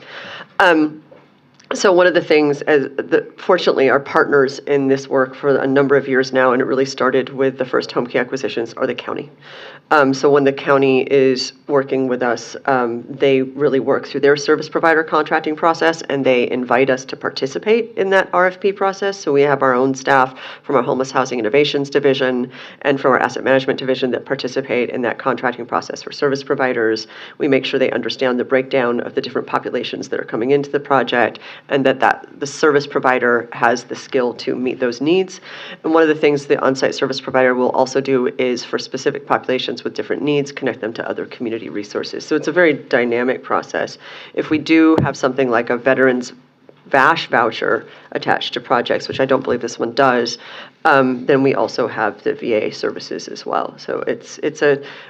So one of the things, fortunately, our partners in this work for a number of years now, and it really started with the first home key acquisitions, are the county. So when the county is working with us, they really work through their service provider contracting process, and they invite us to participate in that RFP process. So we have our own staff from our Homeless Housing Innovations Division and from our Asset Management Division that participate in that contracting process for service providers. We make sure they understand the breakdown of the different populations that are coming into the project, and that the service provider has the skill to meet those needs. And one of the things the on-site service provider will also do is, for specific populations with different needs, connect them to other community resources. So it's a very dynamic process. If we do have something like a veterans VASH voucher attached to projects, which I don't believe this one does, then we also have the VA services as well. So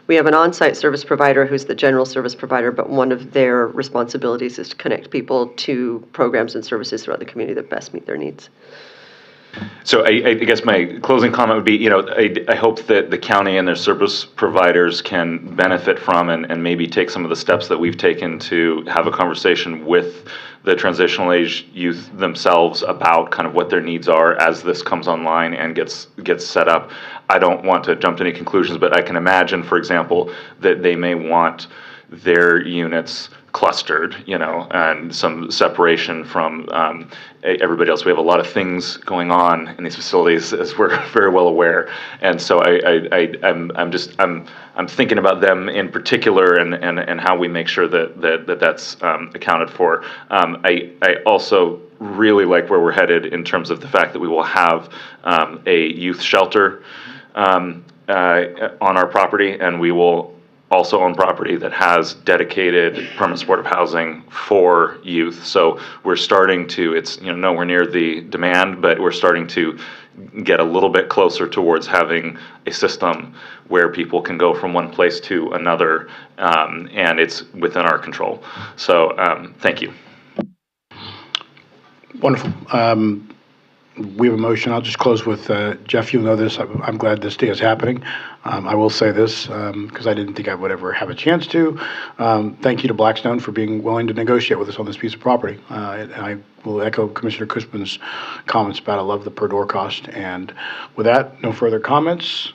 we have an on-site service provider who's the general service provider, but one of their responsibilities is to connect people to programs and services throughout the community that best meet their needs. So I guess my closing comment would be, I hope that the county and their service providers can benefit from and maybe take some of the steps that we've taken to have a conversation with the transitional age youth themselves about kind of what their needs are as this comes online and gets set up. I don't want to jump to any conclusions, but I can imagine, for example, that they may want their units clustered, and some separation from everybody else. We have a lot of things going on in these facilities, as we're very well aware, and so I'm thinking about them in particular and how we make sure that's accounted for. I also really like where we're headed in terms of the fact that we will have a youth shelter on our property, and we will also own property that has dedicated permanent supportive housing for youth. So we're starting to, it's nowhere near the demand, but we're starting to get a little bit closer towards having a system where people can go from one place to another, and it's within our control. So thank you. Wonderful. We have a motion. I'll just close with, Jeff, you'll know this. I'm glad this day is happening. I will say this because I didn't think I would ever have a chance to. Thank you to Blackstone for being willing to negotiate with us on this piece of property. And I will echo Commissioner Cushman's comments about I love the per door cost. And with that, no further comments.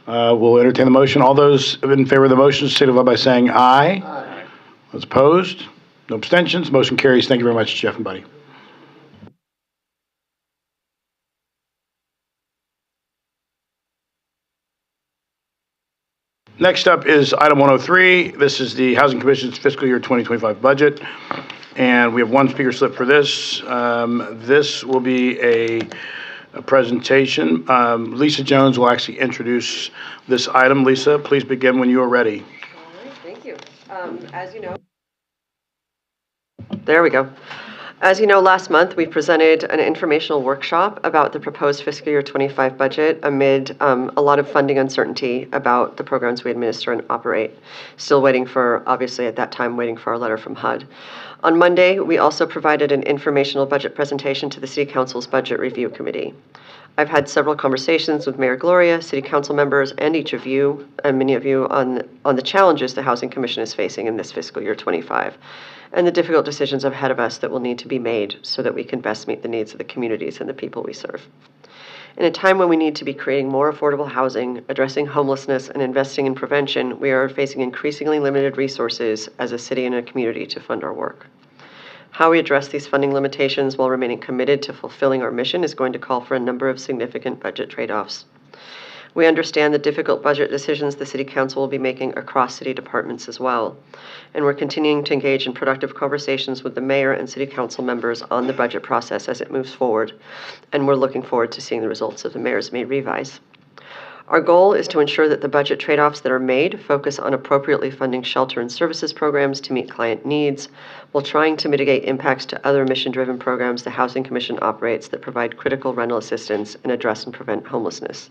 We'll entertain the motion. All those in favor of the motion signify by saying aye. Aye. Those opposed? No abstentions. Motion carries. Thank you very much, Jeff and Buddy. Next up is item 103. This is the Housing Commission's fiscal year 2025 budget. And we have one speaker slip for this. This will be a presentation. Lisa Jones will actually introduce this item. Lisa, please begin when you are ready. All right, thank you. As you know, there we go. As you know, last month we presented an informational workshop about the proposed fiscal year 25 budget amid a lot of funding uncertainty about the programs we administer and operate. Still waiting for, obviously at that time, waiting for our letter from HUD. On Monday, we also provided an informational budget presentation to the City Council's Budget Review Committee. I've had several conversations with Mayor Gloria, City Council members, and each of you, and many of you, on the challenges the Housing Commission is facing in this fiscal year 25. And the difficult decisions ahead of us that will need to be made so that we can best meet the needs of the communities and the people we serve. In a time when we need to be creating more affordable housing, addressing homelessness, and investing in prevention, we are facing increasingly limited resources as a city and a community to fund our work. How we address these funding limitations while remaining committed to fulfilling our mission is going to call for a number of significant budget trade-offs. We understand the difficult budget decisions the City Council will be making across city departments as well. And we're continuing to engage in productive conversations with the Mayor and City Council members on the budget process as it moves forward. And we're looking forward to seeing the results of the Mayor's May revise. Our goal is to ensure that the budget trade-offs that are made focus on appropriately funding shelter and services programs to meet client needs, while trying to mitigate impacts to other mission-driven programs the Housing Commission operates that provide critical rental assistance and address and prevent homelessness.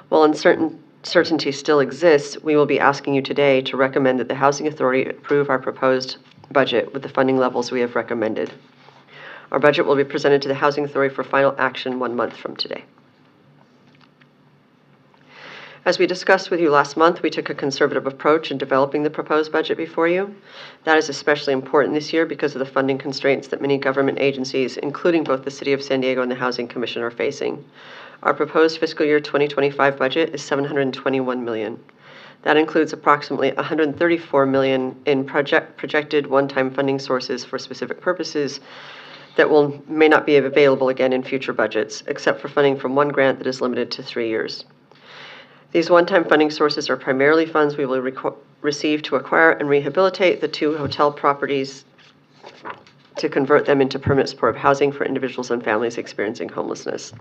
While uncertainty still exists, we will be asking you today to recommend that the Housing Authority approve our proposed budget with the funding levels we have recommended. Our budget will be presented to the Housing Authority for final action 1 month from today. As we discussed with you last month, we took a conservative approach in developing the proposed budget before you. That is especially important this year because of the funding constraints that many government agencies, including both the City of San Diego and the Housing Commission, are facing. Our proposed fiscal year 2025 budget is $721 million. That includes approximately $134 million in projected one-time funding sources for specific purposes that may not be available again in future budgets, except for funding from one grant that is limited to 3 years. These one-time funding sources are primarily funds we will receive to acquire and rehabilitate the 2 hotel properties to convert them into permanent supportive housing for individuals and families experiencing homelessness.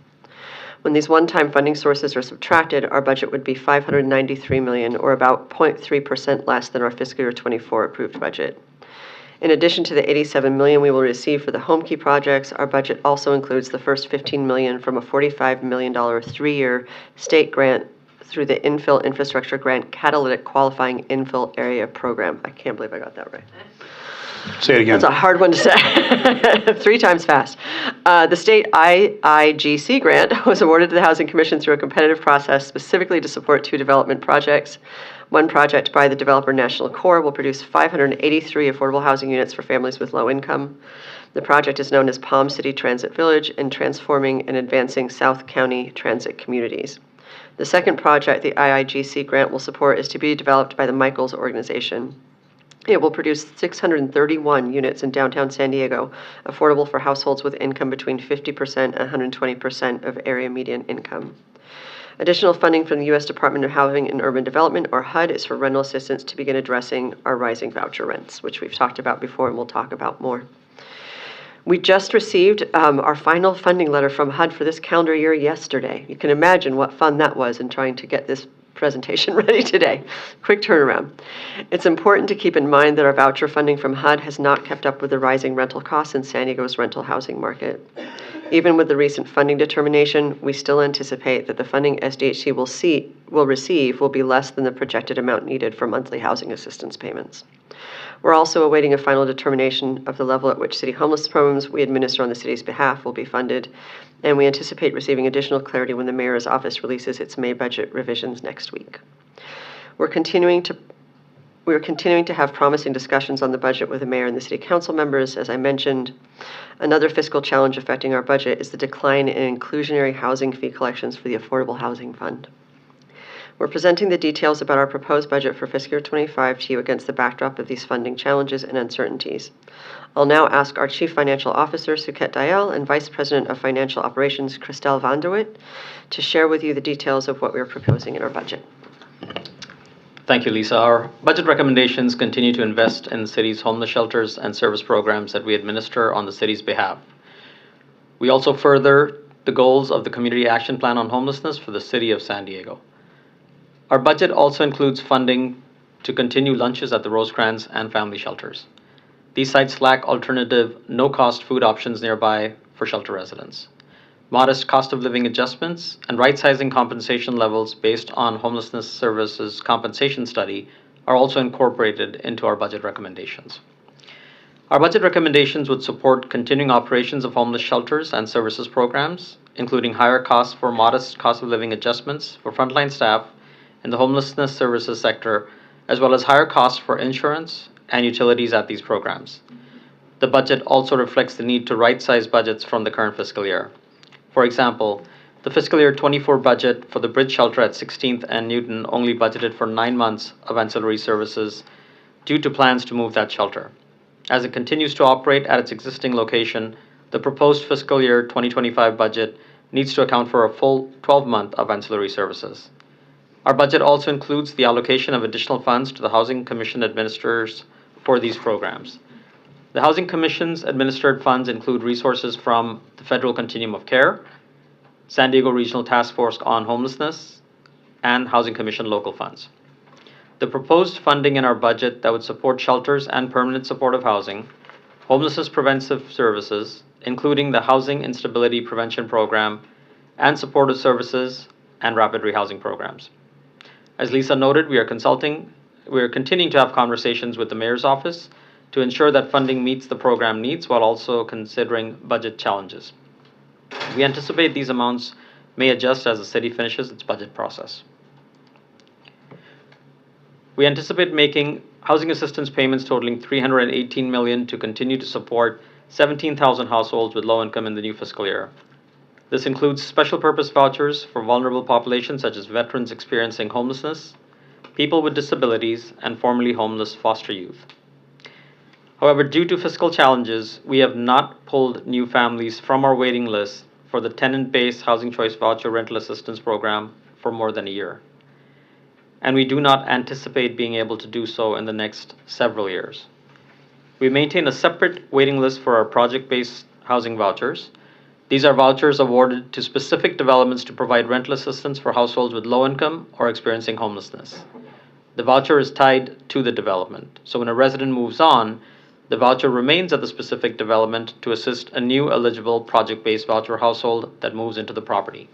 When these one-time funding sources are subtracted, our budget would be $593 million, or about 0.3% less than our fiscal year 24 approved budget. In addition to the $87 million we will receive for the Homekey projects, our budget also includes the first $15 million from a $45 million 3-year state grant through the Infill Infrastructure Grant Catalytic Qualifying Infill Area Program. I can't believe I got that right. Say it again. That's a hard one to say. 3 times fast. The state IIGC grant was awarded to the Housing Commission through a competitive process specifically to support 2 development projects. One project by the developer National Corps will produce 583 affordable housing units for families with low income. The project is known as Palm City Transit Village and transforming and advancing South County transit communities. The second project the IIGC grant will support is to be developed by the Michaels organization. It will produce 631 units in downtown San Diego, affordable for households with income between 50% and 120% of area median income. Additional funding from the U.S. Department of Housing and Urban Development, or HUD, is for rental assistance to begin addressing our rising voucher rents, which we've talked about before and we'll talk about more. We just received our final funding letter from HUD for this calendar year yesterday. You can imagine what fun that was in trying to get this presentation ready today. Quick turnaround. It's important to keep in mind that our voucher funding from HUD has not kept up with the rising rental costs in San Diego's rental housing market. Even with the recent funding determination, we still anticipate that the funding SDHC will receive will be less than the projected amount needed for monthly housing assistance payments. We're also awaiting a final determination of the level at which city homeless programs we administer on the city's behalf will be funded, and we anticipate receiving additional clarity when the mayor's office releases its May budget revisions next week. We're continuing to have promising discussions on the budget with the mayor and the city council members. As I mentioned, another fiscal challenge affecting our budget is the decline in inclusionary housing fee collections for the Affordable Housing Fund. We're presenting the details about our proposed budget for fiscal year 25 to you against the backdrop of these funding challenges and uncertainties. I'll now ask our Chief Financial Officer, Suket Dayal, and Vice President of Financial Operations, Christelle Vanderwit, to share with you the details of what we're proposing in our budget. Thank you, Lisa. Our budget recommendations continue to invest in the city's homeless shelters and service programs that we administer on the city's behalf. We also further the goals of the Community Action Plan on Homelessness for the City of San Diego. Our budget also includes funding to continue lunches at the Rosecrans and family shelters. These sites lack alternative, no-cost food options nearby for shelter residents. Modest cost of living adjustments and right-sizing compensation levels based on Homelessness Services Compensation Study are also incorporated into our budget recommendations. Our budget recommendations would support continuing operations of homeless shelters and services programs, including higher costs for modest cost of living adjustments for frontline staff in the homelessness services sector, as well as higher costs for insurance and utilities at these programs. The budget also reflects the need to right-size budgets from the current fiscal year. For example, the fiscal year 24 budget for the Bridge Shelter at 16th and Newton only budgeted for 9 months of ancillary services due to plans to move that shelter. As it continues to operate at its existing location, the proposed fiscal year 2025 budget needs to account for a full 12-month of ancillary services. Our budget also includes the allocation of additional funds to the Housing Commission administrators for these programs. The Housing Commission's administered funds include resources from the Federal Continuum of Care, San Diego Regional Task Force on Homelessness, and Housing Commission local funds. The proposed funding in our budget that would support shelters and permanent supportive housing, homelessness preventive services, including the Housing Instability Prevention Program, and supportive services and rapid rehousing programs. As Lisa noted, we are continuing to have conversations with the Mayor's office to ensure that funding meets the program needs while also considering budget challenges. We anticipate these amounts may adjust as the city finishes its budget process. We anticipate making housing assistance payments totaling $318 million to continue to support 17,000 households with low income in the new fiscal year. This includes special purpose vouchers for vulnerable populations such as veterans experiencing homelessness, people with disabilities, and formerly homeless foster youth. However, due to fiscal challenges, we have not pulled new families from our waiting list for the tenant-based Housing Choice Voucher Rental Assistance Program for more than a year. And we do not anticipate being able to do so in the next several years. We maintain a separate waiting list for our project-based housing vouchers. These are vouchers awarded to specific developments to provide rental assistance for households with low income or experiencing homelessness. The voucher is tied to the development, so when a resident moves on, the voucher remains at the specific development to assist a new eligible project-based voucher household that moves into the property.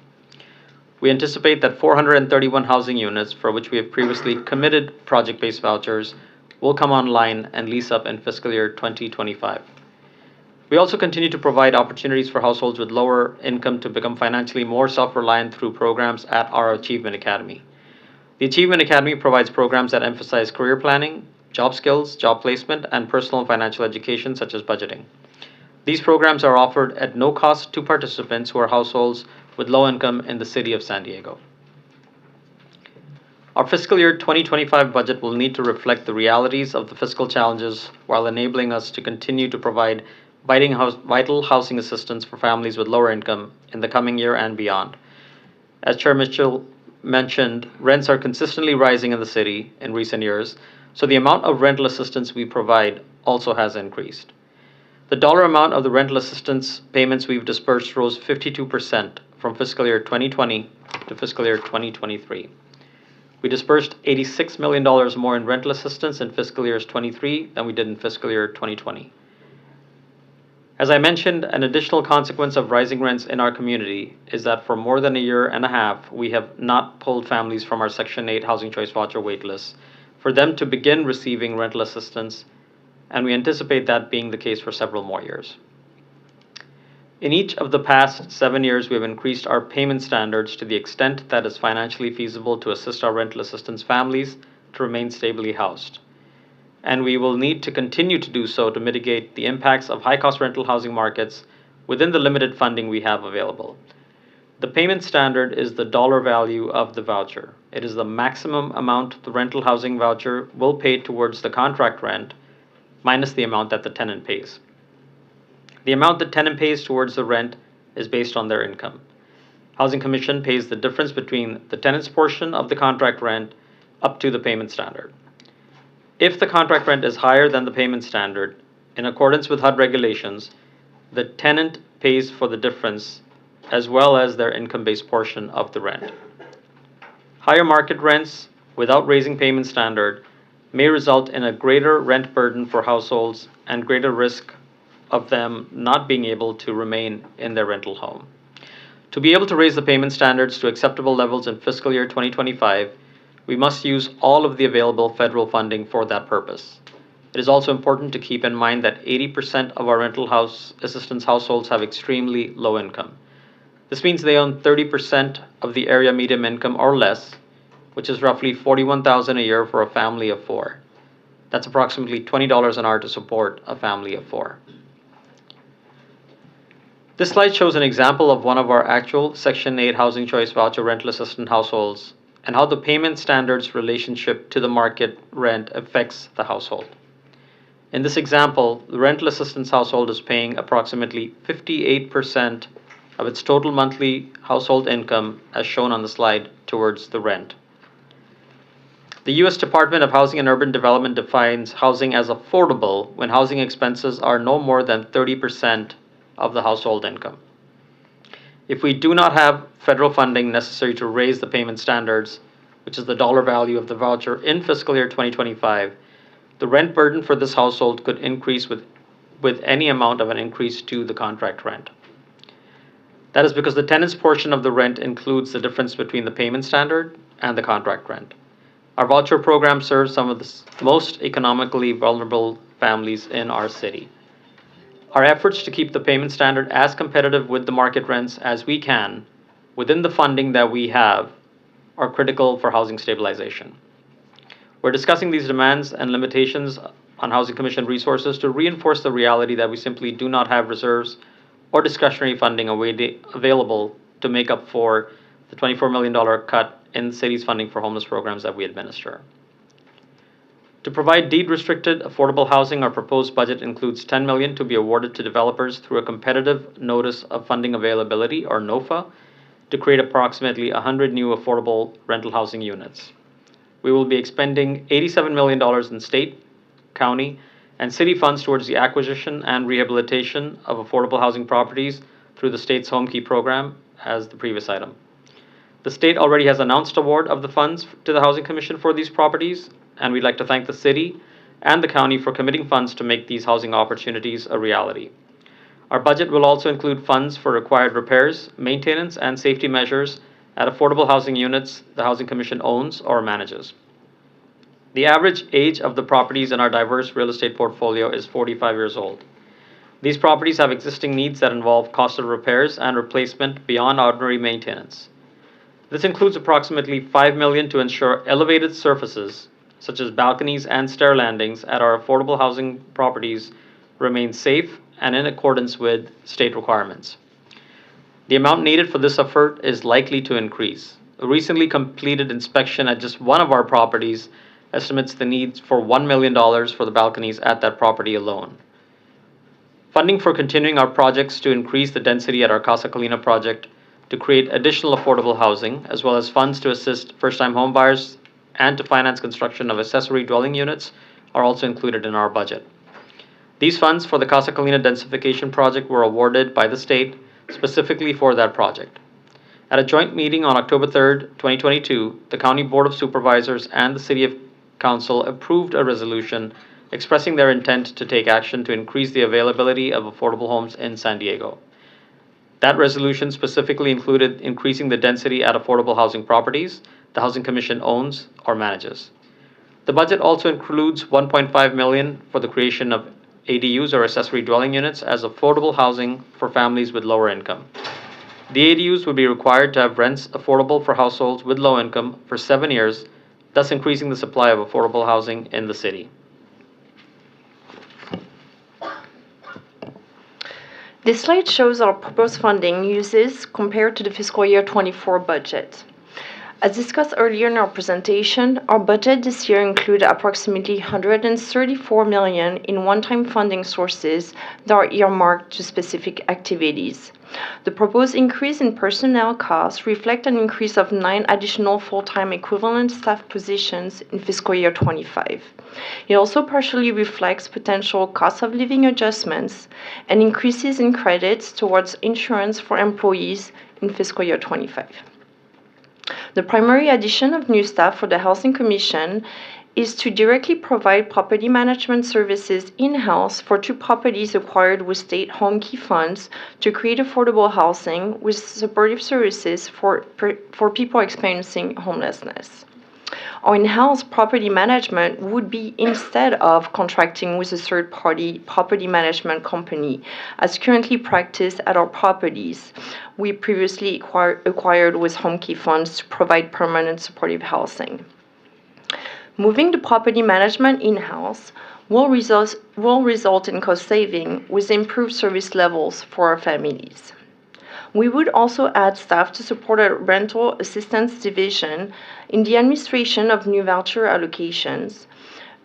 We anticipate that 431 housing units for which we have previously committed project-based vouchers will come online and lease up in fiscal year 2025. We also continue to provide opportunities for households with lower income to become financially more self-reliant through programs at our Achievement Academy. The Achievement Academy provides programs that emphasize career planning, job skills, job placement, and personal and financial education such as budgeting. These programs are offered at no cost to participants who are households with low income in the city of San Diego. Our fiscal year 2025 budget will need to reflect the realities of the fiscal challenges while enabling us to continue to provide vital housing assistance for families with lower income in the coming year and beyond. As Chair Mitchell mentioned, rents are consistently rising in the city in recent years, so the amount of rental assistance we provide also has increased. The dollar amount of the rental assistance payments we've dispersed rose 52% from fiscal year 2020 to fiscal year 2023. We dispersed $86 million more in rental assistance in fiscal years 23 than we did in fiscal year 2020. As I mentioned, an additional consequence of rising rents in our community is that for more than a year and a half, we have not pulled families from our Section 8 Housing Choice Voucher waitlist for them to begin receiving rental assistance, and we anticipate that being the case for several more years. In each of the past 7 years, we have increased our payment standards to the extent that is financially feasible to assist our rental assistance families to remain stably housed. And we will need to continue to do so to mitigate the impacts of high-cost rental housing markets within the limited funding we have available. The payment standard is the dollar value of the voucher. It is the maximum amount the rental housing voucher will pay towards the contract rent minus the amount that the tenant pays. The amount the tenant pays towards the rent is based on their income. Housing Commission pays the difference between the tenant's portion of the contract rent up to the payment standard. If the contract rent is higher than the payment standard, in accordance with HUD regulations, the tenant pays for the difference as well as their income-based portion of the rent. Higher market rents without raising payment standard may result in a greater rent burden for households and greater risk of them not being able to remain in their rental home. To be able to raise the payment standards to acceptable levels in fiscal year 2025, we must use all of the available federal funding for that purpose. It is also important to keep in mind that 80% of our rental house assistance households have extremely low income. This means they own 30% of the area median income or less, which is roughly $41,000 a year for a family of 4. That's approximately $20 an hour to support a family of 4. This slide shows an example of one of our actual Section 8 Housing Choice Voucher Rental Assistance households and how the payment standards relationship to the market rent affects the household. In this example, the rental assistance household is paying approximately 58% of its total monthly household income, as shown on the slide, towards the rent. The U.S. Department of Housing and Urban Development defines housing as affordable when housing expenses are no more than 30% of the household income. If we do not have federal funding necessary to raise the payment standards, which is the dollar value of the voucher in fiscal year 2025, the rent burden for this household could increase with any amount of an increase to the contract rent. That is because the tenant's portion of the rent includes the difference between the payment standard and the contract rent. Our voucher program serves some of the most economically vulnerable families in our city. Our efforts to keep the payment standard as competitive with the market rents as we can within the funding that we have are critical for housing stabilization. We're discussing these demands and limitations on Housing Commission resources to reinforce the reality that we simply do not have reserves or discretionary funding available to make up for the $24 million cut in the city's funding for homeless programs that we administer. To provide deed-restricted affordable housing, our proposed budget includes $10 million to be awarded to developers through a competitive notice of funding availability, or NOFA, to create approximately 100 new affordable rental housing units. We will be expending $87 million in state, county, and city funds towards the acquisition and rehabilitation of affordable housing properties through the state's Home Key program, as the previous item. The state already has announced award of the funds to the Housing Commission for these properties, and we'd like to thank the city and the county for committing funds to make these housing opportunities a reality. Our budget will also include funds for required repairs, maintenance, and safety measures at affordable housing units the Housing Commission owns or manages. The average age of the properties in our diverse real estate portfolio is 45 years old. These properties have existing needs that involve cost of repairs and replacement beyond ordinary maintenance. This includes approximately $5 million to ensure elevated surfaces, such as balconies and stair landings at our affordable housing properties, remain safe and in accordance with state requirements. The amount needed for this effort is likely to increase. A recently completed inspection at just one of our properties estimates the needs for $1 million for the balconies at that property alone. Funding for continuing our projects to increase the density at our Casa Colina project to create additional affordable housing, as well as funds to assist first-time homebuyers and to finance construction of accessory dwelling units, are also included in our budget. These funds for the Casa Colina densification project were awarded by the state specifically for that project. At a joint meeting on October 3rd, 2022, the County Board of Supervisors and the City Council approved a resolution expressing their intent to take action to increase the availability of affordable homes in San Diego. That resolution specifically included increasing the density at affordable housing properties the Housing Commission owns or manages. The budget also includes $1.5 million for the creation of ADUs or accessory dwelling units as affordable housing for families with lower income. The ADUs would be required to have rents affordable for households with low income for 7 years, thus increasing the supply of affordable housing in the city. This slide shows our proposed funding uses compared to the fiscal year 24 budget. As discussed earlier in our presentation, our budget this year includes approximately $134 million in one-time funding sources that are earmarked to specific activities. The proposed increase in personnel costs reflect an increase of 9 additional full-time equivalent staff positions in fiscal year 25. It also partially reflects potential cost of living adjustments and increases in credits towards insurance for employees in fiscal year 25. The primary addition of new staff for the Housing Commission is to directly provide property management services in-house for 2 properties acquired with state home key funds to create affordable housing with supportive services for people experiencing homelessness. Our in-house property management would be instead of contracting with a third-party property management company, as currently practiced at our properties we previously acquired with home key funds to provide permanent supportive housing. Moving the property management in-house will result in cost saving with improved service levels for our families. We would also add staff to support a rental assistance division in the administration of new voucher allocations,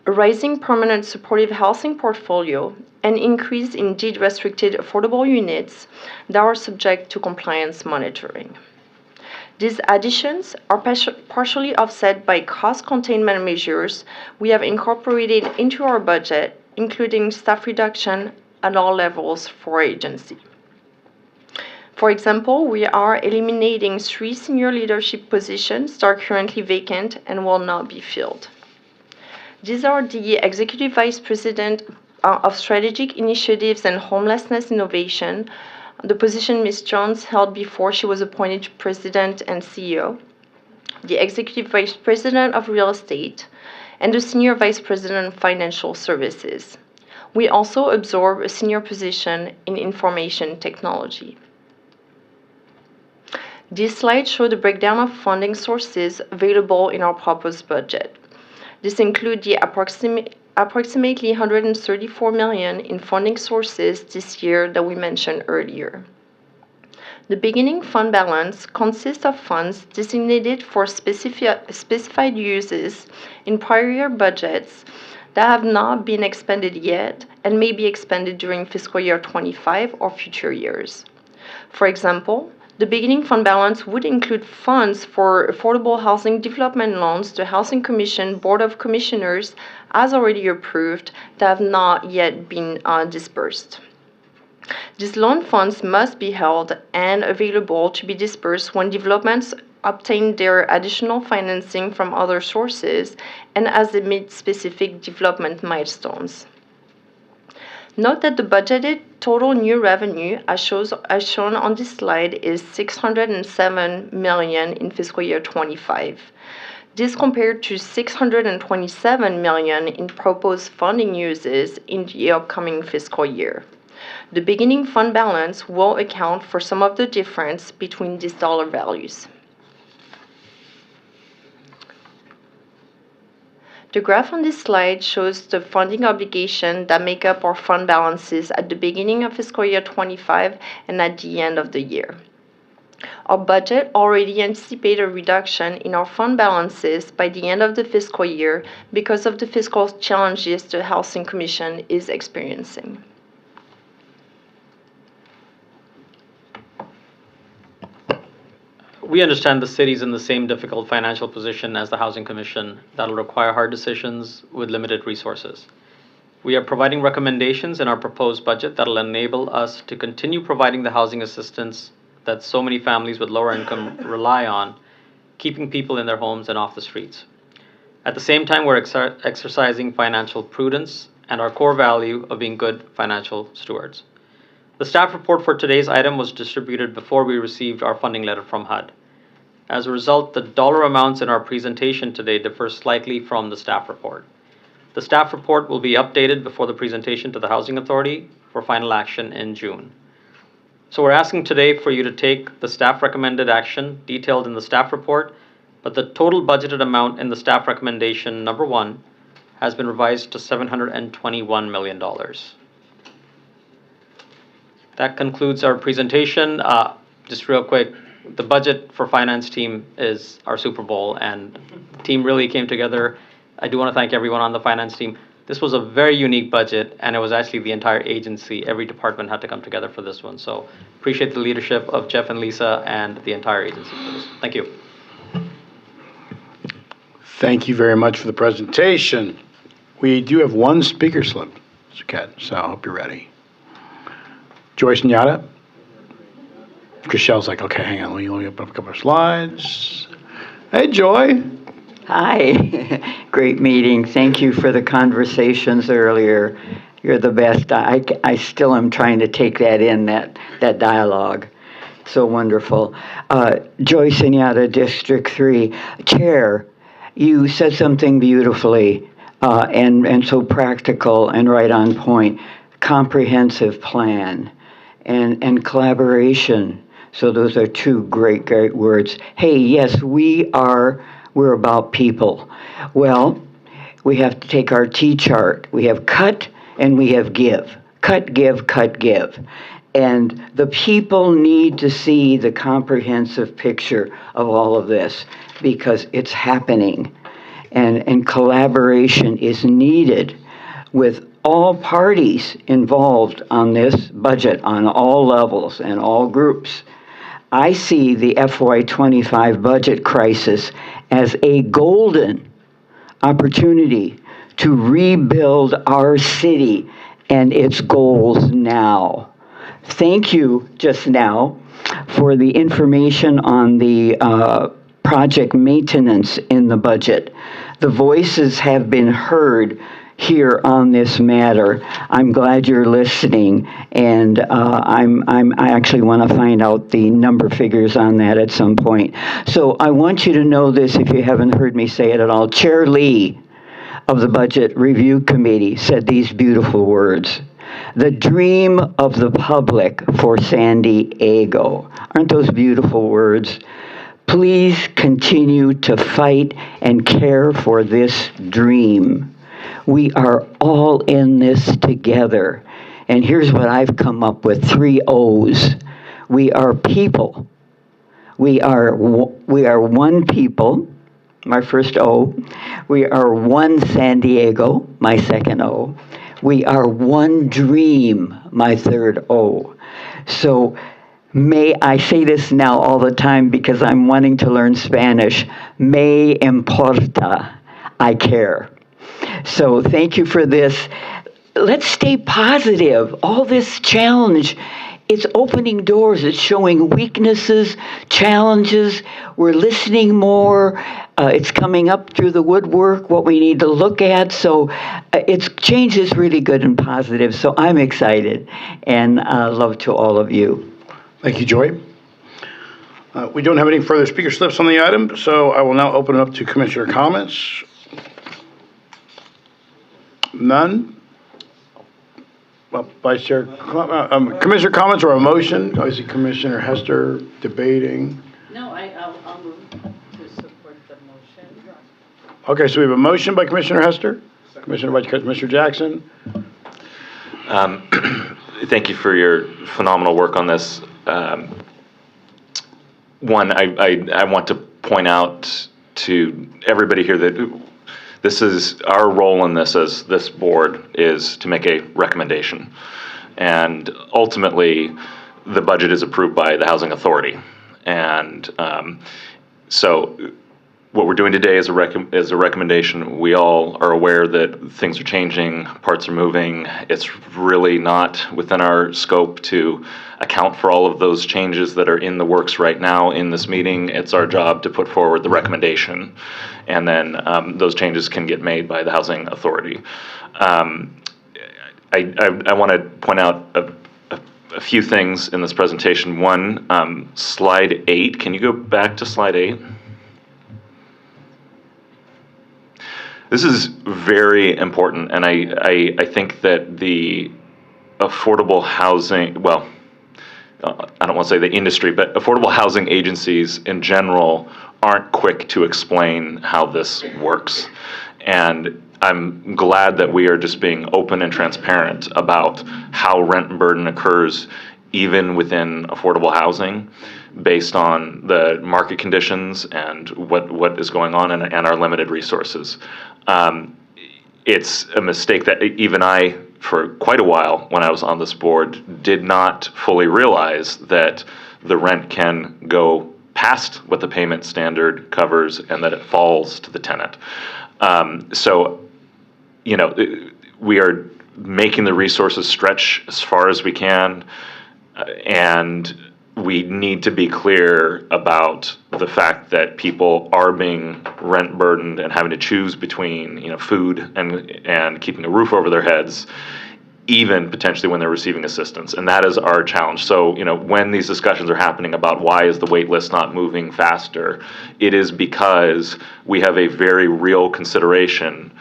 a rising permanent supportive housing portfolio, and increase in deed-restricted affordable units that are subject to compliance monitoring. These additions are partially offset by cost containment measures we have incorporated into our budget, including staff reduction at all levels for our agency. For example, we are eliminating 3 senior leadership positions that are currently vacant and will not be filled. These are the Executive Vice President of Strategic Initiatives and Homelessness Innovation, the position Ms. Jones held before she was appointed President and CEO, the Executive Vice President of Real Estate, and the Senior Vice President of Financial Services. We also absorb a senior position in Information Technology. This slide shows the breakdown of funding sources available in our proposed budget. This includes the approximately $134 million in funding sources this year that we mentioned earlier. The beginning fund balance consists of funds designated for specified uses in prior year budgets that have not been expended yet and may be expended during fiscal year 25 or future years. For example, the beginning fund balance would include funds for affordable housing development loans the Housing Commission Board of Commissioners has already approved that have not yet been dispersed. These loan funds must be held and available to be dispersed when developments obtain their additional financing from other sources and as they meet specific development milestones. Note that the budgeted total new revenue, as shown on this slide, is $607 million in fiscal year 25. This compared to $627 million in proposed funding uses in the upcoming fiscal year. The beginning fund balance will account for some of the difference between these dollar values. The graph on this slide shows the funding obligation that make up our fund balances at the beginning of fiscal year 25 and at the end of the year. Our budget already anticipated a reduction in our fund balances by the end of the fiscal year because of the fiscal challenges the Housing Commission is experiencing. We understand the city is in the same difficult financial position as the Housing Commission that will require hard decisions with limited resources. We are providing recommendations in our proposed budget that will enable us to continue providing the housing assistance that so many families with lower income rely on, keeping people in their homes and off the streets. At the same time, we're exercising financial prudence and our core value of being good financial stewards. The staff report for today's item was distributed before we received our funding letter from HUD. As a result, the dollar amounts in our presentation today differ slightly from the staff report. The staff report will be updated before the presentation to the Housing Authority for final action in June. So we're asking today for you to take the staff recommended action detailed in the staff report, but the total budgeted amount in the staff recommendation number 1 has been revised to $721 million. That concludes our presentation. Just real quick, the budget for finance team is our Super Bowl, and the team really came together. I do want to thank everyone on the finance team. This was a very unique budget, and it was actually the entire agency. Every department had to come together for this one. So appreciate the leadership of Jeff and Lisa and the entire agency for this. Thank you. Thank you very much for the presentation. We do have one speaker slip, Mr. Kett, so I hope you're ready. Joyce Nyata? Chriselle's like, okay, hang on, let me open up a couple of slides. Hey, Joy. Hi. Great meeting. Thank you for the conversations earlier. You're the best. I still am trying to take that in, that dialogue. So wonderful. Joyce Nyata, District 3. Chair, you said something beautifully and so practical and right on point. Comprehensive plan and collaboration. So those are two great words. Hey, yes, we're about people. Well, we have to take our T-chart. We have cut and we have give. Cut, give, cut, give. And the people need to see the comprehensive picture of all of this because it's happening. And collaboration is needed with all parties involved on this budget on all levels and all groups. I see the FY25 budget crisis as a golden opportunity to rebuild our city and its goals now. Thank you just now for the information on the project maintenance in the budget. The voices have been heard here on this matter. I'm glad you're listening, and I actually want to find out the number figures on that at some point. So I want you to know this if you haven't heard me say it at all. Chair Lee of the Budget Review Committee said these beautiful words: "The dream of the public for San Diego." Aren't those beautiful words? Please continue to fight and care for this dream. We are all in this together. And here's what I've come up with, 3 O's. We are people. We are one people, my first O. We are one San Diego, my second O. We are one dream, my third O. So may I say this now all the time because I'm wanting to learn Spanish. Me importa. I care. So thank you for this. Let's stay positive. All this challenge, it's opening doors. It's showing weaknesses, challenges. We're listening more. It's coming up through the woodwork, what we need to look at. So change is really good and positive. So I'm excited, and love to all of you. Thank you, Joy. We don't have any further speaker slips on the item, so I will now open it up to commissioner comments. None? Well, Vice Chair, commissioner comments or a motion? I see Commissioner Hester debating. No, I'll move to support the motion. Okay, so we have a motion by Commissioner Hester, Commissioner Vice Commissioner Jackson. Thank you for your phenomenal work on this. One, I want to point out to everybody here that this is our role in this as this board is to make a recommendation. And ultimately, the budget is approved by the Housing Authority. And so what we're doing today is a recommendation. We all are aware that things are changing, parts are moving. It's really not within our scope to account for all of those changes that are in the works right now in this meeting. It's our job to put forward the recommendation, and then those changes can get made by the Housing Authority. I want to point out a few things in this presentation. One, slide 8. Can you go back to slide 8? This is very important, and I think that the affordable housing, well, I don't want to say the industry, but affordable housing agencies in general aren't quick to explain how this works. And I'm glad that we are just being open and transparent about how rent burden occurs even within affordable housing based on the market conditions and what is going on and our limited resources. It's a mistake that even I, for quite a while when I was on this board, did not fully realize that the rent can go past what the payment standard covers and that it falls to the tenant. So, we are making the resources stretch as far as we can, and we need to be clear about the fact that people are being rent burdened and having to choose between, food and keeping a roof over their heads, even potentially when they're receiving assistance. And that is our challenge. So, when these discussions are happening about why is the wait list not moving faster, it is because we have a very real consideration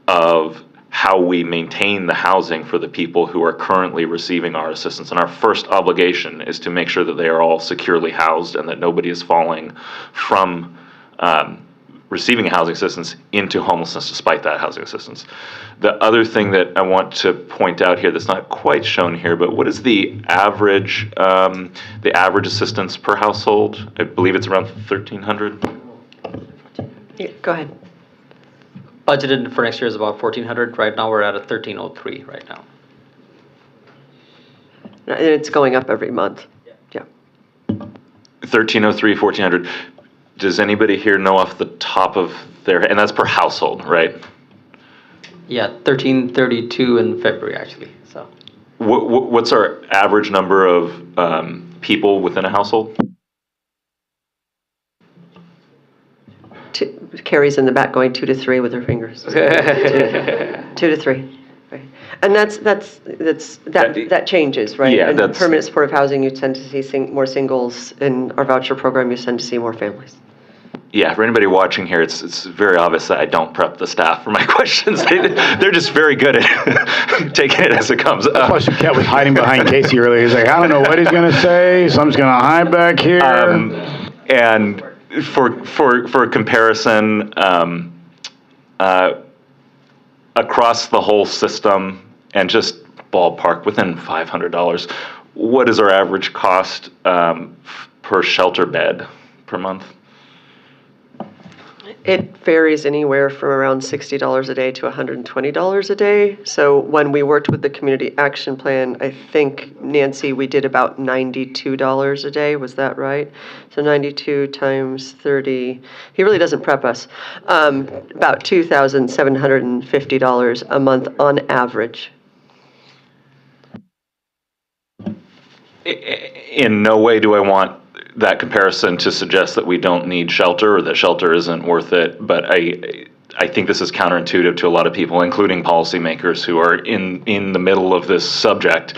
of how we maintain the housing for the people who are currently receiving our assistance. And our first obligation is to make sure that they are all securely housed and that nobody is falling from receiving housing assistance into homelessness despite that housing assistance. The other thing that I want to point out here that's not quite shown here, but what is the average assistance per household? I believe it's around $1,300. Yeah, go ahead. Budgeted for next year is about 1,400. Right now we're at a 1,303 right now. And it's going up every month. Yeah. 1,303, 1,400. Does anybody here know off the top of their head? And that's per household, right? Yeah, 1,332 in February actually. So. what's our average number of people within a household? Carrie's in the back going 2 to 3 with her fingers. 2 to 3. Right. And that changes, right? Yeah, in that's permanent supportive housing, you tend to see more singles. In our voucher program, you tend to see more families. Yeah, for anybody watching here, it's very obvious that I don't prep the staff for my questions. They're just very good at taking it as it comes. Plus, Kat was hiding behind Casey earlier. He's like, I don't know what he's going to say, so I'm just going to hide back here. And for comparison, across the whole system, and just ballpark within $500, what is our average cost per shelter bed per month? It varies anywhere from around $60 a day to $120 a day. So when we worked with the community action plan, I think, Nancy, we did about $92 a day. Was that right? So 92 times 30. He really doesn't prep us. About $2,750 a month on average. In no way do I want that comparison to suggest that we don't need shelter or that shelter isn't worth it, but I think this is counterintuitive to a lot of people, including policymakers who are in the middle of this subject.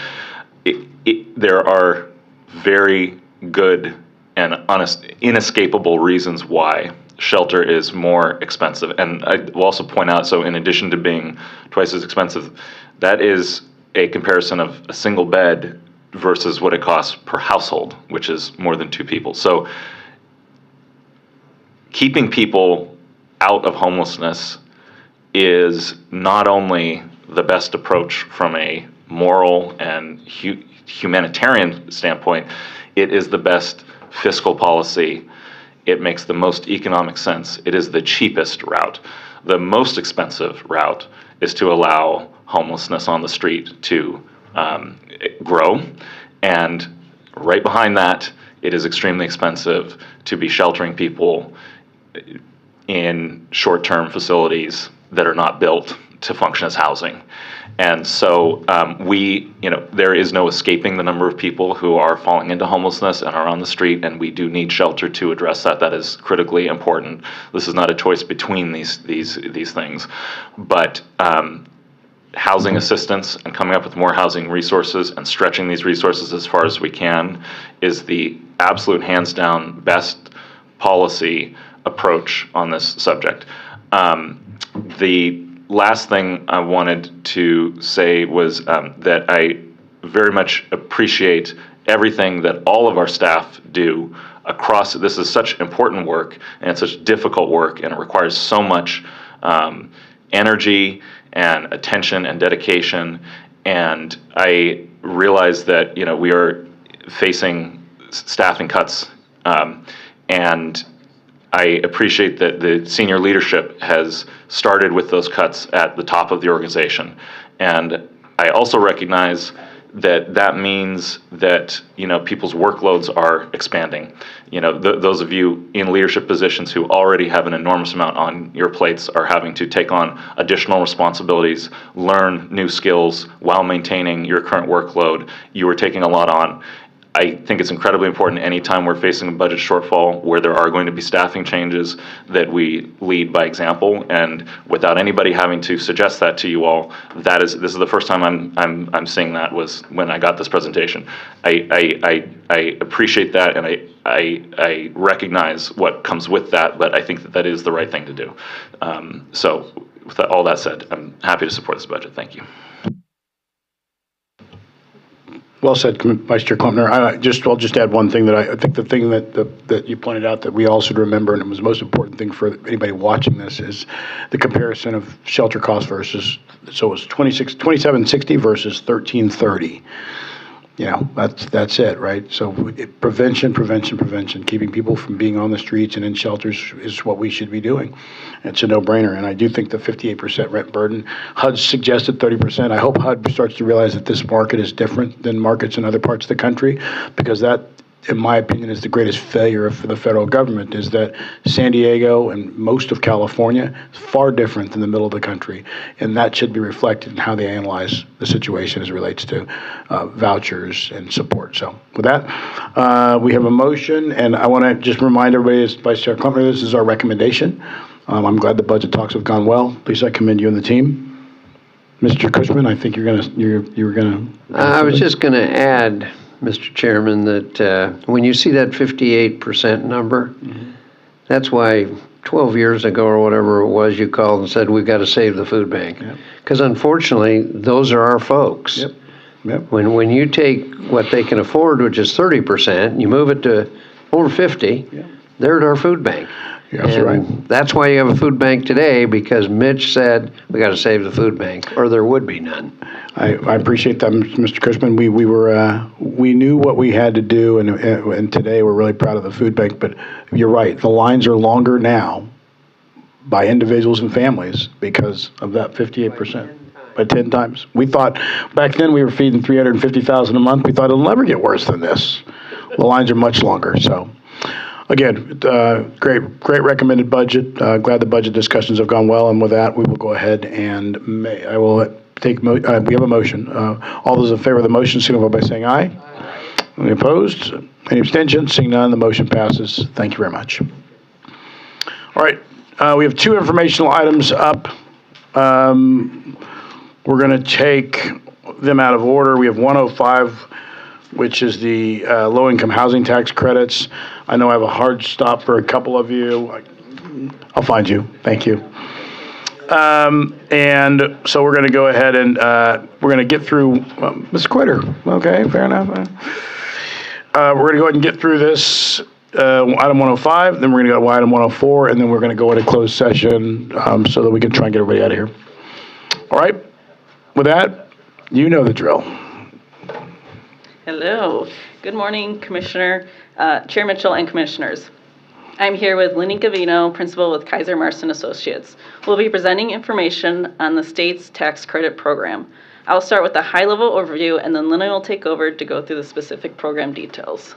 There are very good and honest, inescapable reasons why shelter is more expensive. And I will also point out, so in addition to being twice as expensive, that is a comparison of a single bed versus what it costs per household, which is more than 2 people. So keeping people out of homelessness is not only the best approach from a moral and humanitarian standpoint, it is the best fiscal policy. It makes the most economic sense. It is the cheapest route. The most expensive route is to allow homelessness on the street to grow, and right behind that, it is extremely expensive to be sheltering people in short-term facilities that are not built to function as housing. And so there is no escaping the number of people who are falling into homelessness and are on the street, and we do need shelter to address that. That is critically important. This is not a choice between these things, but housing assistance and coming up with more housing resources and stretching these resources as far as we can is the absolute hands down best policy approach on this subject. The last thing I wanted to say was that I very much appreciate everything that all of our staff do across. This is such important work, and it's such difficult work, and it requires so much energy and attention and dedication. And I realize that we are facing staffing cuts, and I appreciate that the senior leadership has started with those cuts at the top of the organization. And I also recognize that that means that people's workloads are expanding. Those of you in leadership positions who already have an enormous amount on your plates are having to take on additional responsibilities, learn new skills while maintaining your current workload. You are taking a lot on. I think it's incredibly important anytime we're facing a budget shortfall where there are going to be staffing changes that we lead by example, and without anybody having to suggest that to you all, this is the first time I'm seeing that was when I got this presentation. I appreciate that, and I recognize what comes with that, but I think that is the right thing to do. So with all that said, I'm happy to support this budget. Thank you. Well said, Vice Chair Klumpner. I'll just add one thing that I think the thing that you pointed out that we all should remember, and it was the most important thing for anybody watching this, is the comparison of shelter costs versus, so it was $27.60 versus $13.30. That's it, right? So prevention, keeping people from being on the streets and in shelters is what we should be doing. It's a no-brainer, and I do think the 58% rent burden, HUD suggested 30%. I hope HUD starts to realize that this market is different than markets in other parts of the country, because that in my opinion, is the greatest failure for the federal government, is that San Diego and most of California is far different than the middle of the country, and that should be reflected in how they analyze the situation as it relates to vouchers and support. So with that, we have a motion, and I want to just remind everybody, as Vice Chair Klempner, this is our recommendation. I'm glad the budget talks have gone well. Please, I commend you and the team. Mr. Cushman, I think you were gonna. I was just going to add, Mr. Chairman, that when you see that 58% number, that's why 12 years ago or whatever it was, you called and said, we've got to save the food bank. Because unfortunately, those are our folks. When you take what they can afford, which is 30%, you move it to over 50, they're at our food bank. That's right. That's why you have a food bank today, because Mitch said we got to save the food bank, or there would be none. I appreciate that, Mr. Cushman. We knew what we had to do, and today we're really proud of the food bank. But you're right, the lines are longer now by individuals and families because of that 58%. By 10 times. We thought back then we were feeding 350,000 a month. We thought it'll never get worse than this. The lines are much longer. So, again, great recommended budget. Glad the budget discussions have gone well. And with that, we will go ahead and I will take. We have a motion. All those in favor of the motion signify by saying aye. Any opposed? Any abstentions? Seeing none, the motion passes. Thank you very much. All right, we have two informational items up. We're going to take them out of order. We have 105, which is the low-income housing tax credits. I know I have a hard stop for a couple of you. I'll find you. Thank you. And so we're going to go ahead and we're going to get through Ms. Quitter. Okay, fair enough. We're going to go ahead and get through this item 105, then we're going to go to item 104, and then we're going to go into closed session so that we can try and get everybody out of here. All right? With that, you know the drill. Hello. Good morning, Commissioner, Chair Mitchell, and Commissioners. I'm here with Lenny Gavino, Principal with Kaiser Marston Associates. We'll be presenting information on the state's tax credit program. I'll start with a high-level overview, and then Lenny will take over to go through the specific program details.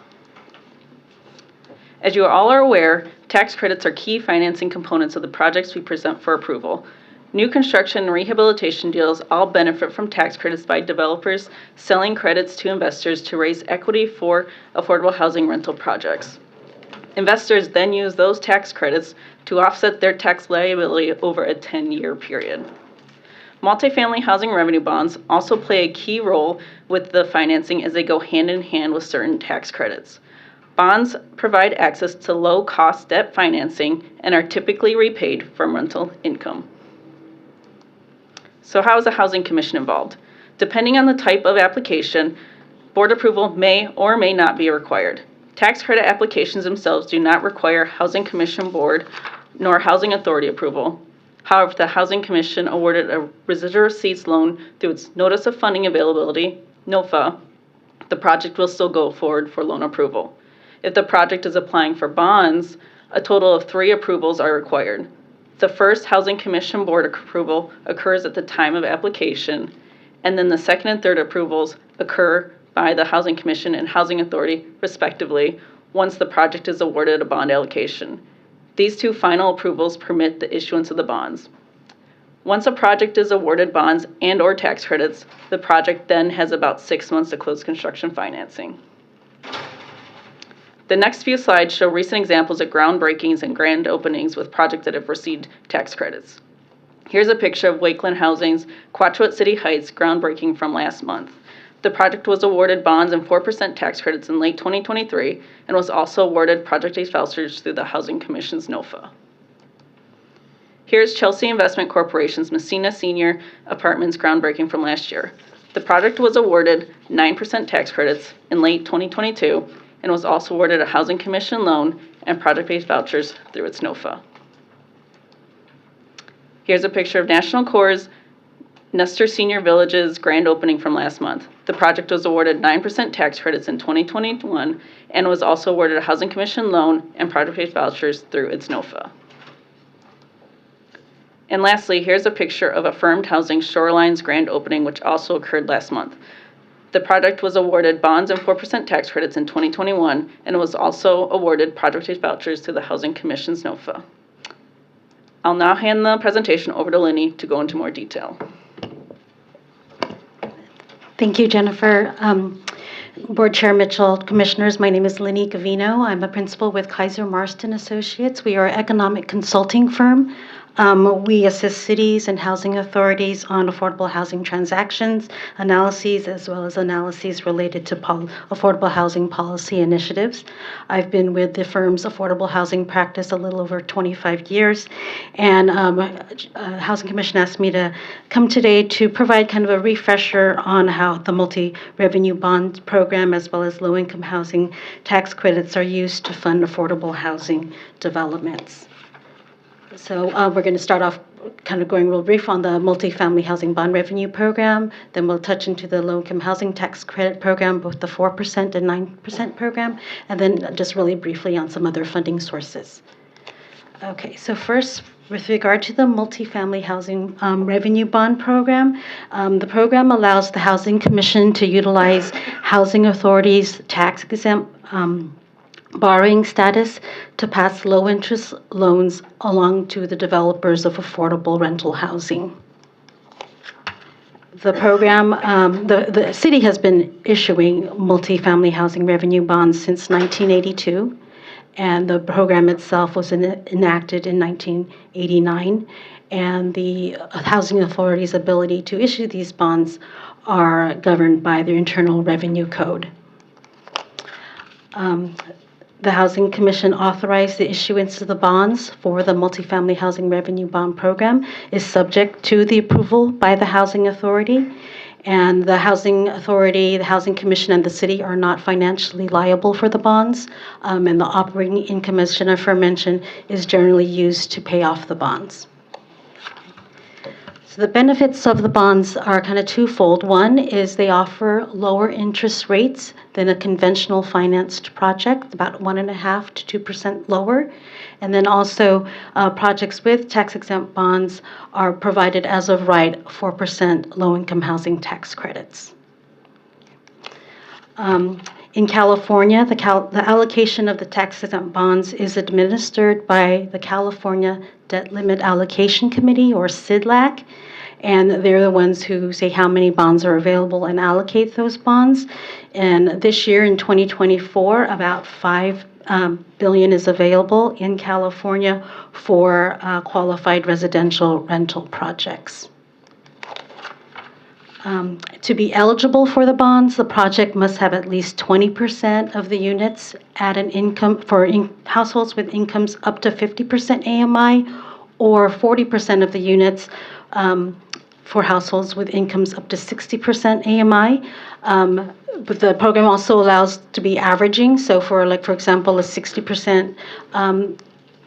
As you all are aware, tax credits are key financing components of the projects we present for approval. New construction and rehabilitation deals all benefit from tax credits by developers selling credits to investors to raise equity for affordable housing rental projects. Investors then use those tax credits to offset their tax liability over a 10-year period. Multifamily housing revenue bonds also play a key role with the financing as they go hand in hand with certain tax credits. Bonds provide access to low-cost debt financing and are typically repaid from rental income. So how is the Housing Commission involved? Depending on the type of application, board approval may or may not be required. Tax credit applications themselves do not require Housing Commission board nor Housing Authority approval. However, if the Housing Commission awarded a residual receipts loan through its Notice of Funding Availability, NOFA, the project will still go forward for loan approval. If the project is applying for bonds, a total of 3 approvals are required. The first Housing Commission board approval occurs at the time of application, and then the second and third approvals occur by the Housing Commission and Housing Authority, respectively, once the project is awarded a bond allocation. These 2 final approvals permit the issuance of the bonds. Once a project is awarded bonds and/or tax credits, the project then has about 6 months to close construction financing. The next few slides show recent examples of groundbreakings and grand openings with projects that have received tax credits. Here's a picture of Wakeland Housing's Quatchwit City Heights groundbreaking from last month. The project was awarded bonds and 4% tax credits in late 2023 and was also awarded project-based vouchers through the Housing Commission's NOFA. Here's Chelsea Investment Corporation's Messina Senior Apartments groundbreaking from last year. The project was awarded 9% tax credits in late 2022 and was also awarded a Housing Commission loan and project-based vouchers through its NOFA. Here's a picture of National Corps' Nestor Senior Village's grand opening from last month. The project was awarded 9% tax credits in 2021 and was also awarded a Housing Commission loan and project-based vouchers through its NOFA. And lastly, here's a picture of Affirmed Housing Shoreline's grand opening, which also occurred last month. The project was awarded bonds and 4% tax credits in 2021 and was also awarded project-based vouchers to the Housing Commission's NOFA. I'll now hand the presentation over to Lenny to go into more detail. Thank you, Jennifer. Board Chair Mitchell, Commissioners, my name is Lenny Gavino. I'm a principal with Kaiser Marston Associates. We are an economic consulting firm. We assist cities and housing authorities on affordable housing transactions, analyses, as well as analyses related to affordable housing policy initiatives. I've been with the firm's affordable housing practice a little over 25 years, and Housing Commission asked me to come today to provide kind of a refresher on how the multi-revenue bond program as well as low-income housing tax credits are used to fund affordable housing developments. So we're going to start off kind of going real brief on the multifamily housing bond revenue program. Then we'll touch into the low-income housing tax credit program, both the 4% and 9% program, and then just really briefly on some other funding sources. Okay, so first, with regard to the multifamily housing revenue bond program, the program allows the Housing Commission to utilize housing authorities' tax-exempt borrowing status to pass low-interest loans along to the developers of affordable rental housing. The program, the city has been issuing multifamily housing revenue bonds since 1982, and the program itself was enacted in 1989, and the housing authority's ability to issue these bonds are governed by the Internal Revenue Code. The Housing Commission authorized the issuance of the bonds for the multifamily housing revenue bond program is subject to the approval by the Housing Authority. And the Housing Authority, the Housing Commission, and the city are not financially liable for the bonds. And the operating income, as Jennifer mentioned, is generally used to pay off the bonds. So the benefits of the bonds are kind of twofold. One is they offer lower interest rates than a conventional financed project, about 1.5% to 2% lower. And then also projects with tax-exempt bonds are provided as of right 4% low-income housing tax credits. In California, the allocation of the tax-exempt bonds is administered by the California Debt Limit Allocation Committee, or CDLAC, and they're the ones who say how many bonds are available and allocate those bonds. And this year, in 2024, about $5 billion is available in California for qualified residential rental projects. To be eligible for the bonds, the project must have at least 20% of the units at an income for households with incomes up to 50% AMI, or 40% of the units for households with incomes up to 60% AMI. But the program also allows to be averaging. So for example, a 60%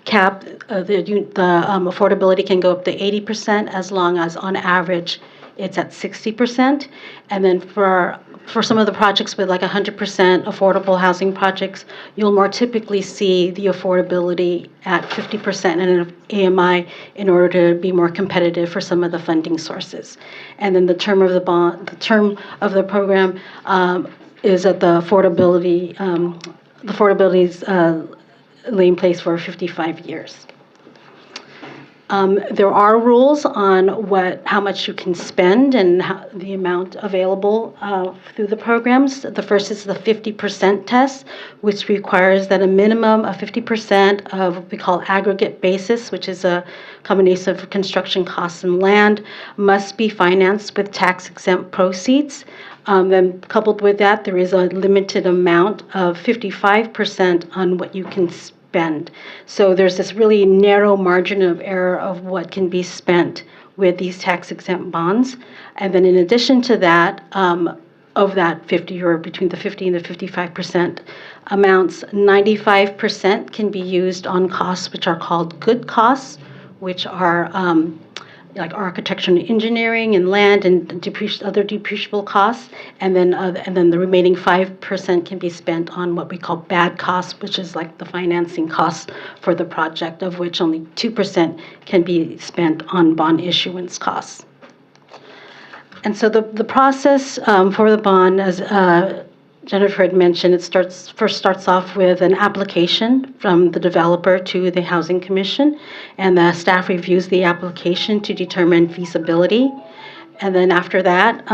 cap, the affordability can go up to 80% as long as on average it's at 60%. And then for some of the projects with 100% affordable housing projects, you'll more typically see the affordability at 50% and an AMI in order to be more competitive for some of the funding sources. And then the term of the program is at the affordability's in place for 55 years. There are rules on how much you can spend and the amount available through the programs. The first is the 50% test, which requires that a minimum of 50% of what we call aggregate basis, which is a combination of construction costs and land, must be financed with tax-exempt proceeds. Then coupled with that, there is a limited amount of 55% on what you can spend. So there's this really narrow margin of error of what can be spent with these tax-exempt bonds. And then in addition to that, of that 50 or between the 50 and the 55% amounts, 95% can be used on costs which are called good costs, which are like architecture and engineering and land and other depreciable costs, and then the remaining 5% can be spent on what we call bad costs, which is like the financing costs for the project, of which only 2% can be spent on bond issuance costs. And so the process for the bond, as Jennifer had mentioned, it first starts off with an application from the developer to the Housing Commission, and the staff reviews the application to determine feasibility. And then after that,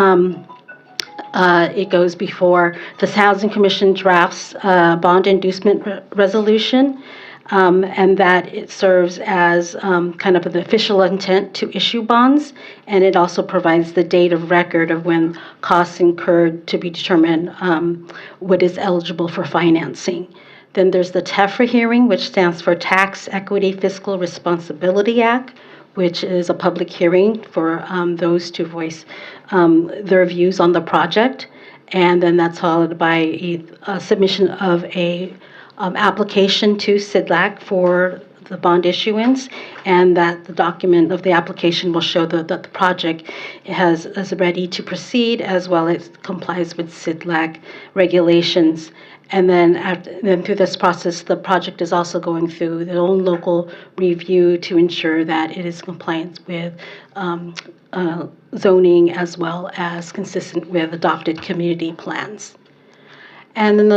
it goes before the Housing Commission drafts a bond inducement resolution, and that it serves as kind of an official intent to issue bonds, and it also provides the date of record of when costs incurred to be determined what is eligible for financing. Then there's the TEFRA hearing, which stands for Tax Equity Fiscal Responsibility Act, which is a public hearing for those to voice their views on the project. And then that's followed by a submission of a application to SDLAC for the bond issuance, and that the document of the application will show that the project is ready to proceed, as well as complies with SDLAC regulations. And then through this process, the project is also going through their own local review to ensure that it is compliant with zoning, as well as consistent with adopted community plans. And then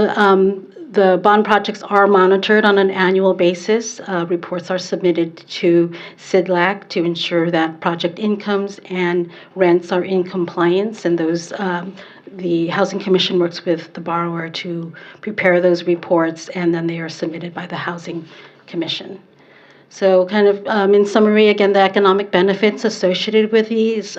the bond projects are monitored on an annual basis. Reports are submitted to SDLAC to ensure that project incomes and rents are in compliance, and those the Housing Commission works with the borrower to prepare those reports, and then they are submitted by the Housing Commission. So kind of in summary, again, the economic benefits associated with these,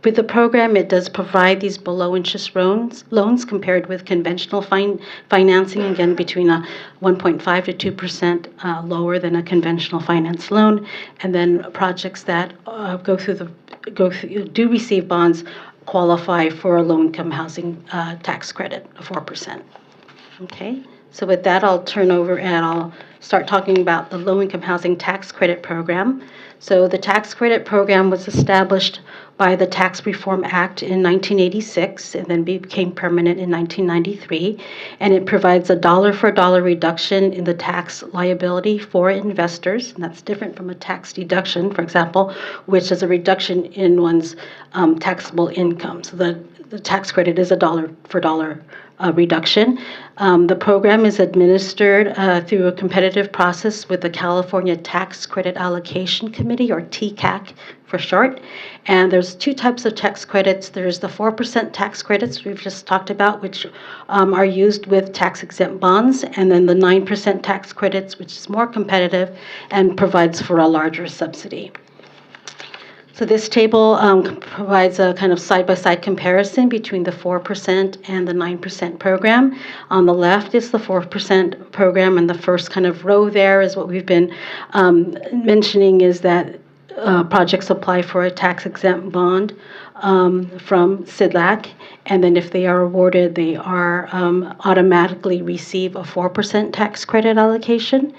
with the program, it does provide these below interest loans compared with conventional financing, again, between 1.5 to 2% lower than a conventional finance loan. And then projects that do receive bonds qualify for a low-income housing tax credit of 4%. Okay, so with that, I'll turn over and I'll start talking about the low-income housing tax credit program. So the tax credit program was established by the Tax Reform Act in 1986 and then became permanent in 1993. And it provides a dollar-for-dollar reduction in the tax liability for investors. And that's different from a tax deduction, for example, which is a reduction in one's taxable income. So the tax credit is a dollar-for-dollar reduction. The program is administered through a competitive process with the California Tax Credit Allocation Committee, or TCAC for short. And there's two types of tax credits. There's the 4% tax credits we've just talked about, which are used with tax-exempt bonds, and then the 9% tax credits, which is more competitive and provides for a larger subsidy. So this table provides a kind of side-by-side comparison between the 4% and the 9% program. On the left is the 4% program, and the first kind of row there is what we've been mentioning, is that projects apply for a tax-exempt bond from SDLAC, and then if they are awarded, they are automatically receive a 4% tax credit allocation.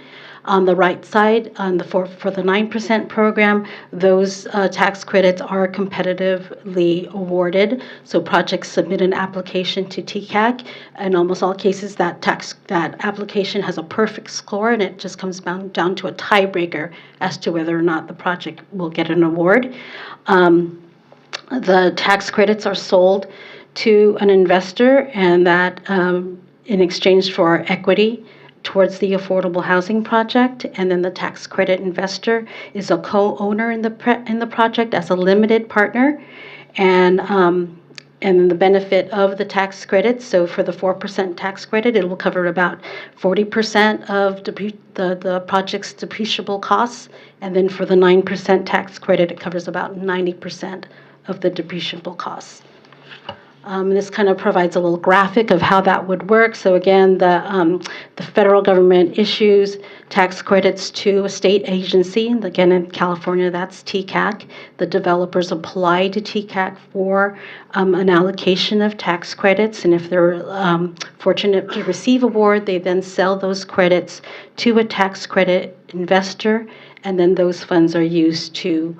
On the right side, for the 9% program, those tax credits are competitively awarded. So projects submit an application to TCAC. In almost all cases, that application has a perfect score, and it just comes down to a tiebreaker as to whether or not the project will get an award. The tax credits are sold to an investor, and that in exchange for equity towards the affordable housing project, and then the tax credit investor is a co-owner in the project as a limited partner, and the benefit of the tax credits. So for the 4% tax credit, it will cover about 40% of the project's depreciable costs, and then for the 9% tax credit, it covers about 90% of the depreciable costs. This kind of provides a little graphic of how that would work. So again, the federal government issues tax credits to a state agency. And again, in California, that's TCAC. The developers apply to TCAC for an allocation of tax credits. And if they're fortunate to receive award, they then sell those credits to a tax credit investor. And then those funds are used to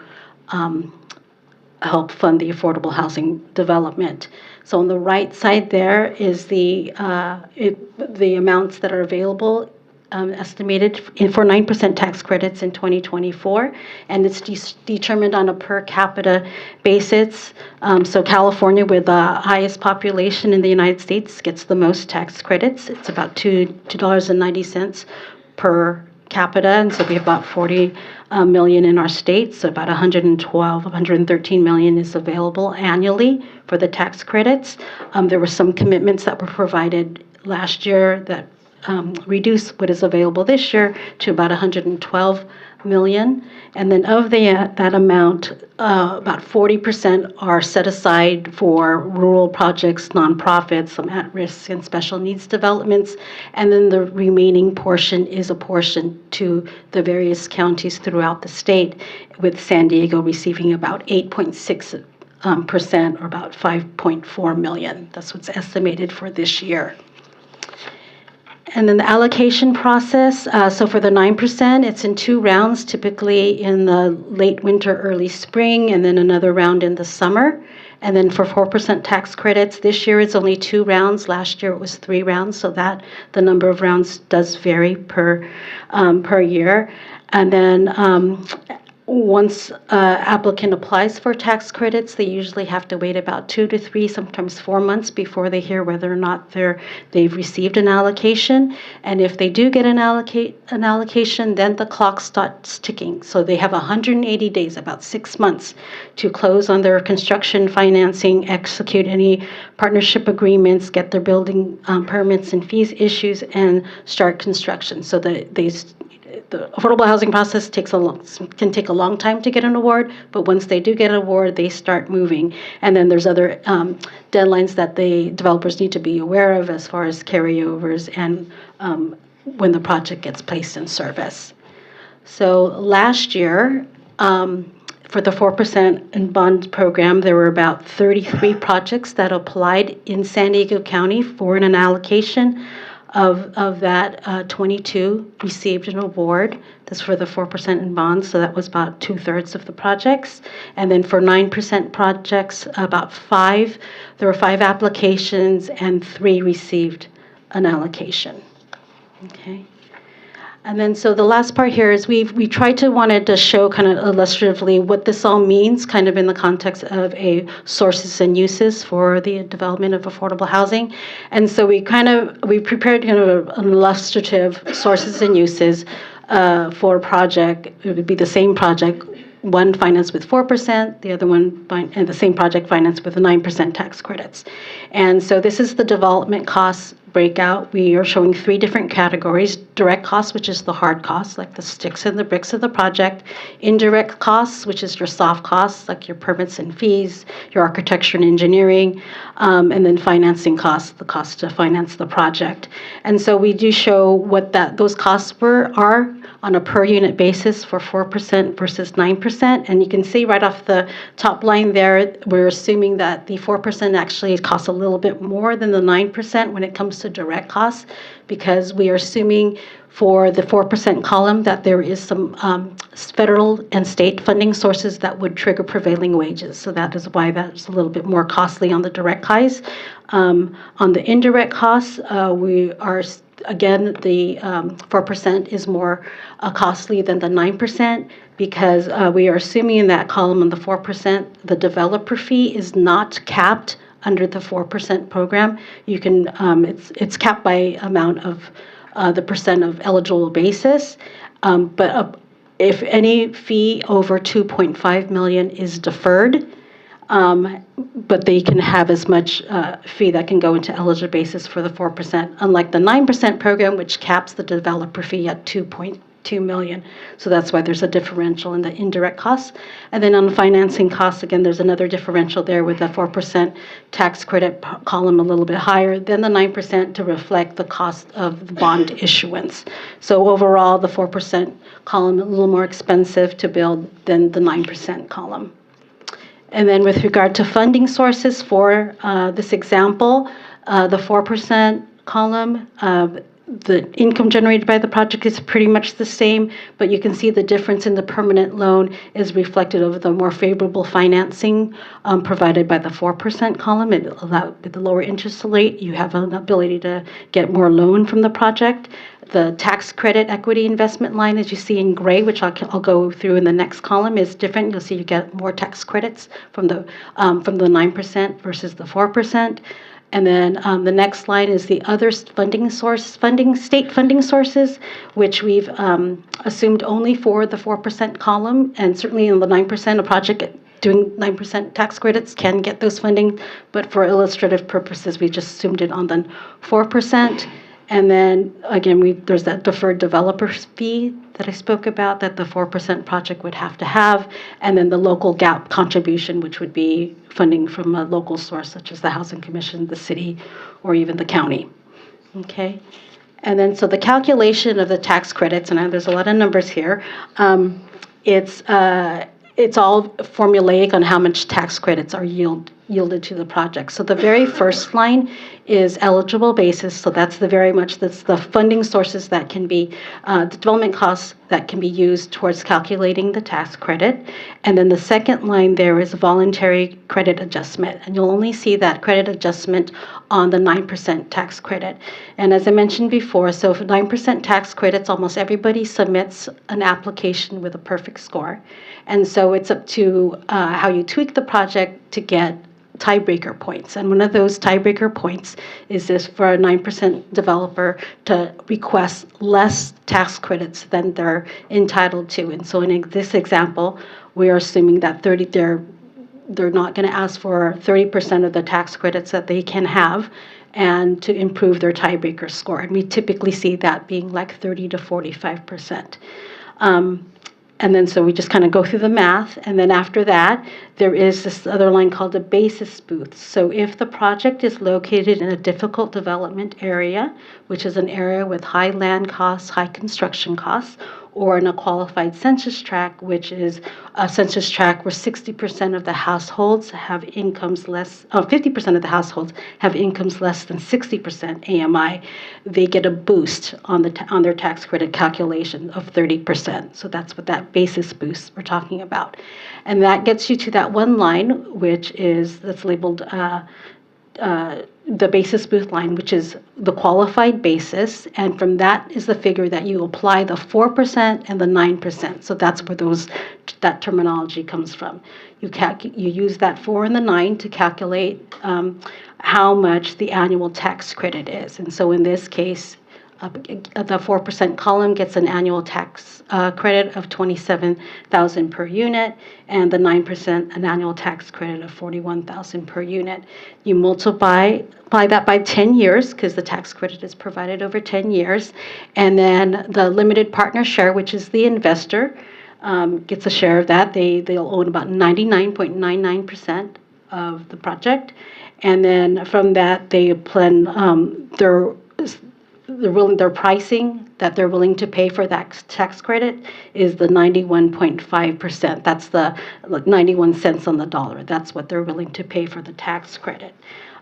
help fund the affordable housing development. So on the right side there is the amounts that are available estimated for 9% tax credits in 2024, and it's determined on a per capita basis. So California, with the highest population in the United States, gets the most tax credits. It's about $2.90 per capita, and so we have about 40 million in our state, so about 113 million is available annually for the tax credits. There were some commitments that were provided last year that reduce what is available this year to about 112 million. And then of that amount, about 40% are set aside for rural projects, nonprofits, some at-risk and special needs developments. And then the remaining portion is apportioned to the various counties throughout the state, with San Diego receiving about 8.6% or about 5.4 million. That's what's estimated for this year. And then the allocation process, so for the 9%, it's in 2 rounds, typically in the late winter, early spring, and then another round in the summer. And then for 4% tax credits, this year it's only 2 rounds. Last year it was 3 rounds, so that the number of rounds does vary per year. And then once applicant applies for tax credits, they usually have to wait about 2 to 3, sometimes 4 months before they hear whether or not they've received an allocation. And if they do get an allocation, then the clock starts ticking. So they have 180 days, about 6 months, to close on their construction financing, execute any partnership agreements, get their building permits and fees issues, and start construction. So that the affordable housing process can take a long time to get an award, but once they do get an award, they start moving. And then there's other deadlines that the developers need to be aware of as far as carryovers and when the project gets placed in service. So last year, for the 4% in bond program, there were about 33 projects that applied in San Diego County for an allocation. Of that, 22 received an award. That's for the 4% in bonds, so that was about 2/3 of the projects. And then for 9% projects, about 5, there were 5 applications and 3 received an allocation. Okay. And then, so the last part here is we wanted to show kind of illustratively what this all means, kind of in the context of a sources and uses for the development of affordable housing. And so we prepared kind of an illustrative sources and uses for a project. It would be the same project, one financed with 4%, the other one, and the same project financed with 9% tax credits. And so this is the development costs breakout. We are showing 3 different categories: direct costs, which is the hard costs, like the sticks and the bricks of the project; indirect costs, which is your soft costs, like your permits and fees, your architecture and engineering, and then financing costs, the cost to finance the project. And so we do show what those costs are on a per unit basis for 4% versus 9%. And you can see right off the top line there, we're assuming that the 4% actually costs a little bit more than the 9% when it comes to direct costs, because we are assuming for the 4% column that there is some federal and state funding sources that would trigger prevailing wages. So that is why that's a little bit more costly on the direct costs. On the indirect costs, we are again, the 4% is more costly than the 9%, because we are assuming in that column on the 4%, the developer fee is not capped under the 4% program. You can, it's capped by amount of the percent of eligible basis, but if any fee over 2.5 million is deferred, but they can have as much fee that can go into eligible basis for the 4%, unlike the 9% program, which caps the developer fee at 2.2 million. So that's why there's a differential in the indirect costs. And then on the financing costs, again, there's another differential there with the 4% tax credit column a little bit higher than the 9% to reflect the cost of the bond issuance. So overall, the 4% column a little more expensive to build than the 9% column. And then with regard to funding sources for this example, the 4% column, the income generated by the project is pretty much the same, but you can see the difference in the permanent loan is reflected over the more favorable financing provided by the 4% column. It allowed, with the lower interest rate, you have an ability to get more loan from the project. The tax credit equity investment line, as you see in gray, which I'll go through in the next column, is different. You'll see you get more tax credits from the 9% versus the 4%. And then the next line is the other state funding sources, which we've assumed only for the 4% column, and certainly in the 9%, a project doing 9% tax credits can get those funding, but for illustrative purposes, we just assumed it on the 4%. And then again, there's that deferred developer fee that I spoke about that the 4% project would have to have, and then the local gap contribution, which would be funding from a local source such as the Housing Commission, the city, or even the county. Okay, and then so the calculation of the tax credits, and there's a lot of numbers here. It's all formulaic on how much tax credits are yielded to the project. So the very first line is eligible basis. So that's the funding sources that can be, the development costs that can be used towards calculating the tax credit. And then the second line there is voluntary credit adjustment. And you'll only see that credit adjustment on the 9% tax credit. And as I mentioned before, so for 9% tax credits, almost everybody submits an application with a perfect score. And so it's up to how you tweak the project to get tiebreaker points. And one of those tiebreaker points is this for a 9% developer to request less tax credits than they're entitled to. And so in this example, we are assuming that they're not going to ask for 30% of the tax credits that they can have and to improve their tiebreaker score. And we typically see that being like 30 to 45%. And then so we just kind of go through the math. And then after that, there is this other line called a basis boost. So if the project is located in a difficult development area, which is an area with high land costs, high construction costs, or in a qualified census tract, which is a census tract where 60% of the households have incomes less, 50% of the households have incomes less than 60% AMI, they get a boost on their tax credit calculation of 30%. So that's what that basis boost we're talking about. And that gets you to that one line, that's labeled the basis boost line, which is the qualified basis, and from that is the figure that you apply the 4% and the 9%. So that's where that terminology comes from. You use that 4 and the 9 to calculate how much the annual tax credit is. And so in this case, the 4% column gets an annual tax credit of $27,000 per unit, and the 9% an annual tax credit of $41,000 per unit. You multiply that by 10 years because the tax credit is provided over 10 years, and then the limited partner share, which is the investor, gets a share of that. They'll own about 99.99% of the project, and then from that they plan their pricing that they're willing to pay for that tax credit is the 91.5%. That's the 91 cents on the dollar. That's what they're willing to pay for the tax credit.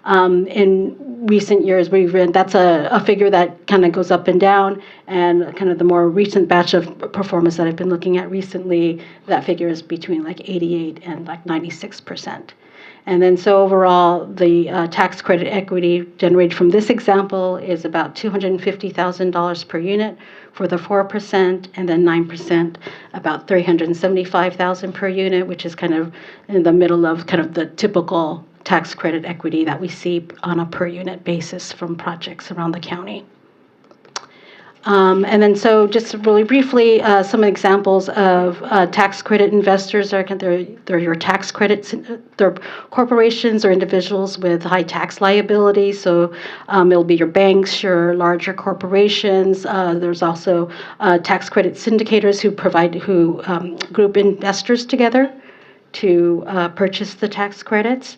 In recent years, that's a figure that kind of goes up and down, and kind of the more recent batch of performance that I've been looking at recently, that figure is between like 88 and like 96%. And then so overall, the tax credit equity generated from this example is about $250,000 per unit for the 4%, and then 9%, about $375,000 per unit, which is kind of in the middle of kind of the typical tax credit equity that we see on a per unit basis from projects around the county. And then so just really briefly, some examples of tax credit investors they're your tax credits. They're corporations or individuals with high tax liabilities. So it'll be your banks, your larger corporations. There's also tax credit syndicators who group investors together to purchase the tax credits.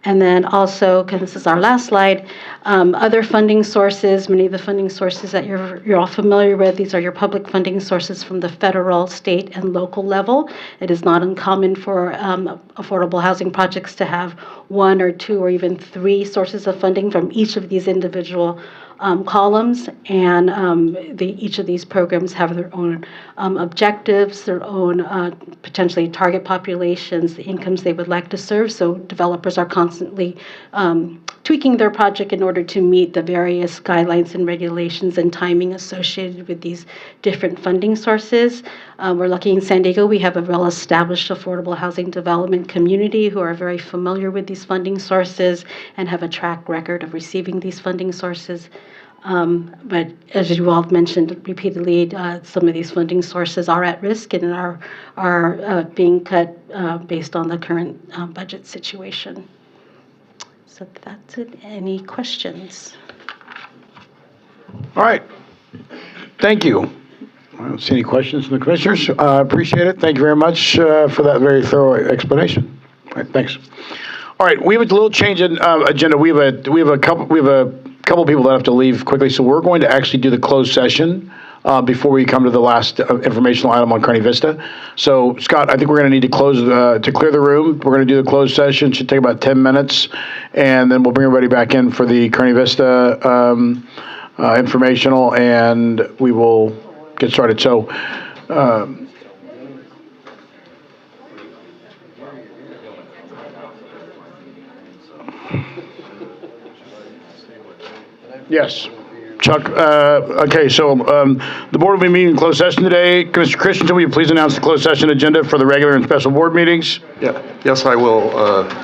And then also, because this is our last slide, other funding sources. Many of the funding sources that you're all familiar with, these are your public funding sources from the federal, state, and local level. It is not uncommon for affordable housing projects to have 1 or 2 or even 3 sources of funding from each of these individual columns, and each of these programs have their own objectives, their own potentially target populations, the incomes they would like to serve. So developers are constantly tweaking their project in order to meet the various guidelines and regulations and timing associated with these different funding sources. We're lucky in San Diego, we have a well-established affordable housing development community who are very familiar with these funding sources and have a track record of receiving these funding sources. But as you all have mentioned repeatedly, some of these funding sources are at risk and are being cut based on the current budget situation. So that's it. Any questions? All right. Thank you. I don't see any questions from the commissioners. Appreciate it. Thank you very much for that very thorough explanation. All right, thanks. All right, we have a little change in agenda. We have a couple people that have to leave quickly, so we're going to actually do the closed session before we come to the last informational item on Kearney Vista. So, Scott, I think we're going to need to close to clear the room. We're going to do the closed session. It should take about 10 minutes, and then we'll bring everybody back in for the Kearney Vista informational, and we will get started. So. Yes. Chuck, okay, so the board will be meeting in closed session today. Mr. Christensen, will you please announce the closed session agenda for the regular and special board meetings? Yeah. Yes, I will,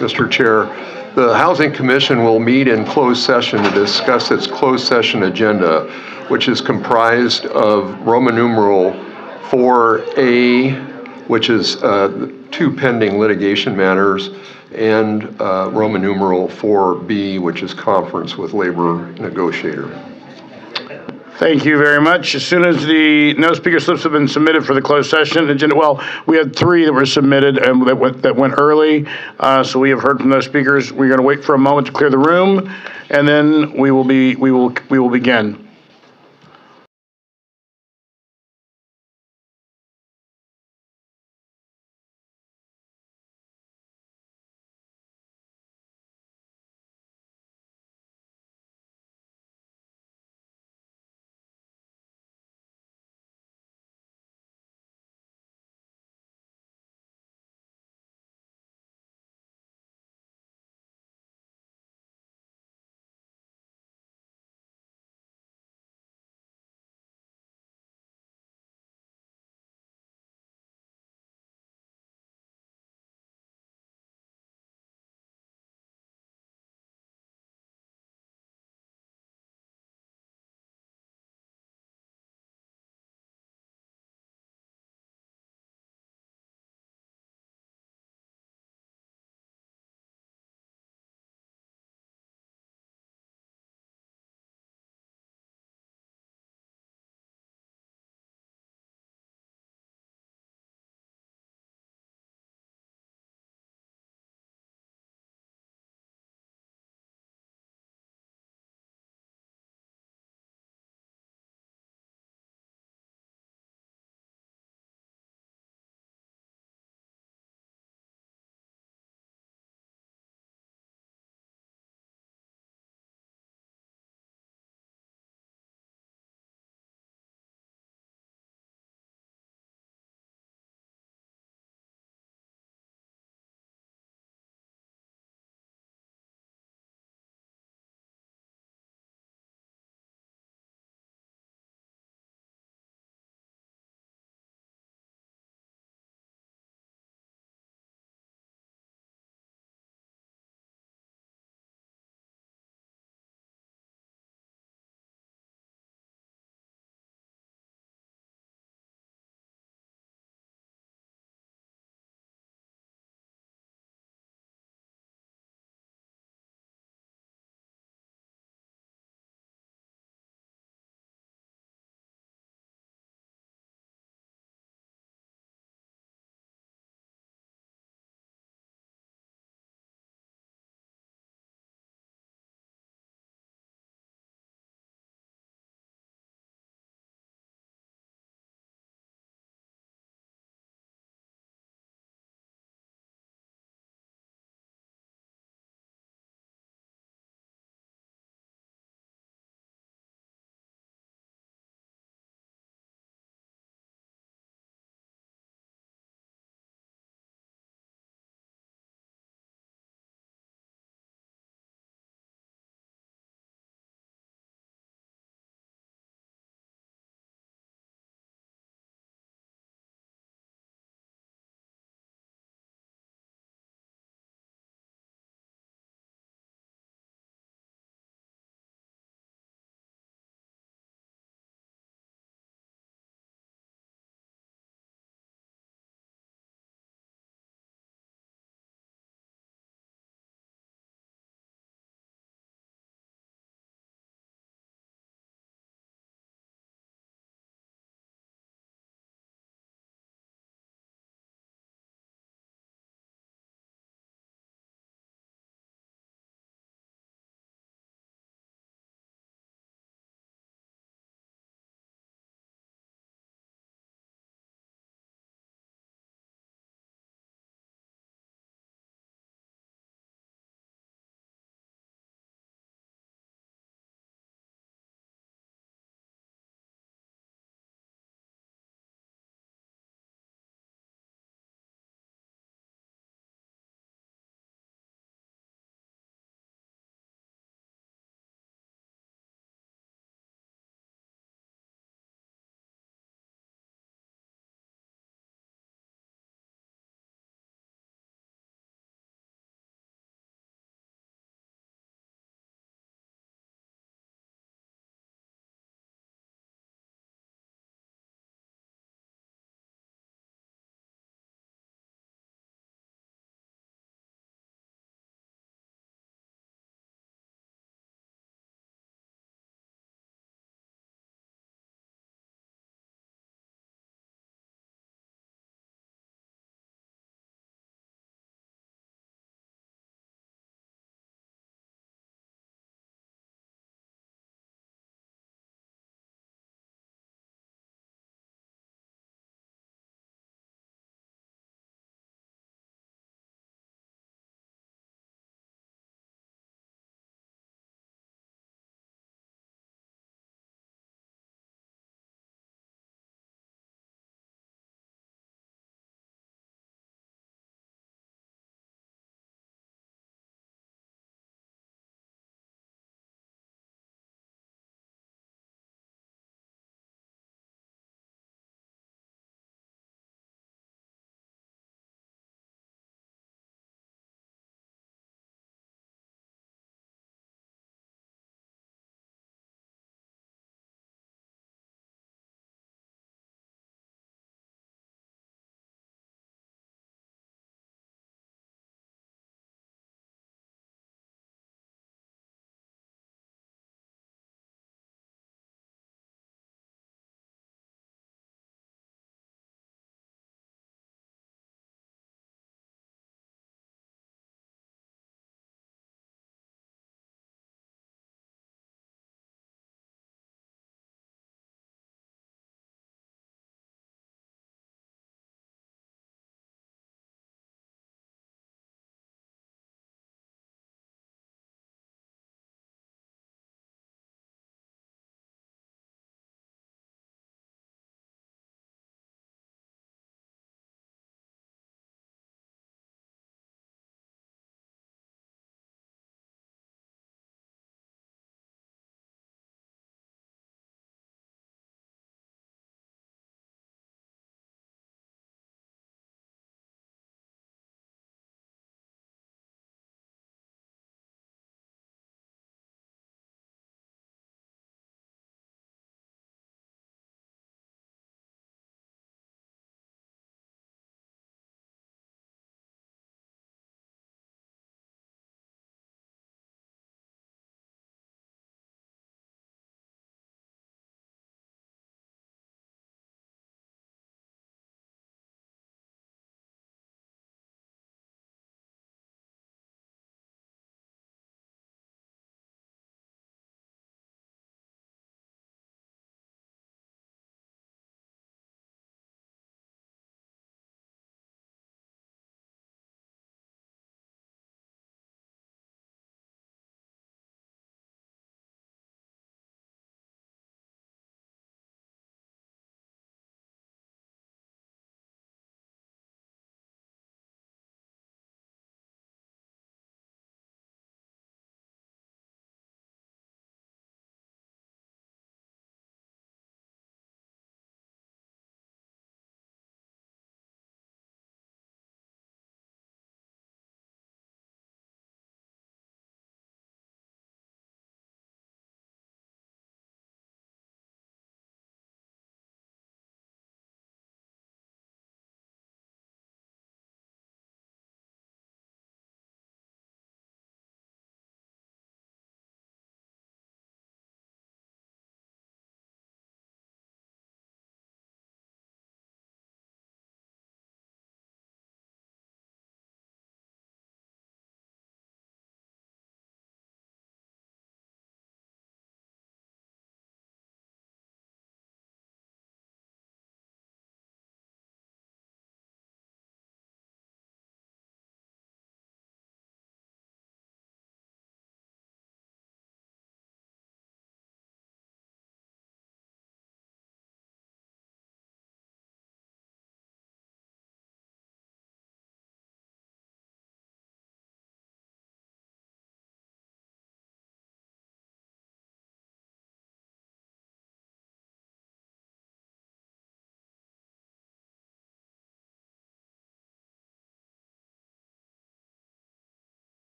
Mr. Chair. The Housing Commission will meet in closed session to discuss its closed session agenda, which is comprised of Roman numeral 4A, which is 2 pending litigation matters, and Roman numeral 4B, which is conference with labor negotiator. Thank you very much. As soon as the no speaker slips have been submitted for the closed session agenda, well, we had 3 that were submitted and that went early. So we have heard from those speakers. We're going to wait for a moment to clear the room, and then we will begin.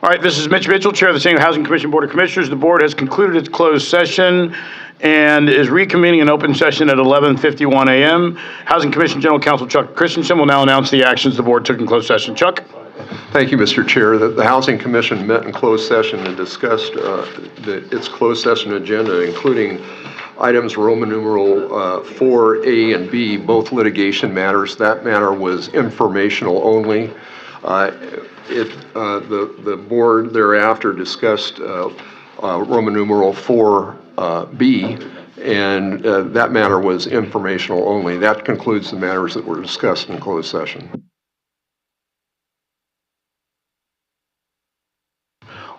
All right, this is Mitch Mitchell, Chair of the San Diego Housing Commission Board of Commissioners. The board has concluded its closed session and is reconvening an open session at 11:51 a.m. Housing Commission General Counsel Chuck Christensen will now announce the actions the board took in closed session. Chuck? Thank you, Mr. Chair. The Housing Commission met in closed session and discussed its closed session agenda, including items Roman numeral 4A and B, both litigation matters. That matter was informational only. The board thereafter discussed Roman numeral 4B, and that matter was informational only. That concludes the matters that were discussed in closed session.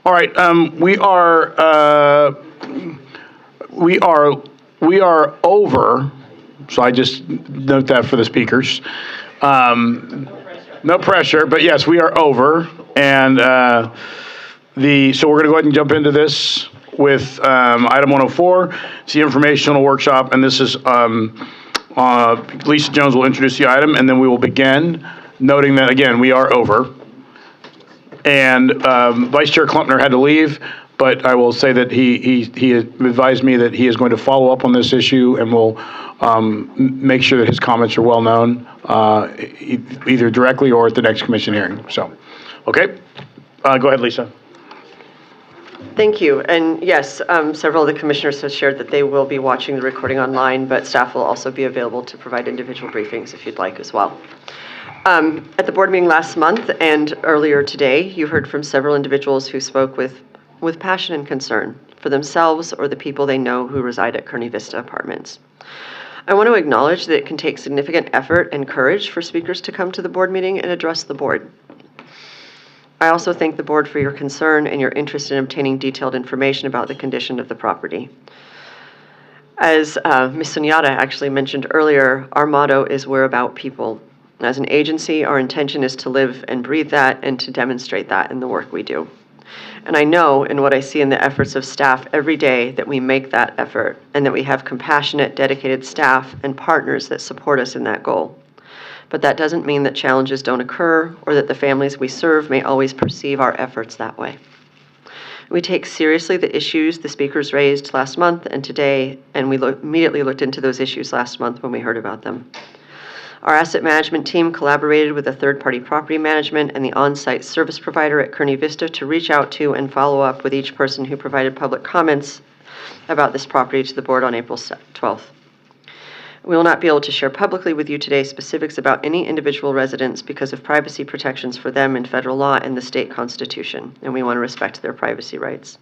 All right, we are over, so I just note that for the speakers. No pressure, but yes, we are over, and so we're going to go ahead and jump into this with item 104. It's the informational workshop, and this is Lisa Jones will introduce the item, and then we will begin, noting that again we are over. And Vice Chair Klumpner had to leave, but I will say that he advised me that he is going to follow up on this issue and will make sure that his comments are well known, either directly or at the next commission hearing. So, okay, go ahead, Lisa. Thank you. And yes, several of the commissioners have shared that they will be watching the recording online, but staff will also be available to provide individual briefings if you'd like as well. At the board meeting last month and earlier today, you heard from several individuals who spoke with passion and concern for themselves or the people they know who reside at Kearney Vista Apartments. I want to acknowledge that it can take significant effort and courage for speakers to come to the board meeting and address the board. I also thank the board for your concern and your interest in obtaining detailed information about the condition of the property. As Ms. Sunyata actually mentioned earlier, our motto is "We're about people." As an agency, our intention is to live and breathe that and to demonstrate that in the work we do. And I know in what I see in the efforts of staff every day that we make that effort and that we have compassionate, dedicated staff and partners that support us in that goal. But that doesn't mean that challenges don't occur or that the families we serve may always perceive our efforts that way. We take seriously the issues the speakers raised last month and today, and we immediately looked into those issues last month when we heard about them. Our asset management team collaborated with a third-party property management and the on-site service provider at Kearney Vista to reach out to and follow up with each person who provided public comments about this property to the board on April 12th. We will not be able to share publicly with you today specifics about any individual residents because of privacy protections for them in federal law and the state constitution, and we want to respect their privacy rights.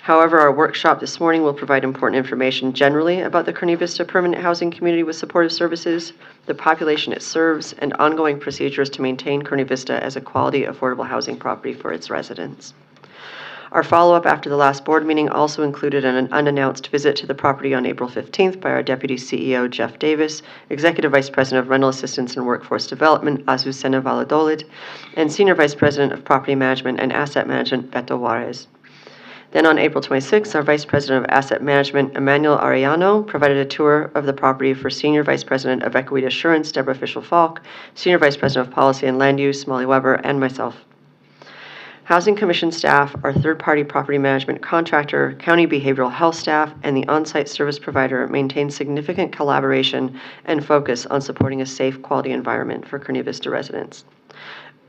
However, our workshop this morning will provide important information generally about the Kearney Vista permanent housing community with supportive services, the population it serves, and ongoing procedures to maintain Kearney Vista as a quality, affordable housing property for its residents. Our follow-up after the last board meeting also included an unannounced visit to the property on April 15th by our Deputy CEO, Jeff Davis, Executive Vice President of Rental Assistance and Workforce Development, Azucena Valladolid, and Senior Vice President of Property Management and Asset Management, Beto Juarez. Then on April 26th, our Vice President of Asset Management, Emmanuel Arellano, provided a tour of the property for Senior Vice President of Equity Assurance, Deborah Fischel-Falk, Senior Vice President of Policy and Land Use, Molly Weber, and myself. Housing Commission staff, our third-party property management contractor, county behavioral health staff, and the on-site service provider maintain significant collaboration and focus on supporting a safe, quality environment for Kearney Vista residents.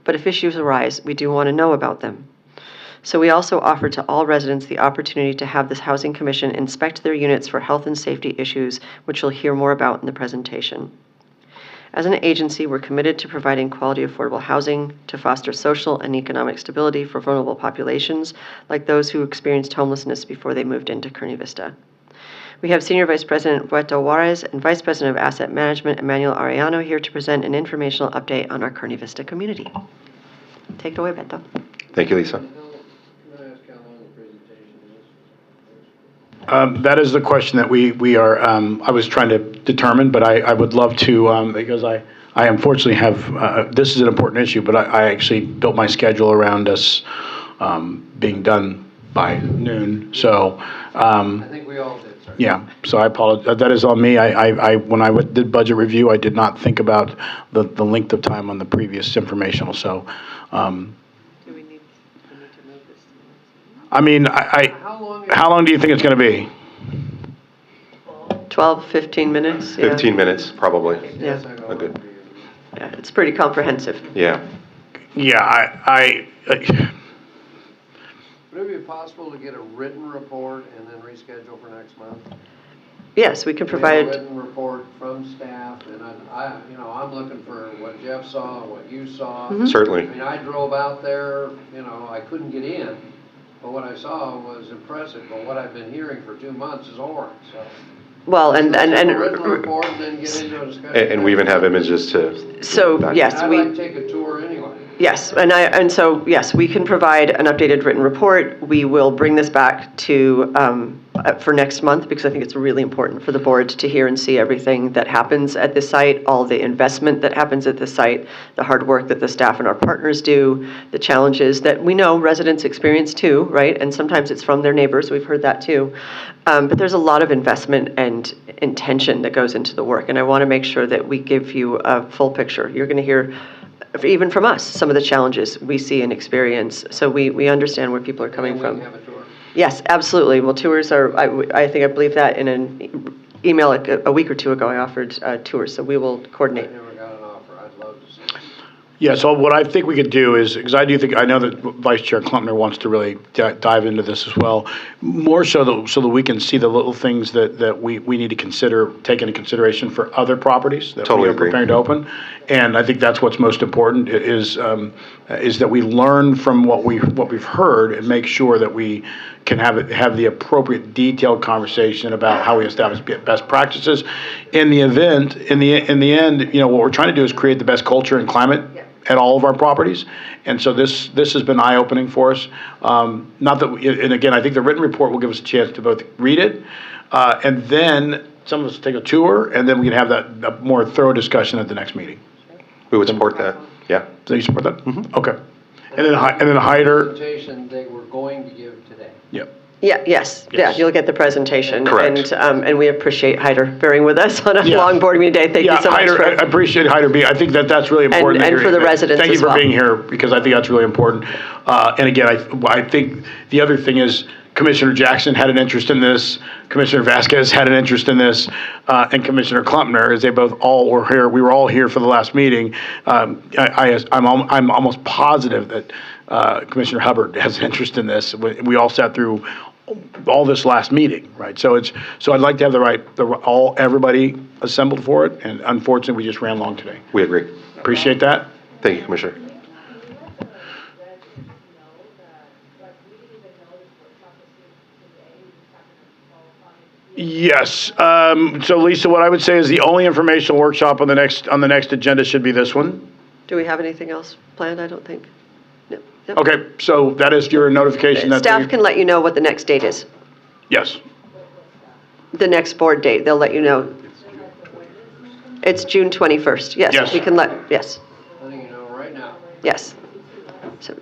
But if issues arise, we do want to know about them. So we also offer to all residents the opportunity to have this Housing Commission inspect their units for health and safety issues, which you'll hear more about in the presentation. As an agency, we're committed to providing quality, affordable housing to foster social and economic stability for vulnerable populations, like those who experienced homelessness before they moved into Kearney Vista. We have Senior Vice President Beto Juarez and Vice President of Asset Management Emmanuel Arellano here to present an informational update on our Kearney Vista community. Take it away, Beto. Thank you, Lisa. That is the question that we are, I was trying to determine, but I would love to, because I unfortunately have, this is an important issue, but I actually built my schedule around us being done by noon, so. I think we all did, sir. Yeah, so I apologize. That is on me. When I did budget review, I did not think about the length of time on the previous informational, so. Do we need to move I mean, how long do you think it's going to be? 12, 15 minutes? Yeah. 15 minutes, probably. Yeah. A good, Yeah, it's pretty comprehensive. yeah. Yeah, Would it be possible to get a written report and then reschedule for next month? Yes, we can We have provide. a written report from staff, and I'm looking for what Jeff saw, what you saw. Certainly. I mean, I drove out there, I couldn't get in, but what I saw was impressive, but what I've been hearing for 2 months is horrid, so. Well, and A written report and then get into a discussion. And we even have images to. So, yes, I'd like to take a tour anyway. yes, and so, yes, we can provide an updated written report. We will bring this back to, for next month, because I think it's really important for the board to hear and see everything that happens at this site, all the investment that happens at this site, the hard work that the staff and our partners do, the challenges that we know residents experience too, right? And sometimes it's from their neighbors, we've heard that too. But there's a lot of investment and intention that goes into the work, and I want to make sure that we give you a full picture. You're going to hear, even from us, some of the challenges we see and experience, so we understand where people are coming from. Yes, absolutely. Well, tours are, I believe that in an email a week or two ago, I offered tours, so we will coordinate. Yeah, so what I think we could do is, because I know that Vice Chair Klumpner wants to really dive into this as well, more so that we can see the little things that we need to take into consideration for other properties that we are preparing to open. And I think that's what's most important is that we learn from what we've heard and make sure that we can have the appropriate detailed conversation about how we establish best practices. In the end, what we're trying to do is create the best culture and climate at all of our properties, and so this has been eye-opening for us. Not that, and again, I think the written report will give us a chance to both read it, and then some of us take a tour, and then we can have a more thorough discussion at the next meeting. We would support that, yeah. So you support that? Mm-hmm. Okay. And then Hyder. Presentation they were going to give today. Yep. Yes, you'll get the presentation. Correct. And we appreciate Hyder bearing with us on a long board meeting day. Thank you so much. I appreciate Hyder being, I think that's really important. And for the residents Thank you as well. for being here, because I think that's really important. And again, I think the other thing is Commissioner Jackson had an interest in this, Commissioner Vasquez had an interest in this, and Commissioner Klumpner, as they both all were here. We were all here for the last meeting. I'm almost positive that Commissioner Hubbard has an interest in this. We all sat through all this last meeting, right? So I'd like to have everybody assembled for it, and unfortunately, we just ran long today. We agree. Appreciate that. Thank you, Commissioner. Yes. So Lisa, what I would say is the only informational workshop on the next agenda should be this one. Do we have anything else planned? I don't think. No. Yep. Okay, so that is your notification that Staff can let you know what the next date is. Yes. The next board date, they'll let you know. It's June 21st. Yes. We can yes. Letting you know right now. Yes. So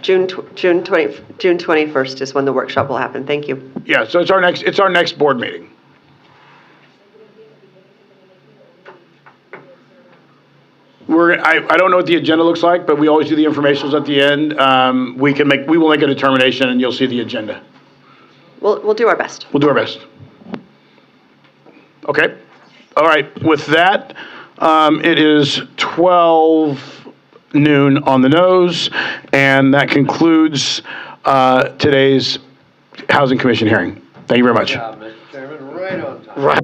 June 21st is when the workshop will happen. Thank you. Yeah, so it's our next board meeting. I don't know what the agenda looks like, but we always do the informationals at the end. We will make a determination, and you'll see the agenda. We'll do our best. We'll do our best. Okay. All right. With that, it is 12 noon on the nose, and that concludes today's Housing Commission hearing. Thank you very much. Good job, Mr. Chairman. Right on time. Right.